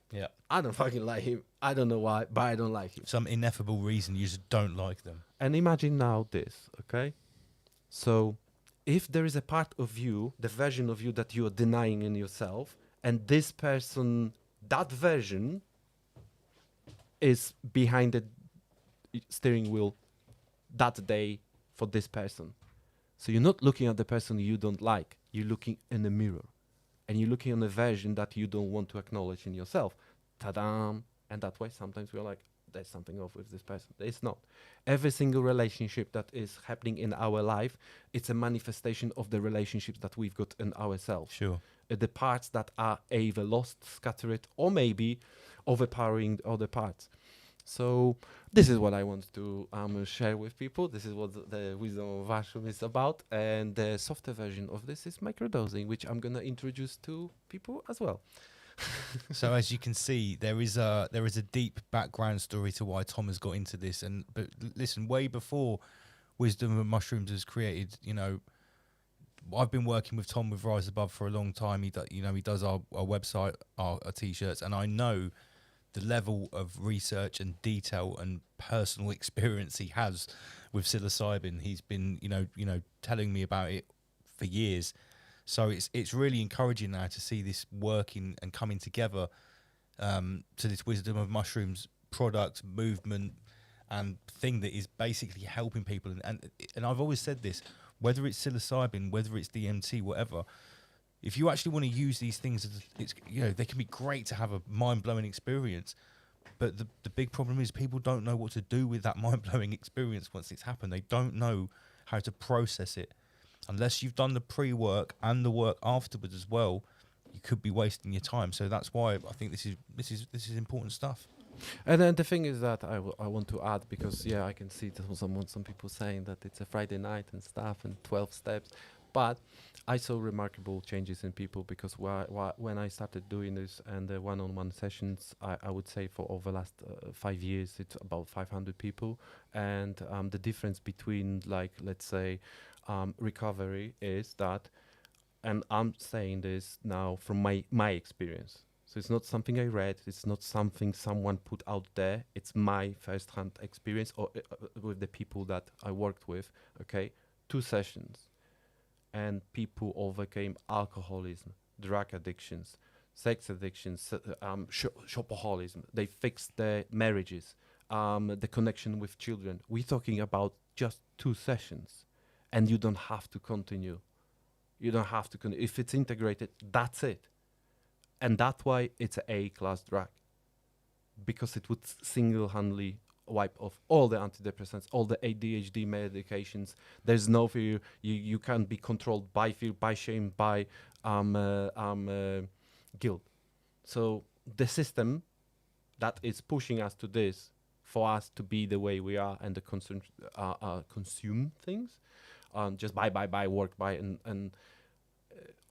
I don't fucking like him. I don't know why, but I don't like him. Some ineffable reason you just don't like them. And imagine now this, okay? So if there is a part of you, the version of you that you are denying in yourself, and this person, that version is behind the steering wheel that day for this person. So you're not looking at the person you don't like. You're looking in the mirror. And you're looking at a version that you don't want to acknowledge in yourself. Ta-da! And that way, sometimes we're like, there's something off with this person. It's not. Every single relationship that is happening in our life, it's a manifestation of the relationships that we've got in ourselves. Sure. The parts that are either lost, scattered, or maybe overpowering other parts. So this is what I want to share with people. This is what the Wisdom of Ashram is about. And the softer version of this is microdosing, which I'm going to introduce to people as well. So as you can see, there is a deep background story to why Tom has got into this. But listen, way before Wisdom of Mushrooms was created, you know, I've been working with Tom with Rise Above for a long time. He does our website, our t-shirts, and I know the level of research and detail and personal experience he has with psilocybin. He's been, you know, telling me about it for years. So it's really encouraging now to see this working and coming together to this Wisdom of Mushrooms product, movement, and thing that is basically helping people. And I've always said this, whether it's psilocybin, whether it's DMT, whatever, if you actually want to use these things, it's, you know, they can be great to have a mind-blowing experience. But the big problem is people don't know what to do with that mind-blowing experience once it's happened. They don't know how to process it. Unless you've done the pre-work and the work afterwards as well, you could be wasting your time. So that's why I think this is important stuff. And then the thing is that I want to add, because I can see some people saying that it's a Friday night and stuff and 12 steps, but I saw remarkable changes in people, because when I started doing this and the one-on-one sessions, I would say for over the last 5 years, it's about 500 people. And the difference between, like, let's say, recovery is that, and I'm saying this now from my experience. So it's not something I read, it's not something someone put out there, it's my first-hand experience or with the people that I worked with, okay? 2 sessions. And people overcame alcoholism, drug addictions, sex addictions, shopaholism. They fixed their marriages, the connection with children. We're talking about just 2 sessions. And you don't have to continue. You don't have to continue. If it's integrated, that's it. And that's why it's an A-class drug. Because it would single-handedly wipe off all the antidepressants, all the ADHD medications. There's no fear. You can't be controlled by fear, by shame, by guilt. So the system that is pushing us to this, for us to be the way we are and to consume things, just buy, work, and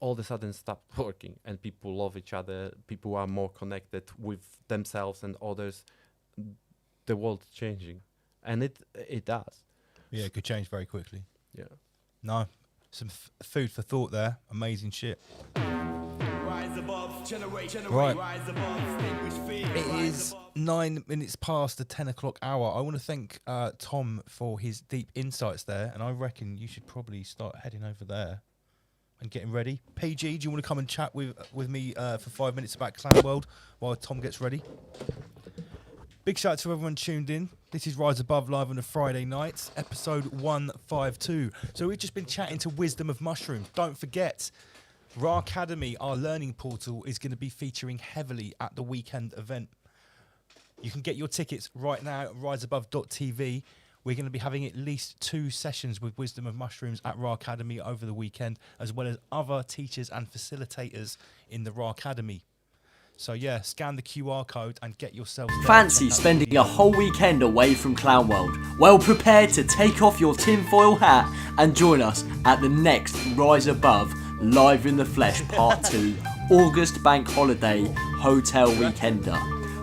all of a sudden stopped working, and people love each other. People are more connected with themselves and others. The world's changing, and it does. Yeah, it could change very quickly. Yeah. No, some food for thought there. Amazing shit. Rise above, generation, Right. rise above, distinguished fear, It rise is above. 9 minutes past the 10 o'clock hour. I want to thank Tom for his deep insights there, and I reckon you should probably start heading over there and getting ready. PG, do you want to come and chat with me for 5 minutes about Clown World while Tom gets ready? Big shout out to everyone tuned in. This is Rise Above live on a Friday night, episode 152. So we've just been chatting to Wisdom of Mushrooms. Don't forget, Ra Academy, our learning portal, is going to be featuring heavily at the weekend event. You can get your tickets right now at riseabove.tv. We're going to be having at least 2 sessions with Wisdom of Mushrooms at Ra Academy over the weekend, as well as other teachers and facilitators in the Ra Academy. So yeah, scan the QR code and get yourself there. Fancy spending a whole weekend away from Clown World? Well prepared to take off your tinfoil hat and join us at the next Rise Above Live in the Flesh Part 2 August Bank Holiday Hotel Weekender.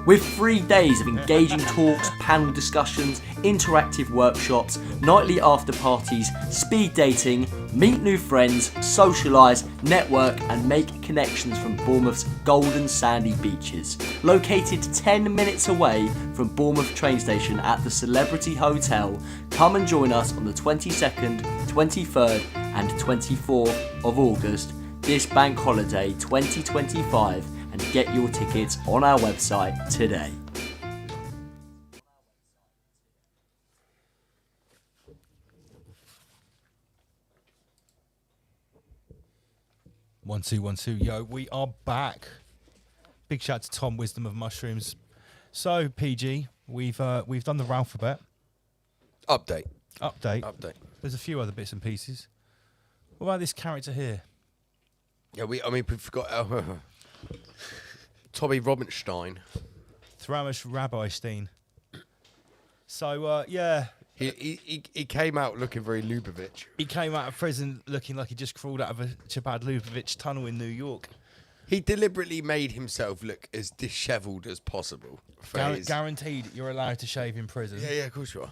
With 3 days of engaging talks, panel discussions, interactive workshops, nightly after parties, speed dating, meet new friends, socialise, network and make connections from Bournemouth's golden sandy beaches. Located 10 minutes away from Bournemouth train station at the Celebrity Hotel, come and join us on the 22nd, 23rd and 24th of August, this bank holiday 2025. And get your tickets on our website today. One, two. Yo, we are back. Big shout out to Tom, Wisdom of Mushrooms. So, PG, We've done the Ralphabet. Update. There's a few other bits and pieces. What about this character here? Yeah, we forgot Tommy Robinstein. Thramas Rabbistein. So, yeah. He came out looking very Lubavitch. He came out of prison looking like he just crawled out of a Chabad Lubavitch tunnel in New York. He deliberately made himself look as dishevelled as possible. Guaranteed you're allowed to shave in prison. Yeah, of course you are.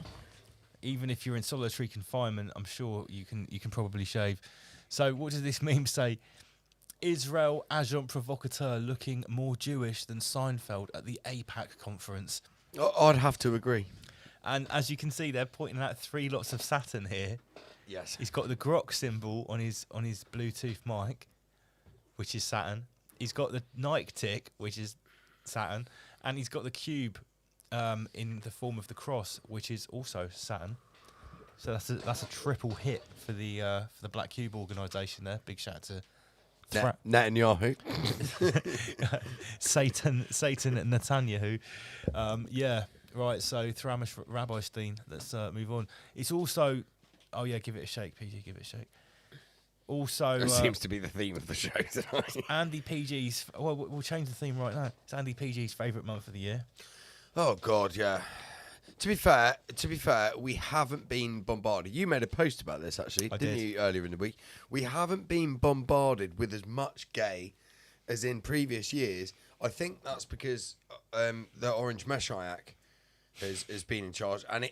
Even if you're in solitary confinement, I'm sure you can probably shave. So what does this meme say? Israel agent provocateur looking more Jewish than Seinfeld at the AIPAC conference. I'd have to agree. And as you can see, they're pointing out 3 lots of Saturn here. Yes. He's got the Grok symbol on his Bluetooth mic, which is Saturn. He's got the Nike tick, which is Saturn, and he's got the cube in the form of the cross, which is also Saturn. So that's a triple hit for the Black Cube organisation there. Big shout out to Netanyahu. Satan and Netanyahu. Yeah, right, so Thramas Rabbistein, let's move on. It's also, oh yeah, give it a shake, PG, give it a shake. Also, it seems to be the theme of the show tonight. Andy PG's, well, we'll change the theme right now. It's Andy PG's favourite month of the year. Oh God, yeah. To be fair, we haven't been bombarded. You made a post about this actually, didn't you, earlier in the week? We haven't been bombarded with as much gay as in previous years. I think that's because the Orange Meshiah has been in charge, and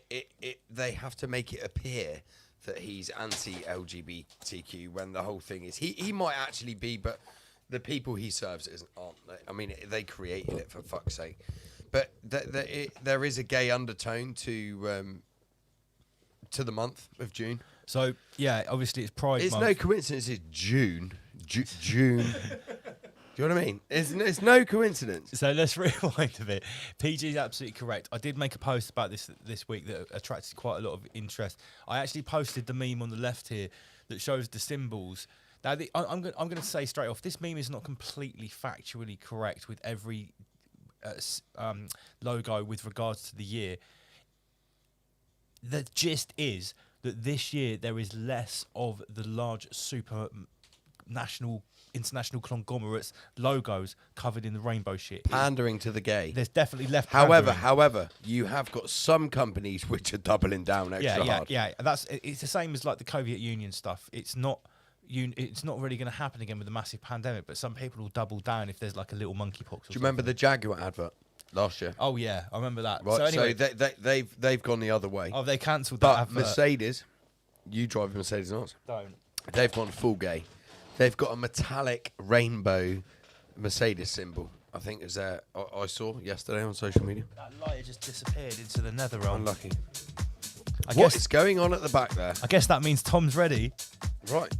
they have to make it appear that he's anti-LGBTQ when the whole thing is he might actually be, but the people he serves aren't. I mean, they created it, for fuck's sake. But there is a gay undertone to the month of June. So yeah, obviously it's Pride Month. It's no coincidence it's June. June. Do you know what I mean? It's no coincidence. So let's rewind a bit. PG is absolutely correct. I did make a post about this week that attracted quite a lot of interest. I actually posted the meme on the left here that shows the symbols. Now, I'm going to say straight off, this meme is not completely factually correct with every logo with regards to the year. The gist is that this year there is less of the large international conglomerates logos covered in the rainbow shit. Pandering to the gay. There's definitely left. However, you have got some companies which are doubling down extra hard. Yeah. It's the same as like the Soviet Union stuff. It's not really going to happen again with a massive pandemic, but some people will double down if there's like a little monkeypox. Do you remember the Jaguar advert last year? Oh yeah, I remember that. Right, so anyway, they've gone the other way. Oh, they cancelled that advert. Mercedes, you drive a Mercedes, not? Don't. They've gone full gay. They've got a metallic rainbow Mercedes symbol. I think is there. I saw yesterday on social media. That light just disappeared into the nether realm. Unlucky. What is going on at the back there? I guess that means Tom's ready. Right.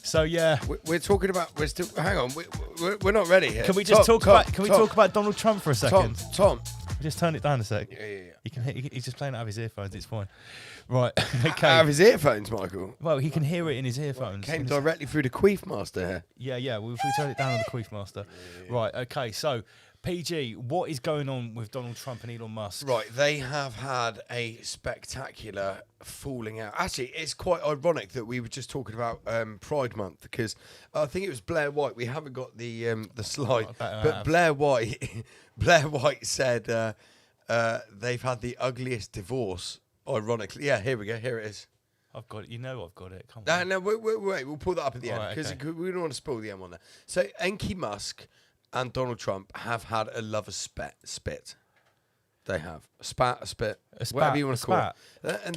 So yeah, we're talking about. We're still. Hang on. We're not ready here. Can we just talk about Donald Trump for a second? Tom. Just turn it down a sec. Yeah. He's just playing it out of his earphones. It's fine. Right. Okay. Out of his earphones, Michael. Well, he can hear it in his earphones. Came directly through the Queef Master here. Yeah. We turn it down on the Queef Master. Yeah. Right. Okay. So, PG, what is going on with Donald Trump and Elon Musk? Right. They have had a spectacular falling out. Actually, it's quite ironic that we were just talking about Pride Month because I think it was Blair White. We haven't got the slide, but Blair White said they've had the ugliest divorce. Ironically, yeah. Here we go. Here it is. I've got it. I've got it. Come on. No, wait. We'll pull that up at the end because we don't want to spoil the end on there. So, Enki Musk and Donald Trump have had a lover's spit. They have a spit, whatever you want to call it. And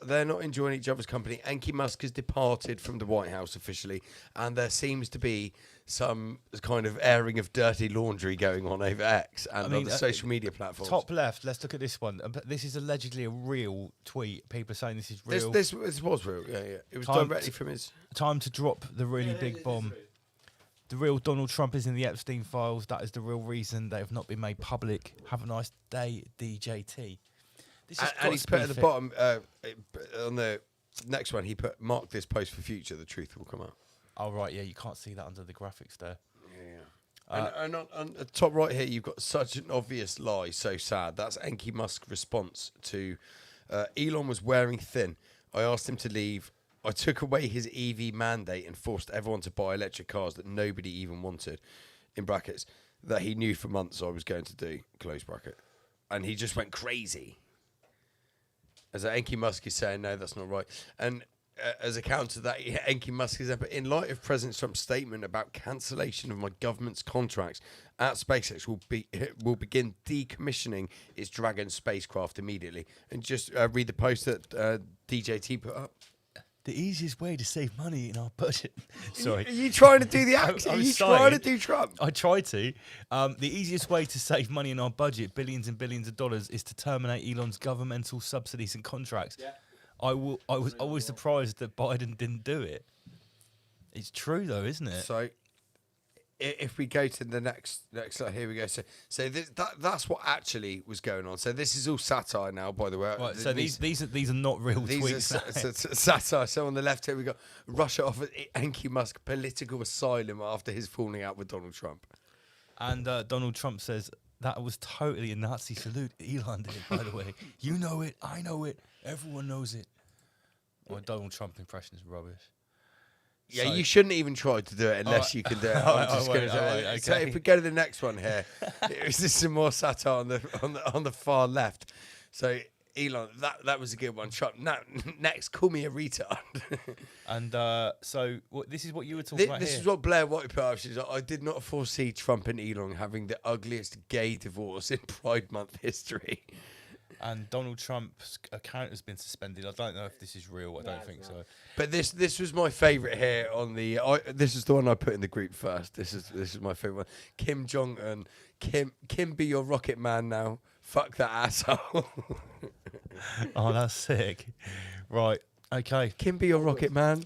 they're not enjoying each other's company. Enki Musk has departed from the White House officially, and there seems to be some kind of airing of dirty laundry going on over X and other social media platforms. Top left, let's look at this one. This is allegedly a real tweet. People are saying this is real. This was real, yeah. It was directly from his... Time to drop the really big bomb. The real Donald Trump is in the Epstein files. That is the real reason they have not been made public. Have a nice day, DJT. And he's put at the bottom, on the next one, he put, mark this post for future, the truth will come out. Oh, right, yeah, you can't see that under the graphics there. And on the top right here, you've got such an obvious lie, so sad. That's Enki Musk's response to Elon was wearing thin. I asked him to leave. I took away his EV mandate and forced everyone to buy electric cars that nobody even wanted, in brackets, that he knew for months I was going to do, close bracket. And he just went crazy. As Enki Musk is saying, no, that's not right. And as a counter to that, Enki Musk is up. In light of President Trump's statement about cancellation of my government's contracts, at SpaceX will begin decommissioning its Dragon spacecraft immediately. And just read the post that DJT put up. The easiest way to save money in our budget. Sorry. Are you trying to do the accent? Are you trying to do Trump? I tried to. The easiest way to save money in our budget, billions and billions of dollars, is to terminate Elon's governmental subsidies and contracts. Yeah. I was surprised that Biden didn't do it. It's true though, isn't it? So, if we go to the next slide, here we go. So that's what actually was going on. So this is all satire now, by the way. Right, so these are not real tweets. Are satire. So on the left here we got Russia offered Enki Musk political asylum after his falling out with Donald Trump. And Donald Trump says that was totally a Nazi salute. Elon did it, by the way. You know it. I know it. Everyone knows it. My Donald Trump impression is rubbish. Yeah, so, you shouldn't even try to do it unless you can do it. I'm just going to say. Okay. So if we go to the next one here, is this some more satire on the far left? So Elon, that was a good one. Trump. Now, next, call me a retard. And so this is what you were talking about. This is what Blair White put up. She's like, I did not foresee Trump and Elon having the ugliest gay divorce in Pride Month history. And Donald Trump's account has been suspended. I don't know if this is real. I don't think so. But this was my favourite here on the. This is the one I put in the group first. This is my favourite one. Kim Jong Un. Kim, be your rocket man now. Fuck that asshole. Oh, that's sick. Right. Okay. Kim, be your rocket man.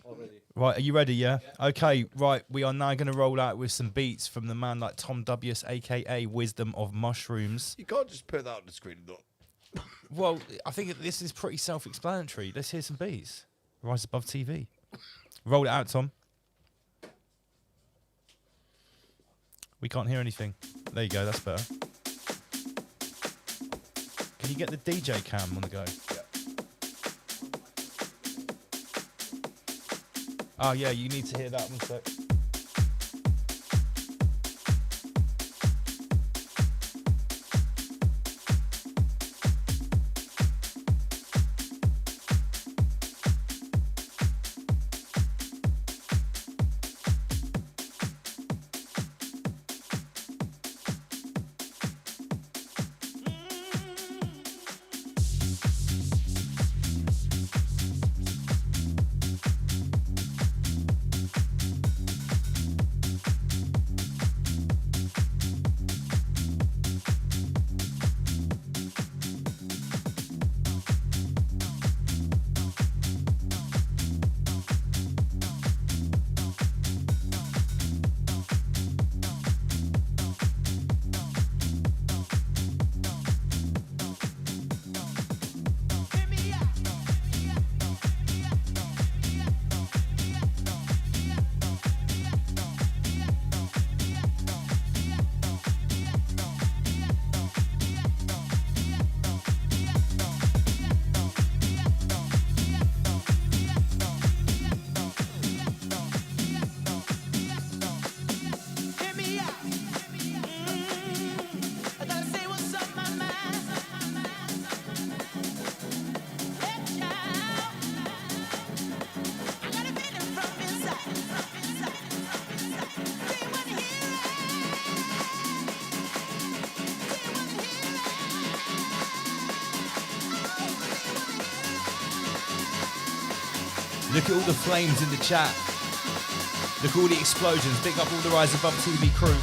Right. Are you ready? Yeah. Okay. Right. We are now going to roll out with some beats from the man like Tom W.S, aka Wisdom of Mushrooms. You can't just put that on the screen, though. Well, I think this is pretty self-explanatory. Let's hear some beats. Rise Above TV. Roll it out, Tom. We can't hear anything. There you go, that's better. Can you get the DJ cam on the go? Yeah. Oh, yeah, you need to hear that one sec. Look at all the flames in the chat. Look at all the explosions. Big up all the Rise Above TV crew.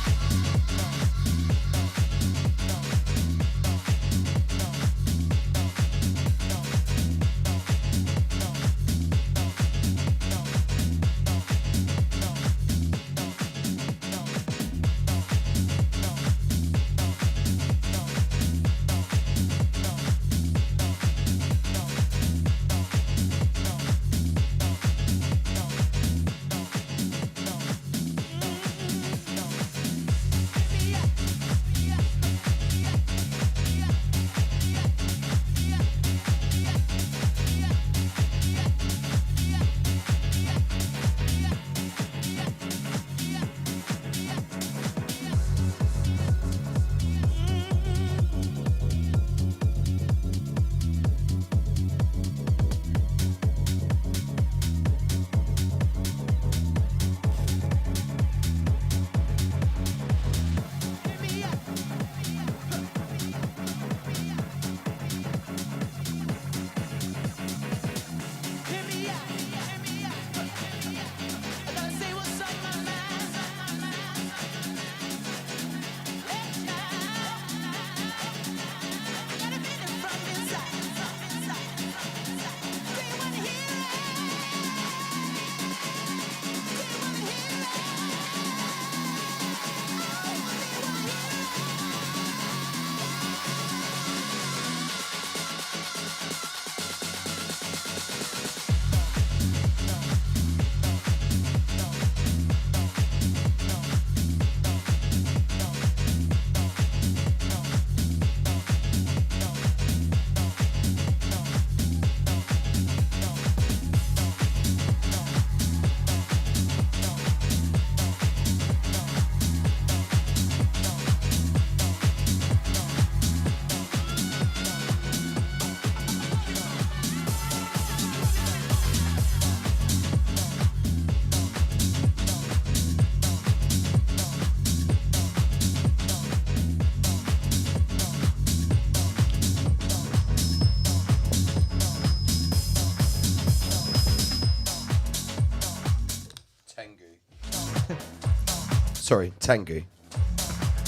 Sorry, Tangu.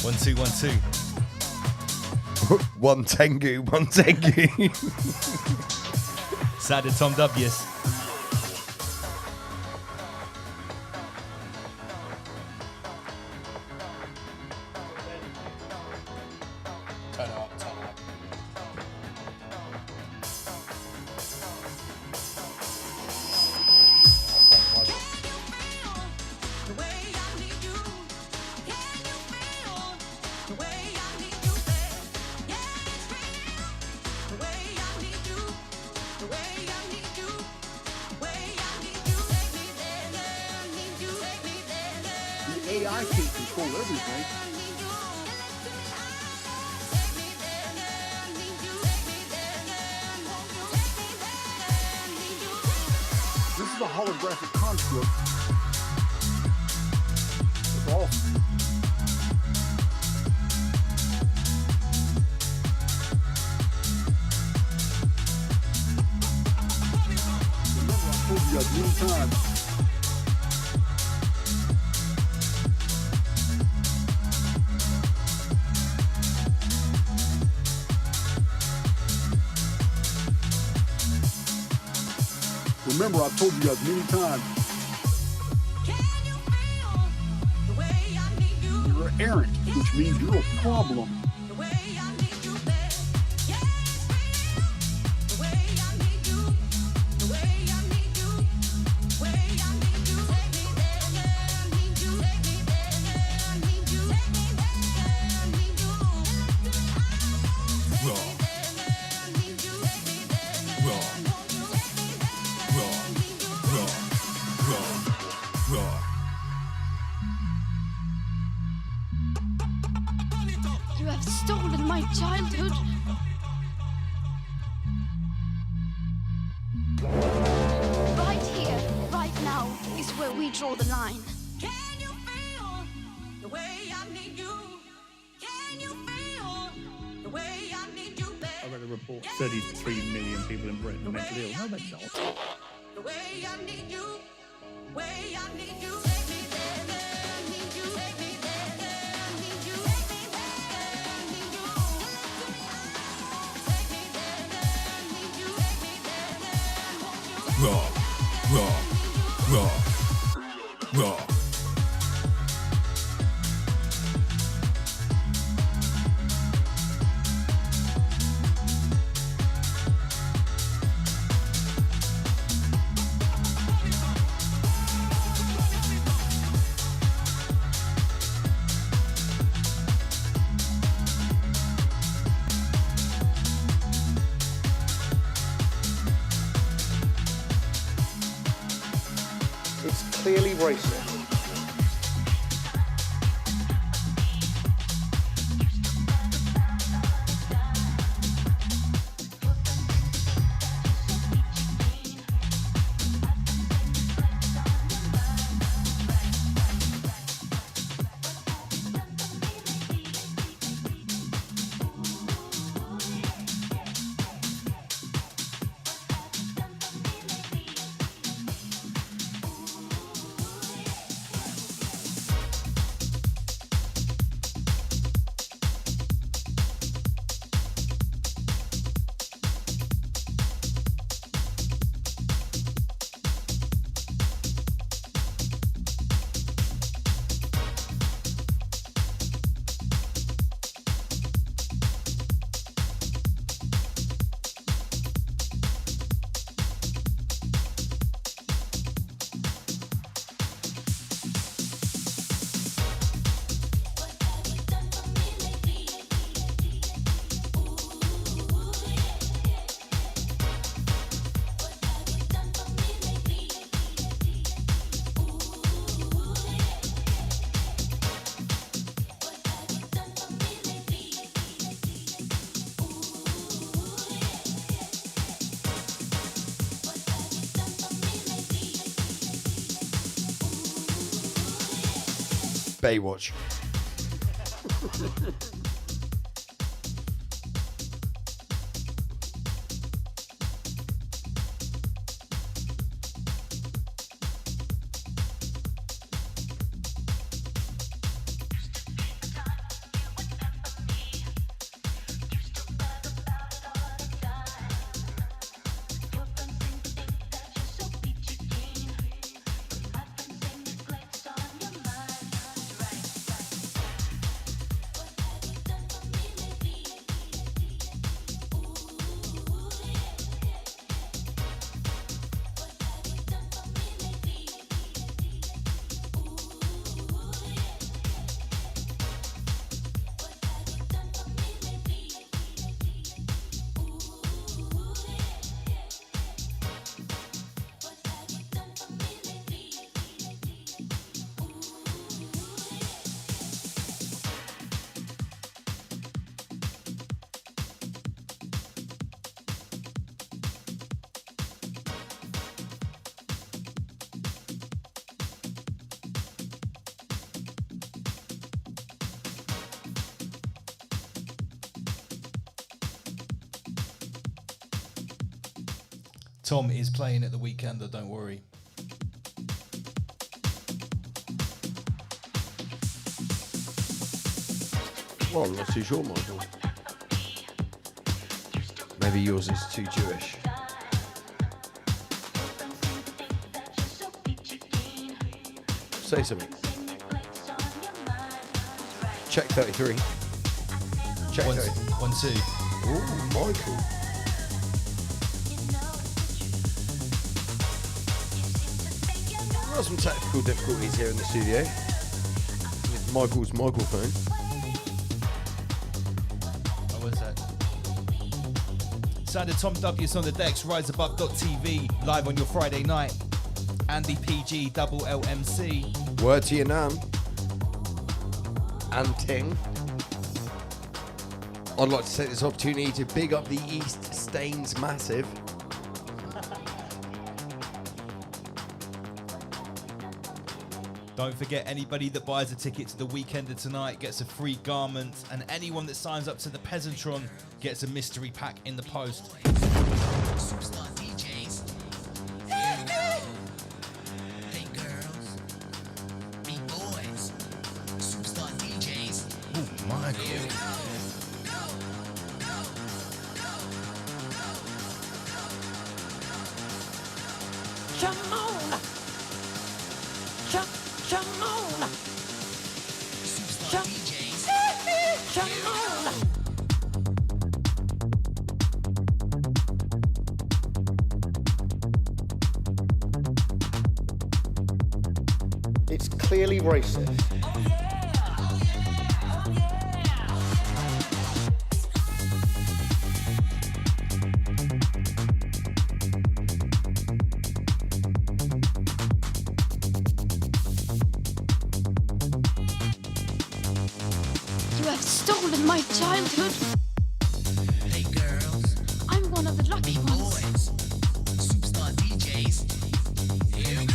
1 2 1 2. One Tangu, one Tangu. Sad Tom W's. Turn it up, turn it up. AI can't control everything. This is a holographic construct. It's awesome. Remember, I told you guys many times. Remember, I've told you guys many times. You're an errant, which means you're a problem. You have stolen my childhood. Right here, right now, is where we draw the line. Can you feel the way I need you? Can you feel the way I need you, babe? I read a report, 33 million people in Britain are mentally ill. No, they're not. The way I need you, way I need you. Raw, raw, raw, raw. It's clearly racist. Baywatch. Tom is playing at the Weekender, don't worry. Well, I'm not too sure, Michael. Maybe yours is too Jewish. Say something. Check 33. Check 1, 33. 1, 2. Ooh, Michael. We've got some technical difficulties here in the studio with Michael's microphone. Oh, what's that? Sound of Tom Douglas on the decks, riseabove.tv, live on your Friday night. Andy PG, double LMC. Word to your nan. And Ting. I'd like to take this opportunity to big up the East Staines Massive. Don't forget, anybody that buys a ticket to the Weekender tonight gets a free garment, and anyone that signs up to the Peasantron gets a mystery pack in the post. Superstar DJs. Hey girls, me boys. Superstar DJs. Oh, Michael. Jamona. Jamona. Superstar DJs. Jamona. It's clearly racist. You have stolen my childhood. Hey girls, I'm one of the lucky ones. boys. Superstar DJs. Here we go.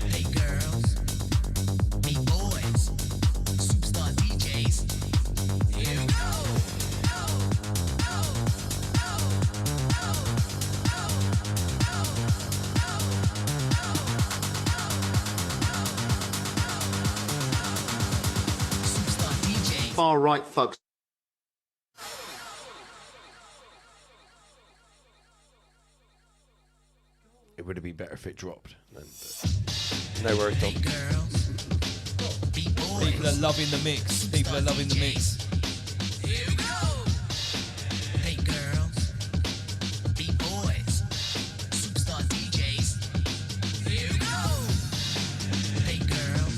Hey girls, me boys. Superstar DJs. Here we go. Superstar DJs. Far right folks. It would have been better if it dropped. Then, but no worries, Tom. People are loving the mix. People are loving the mix. Here we go. Hey girls, be boys. Superstar DJs. Here we go. Hey girls,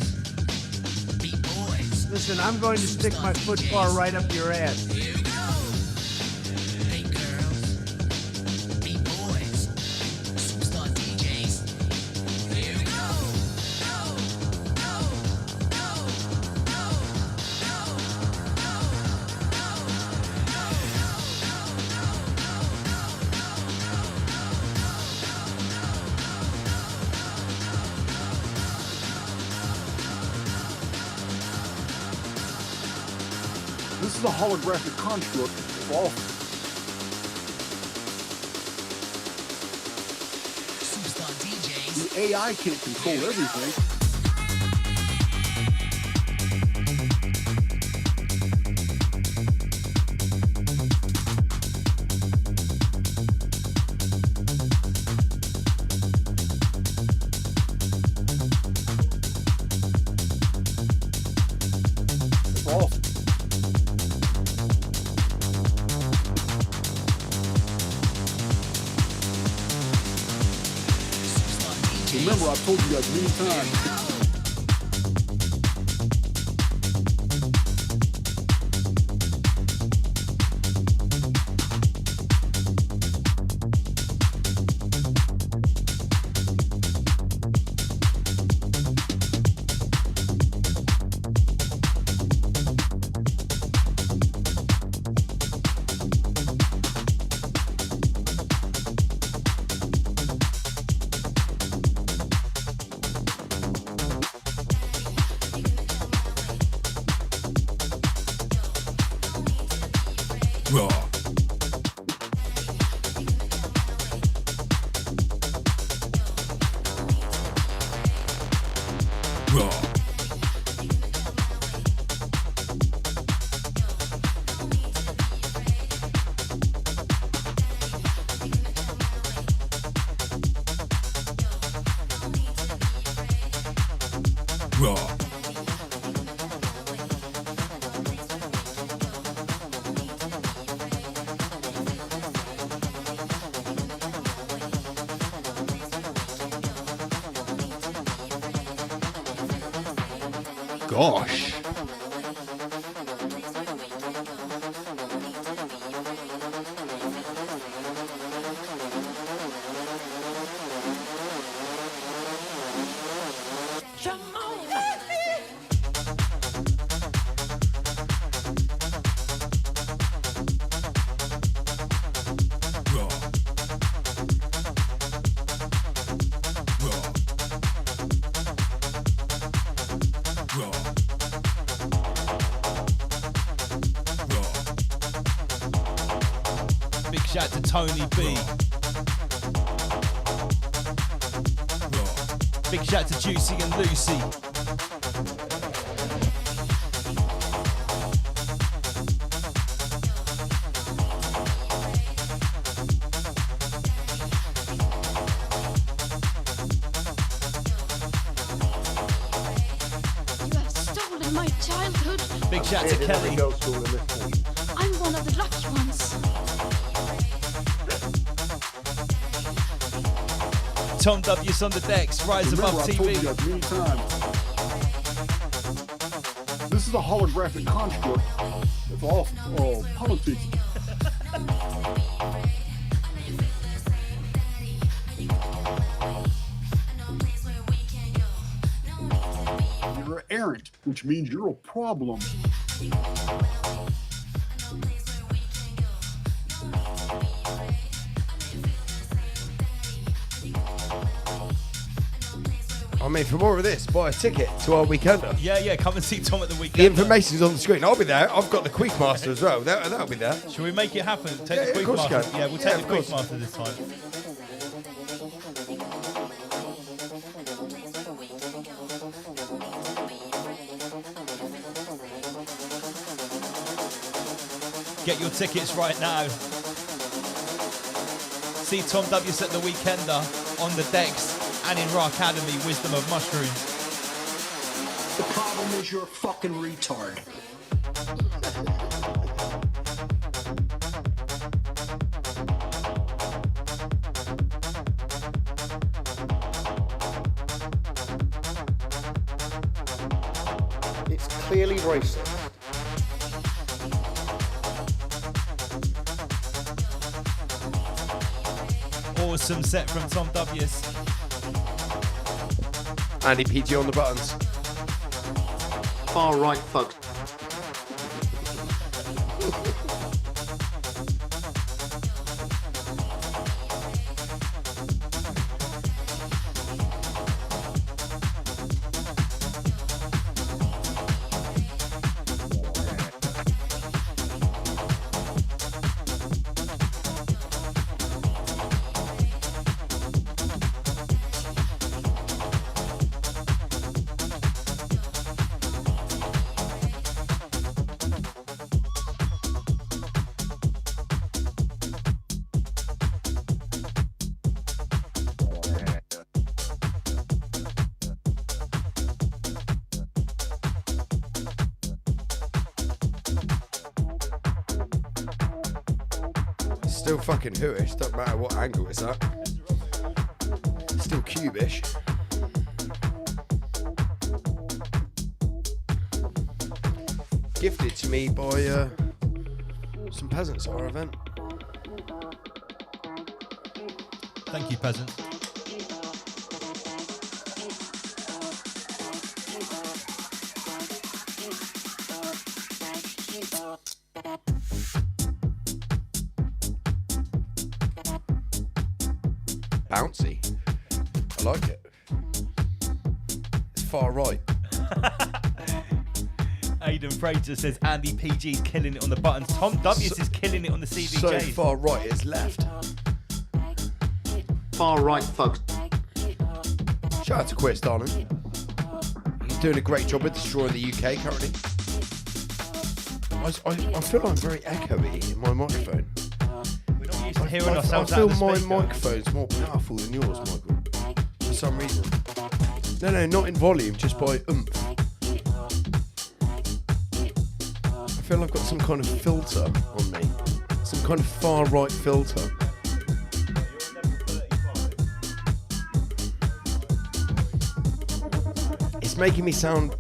be boys. Listen, I'm going to stick my foot bar right up your ass. Here we go. Hey girls, be boys. Superstar DJs. Here we go. This is a holographic construct of all. Superstar DJs. The AI can't control everything. It's all. Remember, I've told you guys many times. Gosh. Big shout to Tony B. Big shout to Juicy and Lucy. You have stolen my childhood. Big shout to Kelly. I'm one of the lucky ones. Tom W's on the decks, Rise Remember, Above I told you TV. guys many times. This is a holographic construct. It's all politics. You're errant, which means you're a problem. I mean, for more of this, buy a ticket to our weekender. Yeah, come and see Tom at the weekend. The information's on the screen. I'll be there. I've got the Quizmaster as well. That'll be there. Shall we make it happen? Take Yeah, the of course you Quizmaster. can. Yeah, we'll Yeah, take of the course. Quizmaster this time. Get your tickets right now. See Tom W. at the Weekender on the decks and in Raw Academy, Wisdom of Mushrooms. The problem is you're a fucking retard. It's clearly racist. Awesome set from Tom W's. Andy PG on the buttons. Far right fuck. Still fucking hooish, doesn't matter what angle it's at. Still cubish. Gifted to me by some peasants at our event. Thank you, peasant. Bouncy. I like it. It's far right. Aidan Fraser says Andy PG's killing it on the buttons. Tom W's is killing it on the CBJs. So far right, it's left. Far right fuck. Shout out to Quiz, darling. doing a great job at destroying the UK currently. I feel I'm very echoey in my microphone. We're not used to hearing I ourselves feel out the my speaker. microphone's more powerful than yours, Michael, for some reason. No, not in volume, just by oomph. I feel I've got some kind of filter on me. Some kind of far right filter. It's making me sound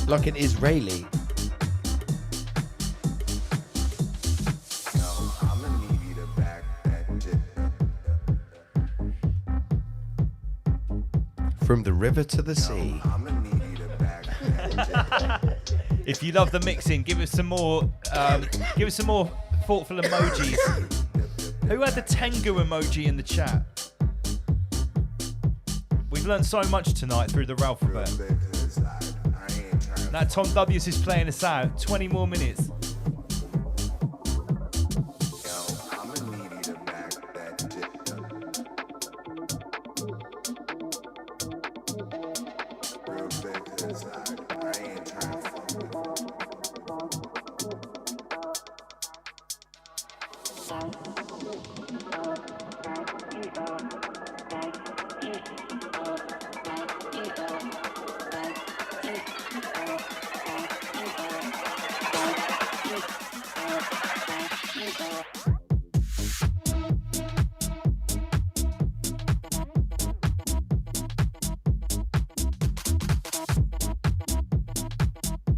like an Israeli. From the river to the sea. If you love the mixing, give us some more. Give us some more thoughtful emojis. Who had the Tangu emoji in the chat? We've learned so much tonight through the alphabet. Now Tom W's is playing us out. 20 more minutes.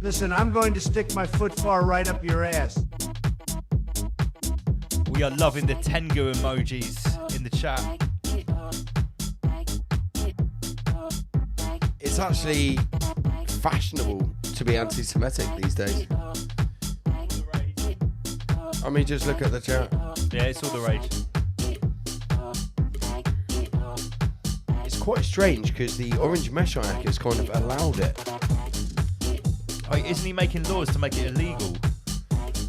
Listen, I'm going to stick my foot far right up your ass. We are loving the Tangu emojis in the chat. It's actually fashionable to be anti-Semitic these days. I mean, just look at the chat. Yeah, it's all the rage. It's quite strange because the Orange Meshiah has kind of allowed it. Oh, isn't he making laws to make it illegal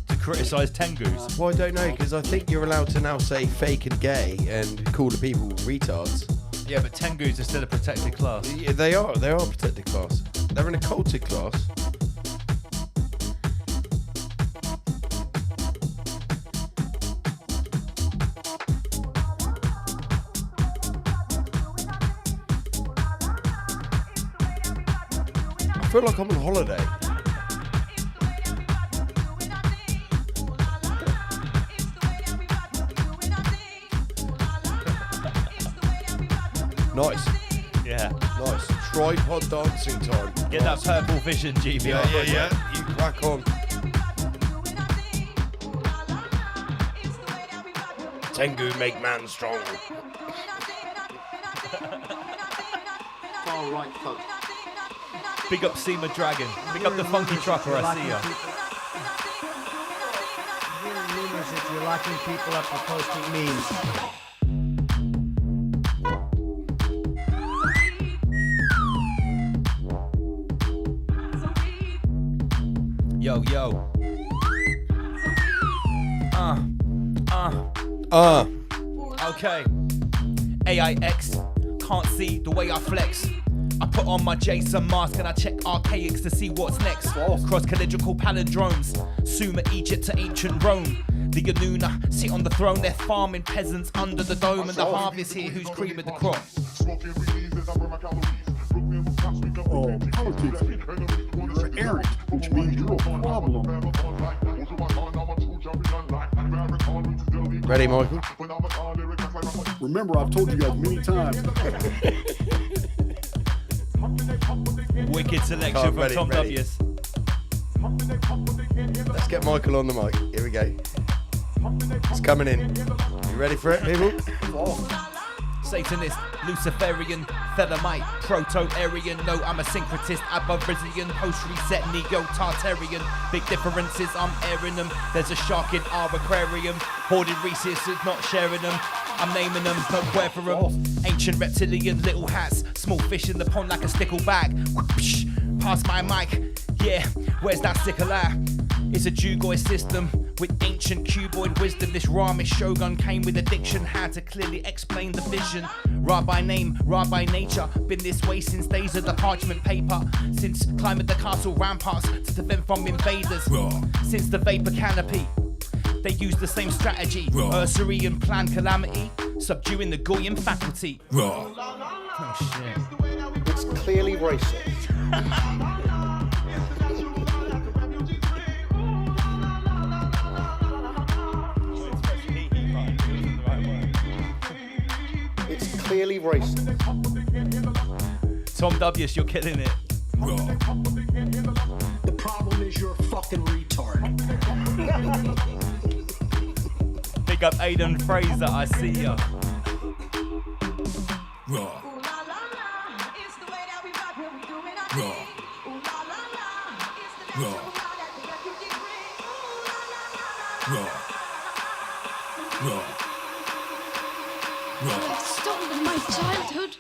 to criticise Tengus? Well, I don't know, because I think you're allowed to now say fake and gay and call the people retards. Yeah, but Tengus are still a protected class. Yeah, they are a protected class. They're an occulted class. I feel like I'm on holiday. Nice. Yeah. Nice. Tripod dancing time. Get that purple vision, GB. Yeah. You crack on. Tangu make man strong. Far right folk. Big up Seema Dragon. Big up the funky trucker, I see ya. Hearing rumors that you're locking people up for posting memes. Yo. Okay. AIX. Can't see the way I flex. I put on my Jason mask and I check archaics to see what's next. Cross-calligical palindromes. Sumer Egypt to ancient Rome. The Yanuna sit on the throne. They're farming peasants under the dome. And the harvest here, who's creaming the crop? Oh, politics. You're errant, which means you're a problem. Ready, Michael? Remember, I've told you guys many times. Wicked selection from Tom W's. Let's get Michael on the mic. Here we go. It's coming in. You ready for it, people? Satanist, Luciferian, Thelemite, Proto-Aryan. No, I'm a syncretist, Aborigine, post-reset, Neo-Tartarian. Big differences, I'm airing them. There's a shark in our aquarium. Hoarded resources, not sharing them. I'm naming them, no care for them. Ancient reptilian, little hats. Small fish in the pond like a stickle bag. Pass my mic, yeah, where's that sickle at? It's a Jugoid system With ancient cuboid wisdom, this Ramish shogun came with addiction, had to clearly explain the vision. Ra by name, Ra by nature, been this way since days of the parchment paper. Since climbing the castle ramparts to defend from invaders. Since the vapor canopy, they use the same strategy. Usury and planned calamity, subduing the Goyim faculty. Oh shit. It's clearly racist. It's clearly racist. Tom W, you're killing it. The problem is you're a fucking retard. Big up Aidan Fraser, I see ya. Stop my childhood.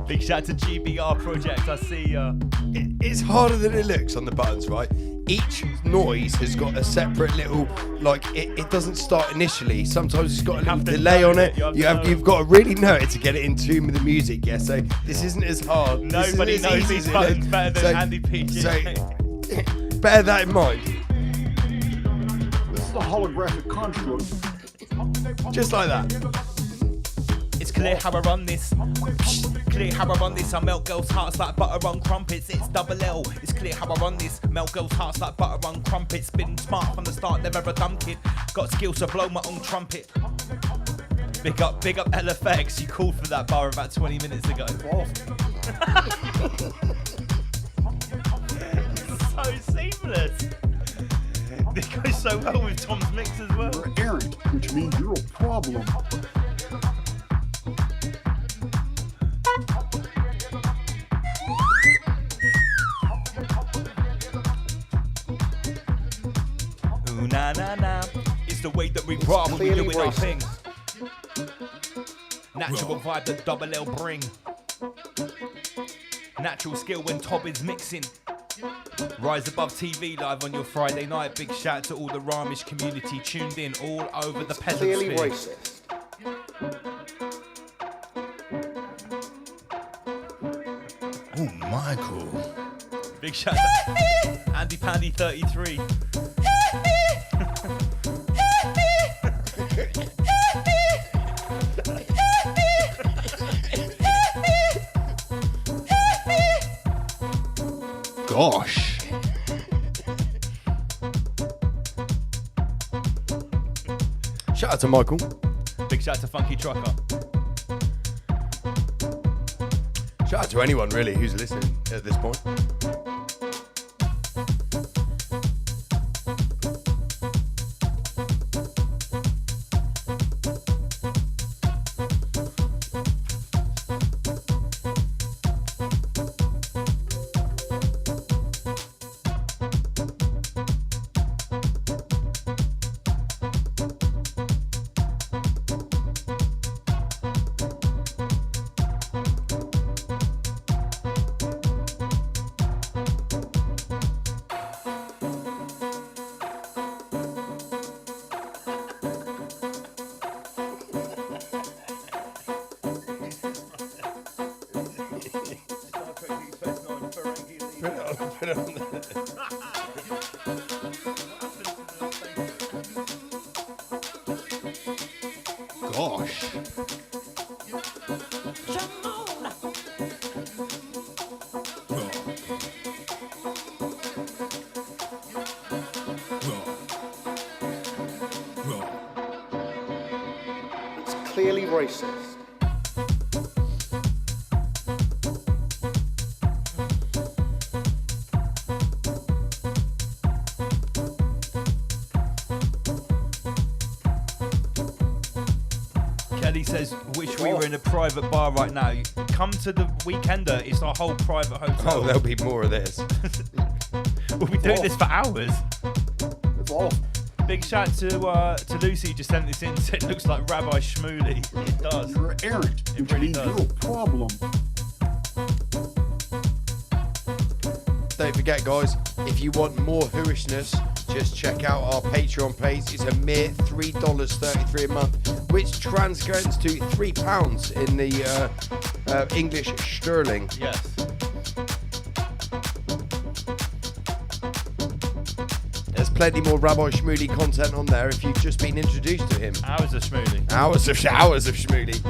Big shout to GBR Project, I see ya. It's harder than it looks on the buttons, right? Each noise has got a separate little, like, it doesn't start initially. Sometimes it's got a little delay on it. You've got to really know it to get it in tune with the music, yeah? So this isn't as hard. Nobody knows these buttons better than Andy PG. So bear that in mind. This is a holographic construct. Just like that. It's clear how I run this. Clear how I run this. I melt girls' hearts like butter on crumpets. It's double L. It's clear how I run this. Melt girls' hearts like butter on crumpets. Been smart from the start, never a dumb kid. Got skills to blow my own trumpet. Big up LFX. You called for that bar about 20 minutes ago. So seamless. It goes so well with Tom's mix as well. You're errant, which means you're a problem. Ooh, na na na. It's the way that we rock when we doing our thing. Natural vibe that double L bring. Natural skill when Tob is mixing. Rise Above TV live on your Friday night. Big shout to all the Ramish community tuned in all over the peasant Clearly sphere. racist. Oh, Michael. Big shout to Andy Pandy 33. Gosh. Shout out to Michael. Big shout out to Funky Trucker. Shout out to anyone really who's listening at this point. Gosh. It's clearly racist. Kelly says, wish we were in a private bar right now. Come to the Weekender, it's our whole private hotel. Oh, there'll be more of this. We'll be doing this for hours. It's awful. Big shout to Lucy, who just sent this in, said it looks like Rabbi Schmoolley. It does. You're errant, It which really means does. you're a problem. forget, guys, if you want more hooishness, just check out our Patreon page. It's a mere $3.33 a month, which translates to £3 in the English sterling. Yes. There's plenty more Rabbi Schmoolley content on there if you've just been introduced to him. Hours of Schmoolley. Hours of Schmoolley.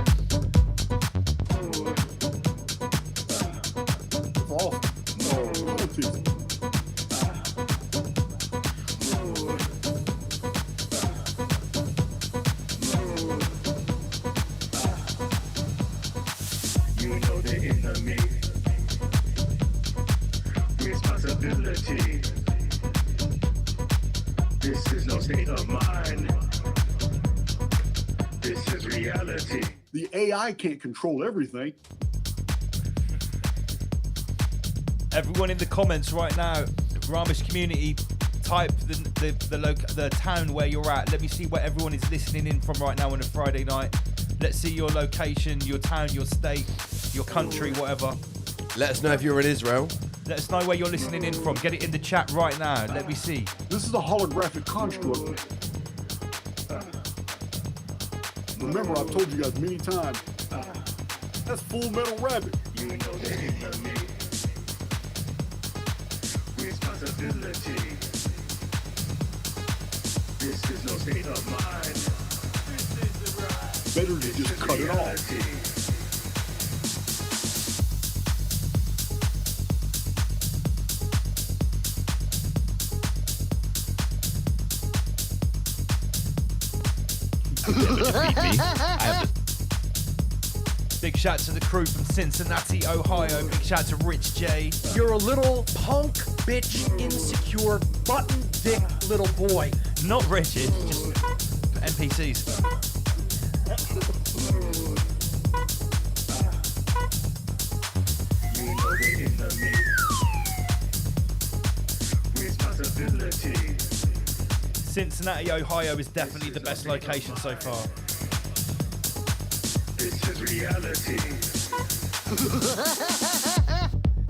You know the enemy. Responsibility. This is no state of mind. This is reality. The AI can't control everything. Everyone in the comments right now, Ramish community, type the town where you're at. Let me see where everyone is listening in from right now on a Friday night. Let's see your location, your town, your state, your country, whatever. Let us know if you're in Israel. Let us know where you're listening in from. Get it in the chat right now. Let me see. This is a holographic construct. Remember, I've told you guys many times, that's Full Metal Rabbit. You know the enemy. Responsibility. This is no state of mind. Better to just cut it off. Big shout to the crew from Cincinnati, Ohio. Big shout to Rich J. You're a little punk, bitch, insecure, button dick little boy. Not Richard, just NPCs. You know the enemy. Responsibility. Cincinnati, Ohio is definitely the best location so far. This is reality.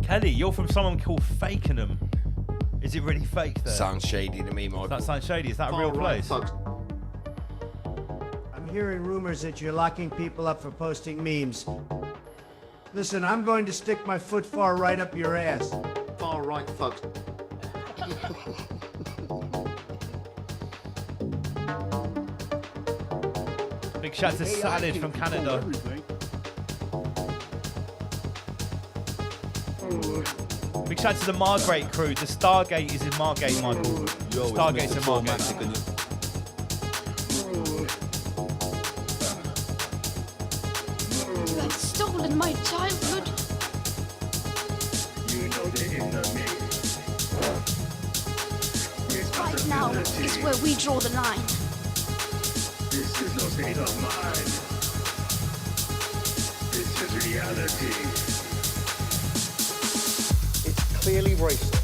Kelly, you're from someone called Fakenham. Is it really fake there? Sounds shady to me, Michael. That sounds shady. Is that a real place? I'm hearing rumors that you're locking people up for posting memes. Listen, I'm going to stick my foot far right up your ass. Far right thugs. Big shout to Salad from Canada. Big shout to the Margate crew. The Stargate is in Margate, Michael. Stargate's in Margate. You have stolen my childhood. You know the enemy. Right now is where we draw the line. This is no state of mind. This is reality. It's clearly racist.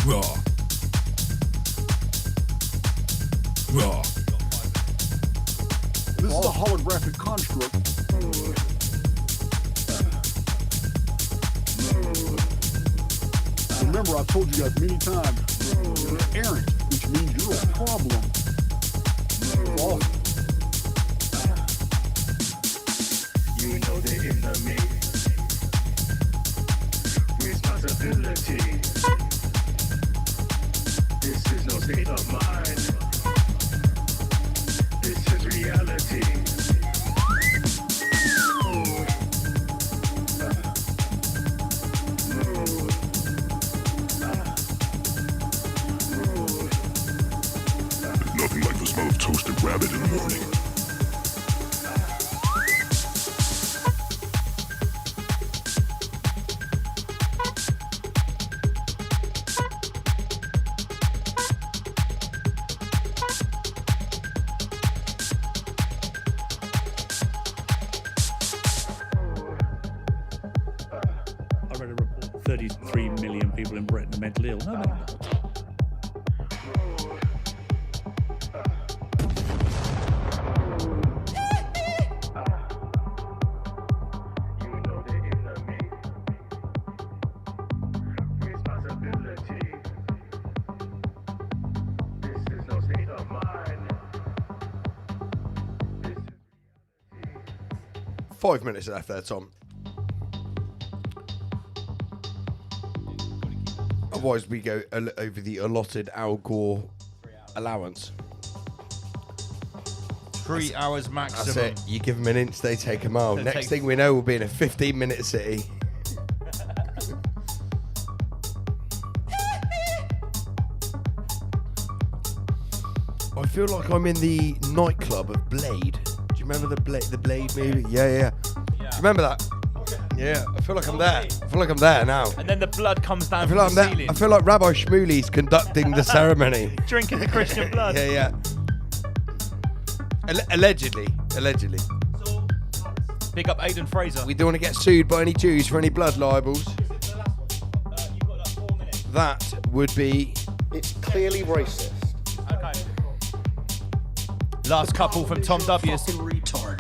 Raw. Raw. This is a holographic construct. Remember, I've told you guys many times, you're an errant, which means you're a problem. False. You know the enemy. Responsibility. This is no state of mind. This is reality. Nothing like the smell of toasted rabbit in the morning. I read a report 33 million people in Britain are mentally ill. No, no. 5 minutes left there, Tom. Otherwise, we go over the allotted Al Gore allowance. 3 hours maximum. That's it. You give them an inch, they take a mile. Next thing we know, we'll be in a 15-minute city. I feel like I'm in the nightclub of Blade. Do you remember the Blade movie? Yeah. Do you remember that? Yeah, I feel like I'm there. I feel like I'm there now. And then the blood comes down from the ceiling. I feel like Rabbi Schmoolley's conducting the ceremony. Drinking the Christian blood. Yeah. Allegedly. Big up Aidan Fraser. We don't want to get sued by any Jews for any blood libels. That would be... It's clearly racist. Okay. Last couple from Tom W's.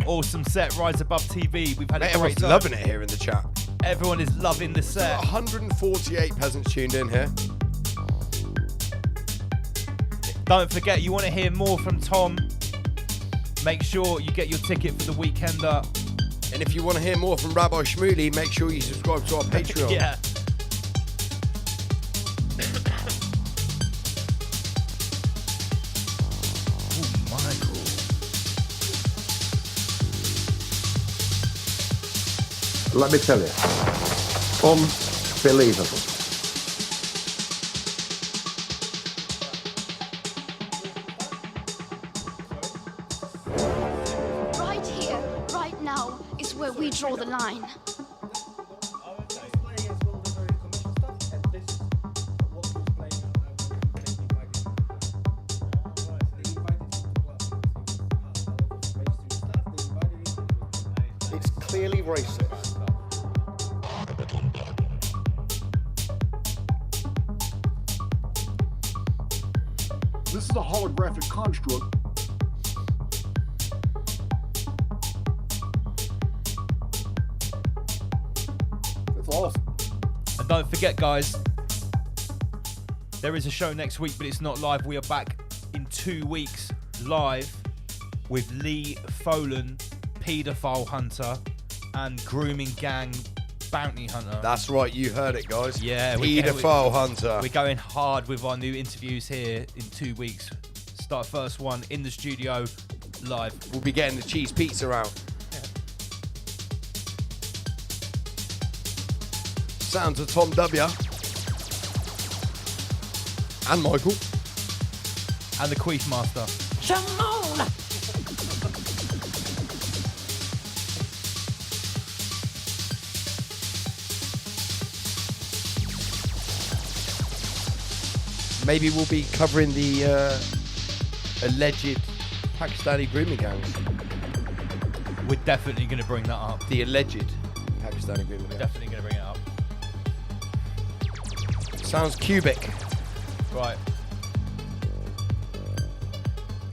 Awesome set, Rise Above TV. We've had a great everyone's time. loving it here in the chat. Everyone is loving the set. 148 peasants tuned in here. Don't forget, you want to hear more from Tom, make sure you get your ticket for the Weekender. And if you want to hear more from Rabbi Schmoolley, make sure you subscribe to our Patreon. Yeah. Let me tell you, unbelievable. Right here, right now, is where we draw the line. It's clearly racist. This is a holographic construct. It's awesome. And don't forget, guys, there is a show next week, but it's not live. We are back in 2 weeks live with Lee Folan, paedophile hunter and grooming gang bounty hunter. That's right, you heard it, guys. Yeah, paedophile hunter. We're going hard with our new interviews here in 2 weeks. Start first one in the studio live. We'll be getting the cheese pizza out. Yeah. Sounds of Tom W. And Michael. And the Queef Master. Shimon! Maybe we'll be covering the alleged Pakistani grooming gang. We're definitely going to bring that up. The alleged Pakistani grooming gang. Definitely going to bring it up. Sounds cubic. Right.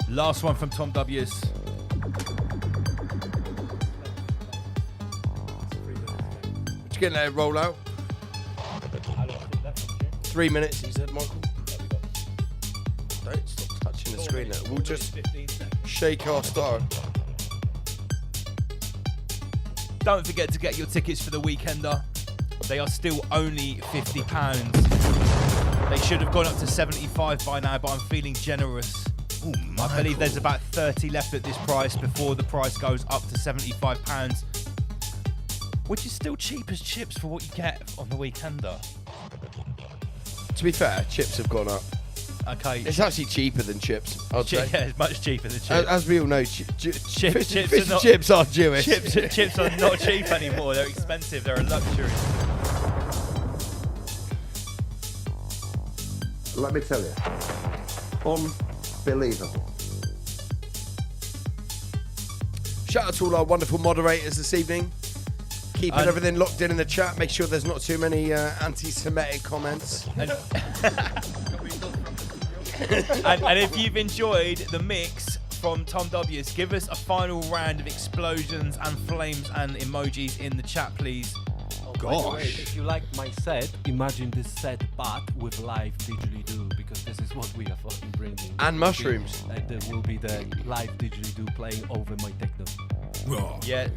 Last one from Tom W's. What you getting there, roll out? 3 minutes, he said, Michael. Don't stop touching the screen there. We'll just shake our star. Don't forget to get your tickets for the Weekender. They are still only £50. They should have gone up to 75 by now, but I'm feeling generous. Ooh, I believe there's about 30 left at this price before the price goes up to £75, which is still cheap as chips for what you get on the Weekender. To be fair, chips have gone up. Okay. It's actually cheaper than chips, I'd say. Yeah, it's much cheaper than chips. As we all know, chips are Jewish. Chips are not cheap anymore. They're expensive. They're a luxury. Let me tell you, unbelievable. Shout out to all our wonderful moderators this evening. Keeping everything locked in the chat. Make sure there's not too many anti-Semitic comments. And if you've enjoyed the mix from Tom W's, give us a final round of explosions and flames and emojis in the chat, please. By the way, if you like my set, imagine this set but with live didgeridoo, because this is what we are fucking bringing. And mushrooms. And there will be the live didgeridoo playing over my techno. Yeah,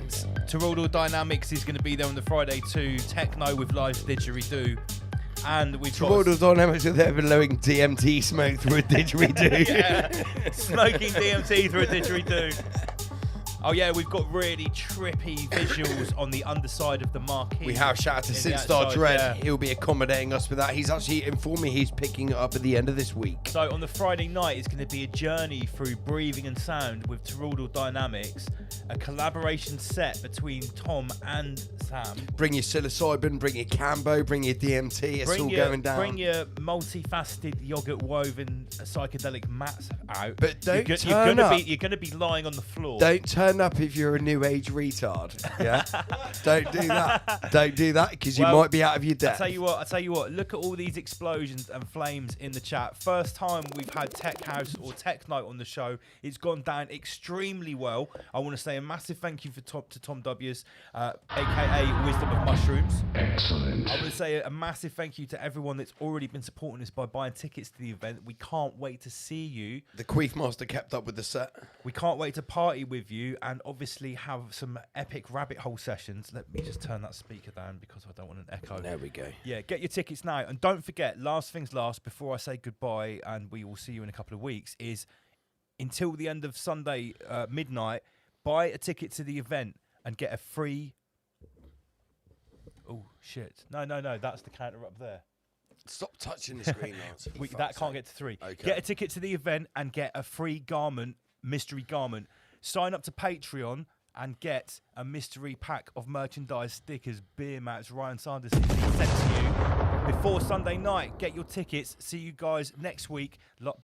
Toronto Dynamics is going to be there on the Friday too. Techno with live didgeridoo. And we've Toronto Dynamics are there blowing DMT smoke through a didgeridoo. Yeah, smoking DMT through a didgeridoo. Oh yeah, we've got really trippy visuals on the underside of the marquee. We have shout out to Sinstar Dread. He'll be accommodating us with that. He's actually informed me he's picking it up at the end of this week. So on the Friday night, it's going to be a journey through breathing and sound with Toroidal Dynamics, a collaboration set between Tom and Sam. Bring your psilocybin, bring your Cambo, bring your DMT. It's all going down. Bring your multifaceted yogurt woven psychedelic mats out. But don't you're turn up. You're going to be lying on the floor. Don't turn up if you're a new age retard. Yeah. Don't do that. Don't do that because you might be out of your depth. I tell you what. Look at all these explosions and flames in the chat. First time we've had Tech House or Tech Night on the show. It's gone down extremely well. I want to say a massive thank you to Tom W's, aka Wisdom of Mushrooms. Excellent. I want to say a massive thank you to everyone that's already been supporting us by buying tickets to the event. We can't wait to see you. The Queef Master kept up with the set. We can't wait to party with you and obviously have some epic rabbit hole sessions. Let me just turn that speaker down because I don't want an echo. There we go. Yeah, get your tickets now. And don't forget, last things last, before I say goodbye and we will see you in a couple of weeks, is until the end of Sunday midnight, buy a ticket to the event and get a free... Oh, shit. No, that's the counter up there. Stop touching the screen, Lance. That can't get to 3. Okay. Get a ticket to the event and get a free garment, mystery garment. Sign up to Patreon and get a mystery pack of merchandise, stickers, beer mats, Ryan Sanders sent to you before Sunday night. Get your tickets. See you guys next week.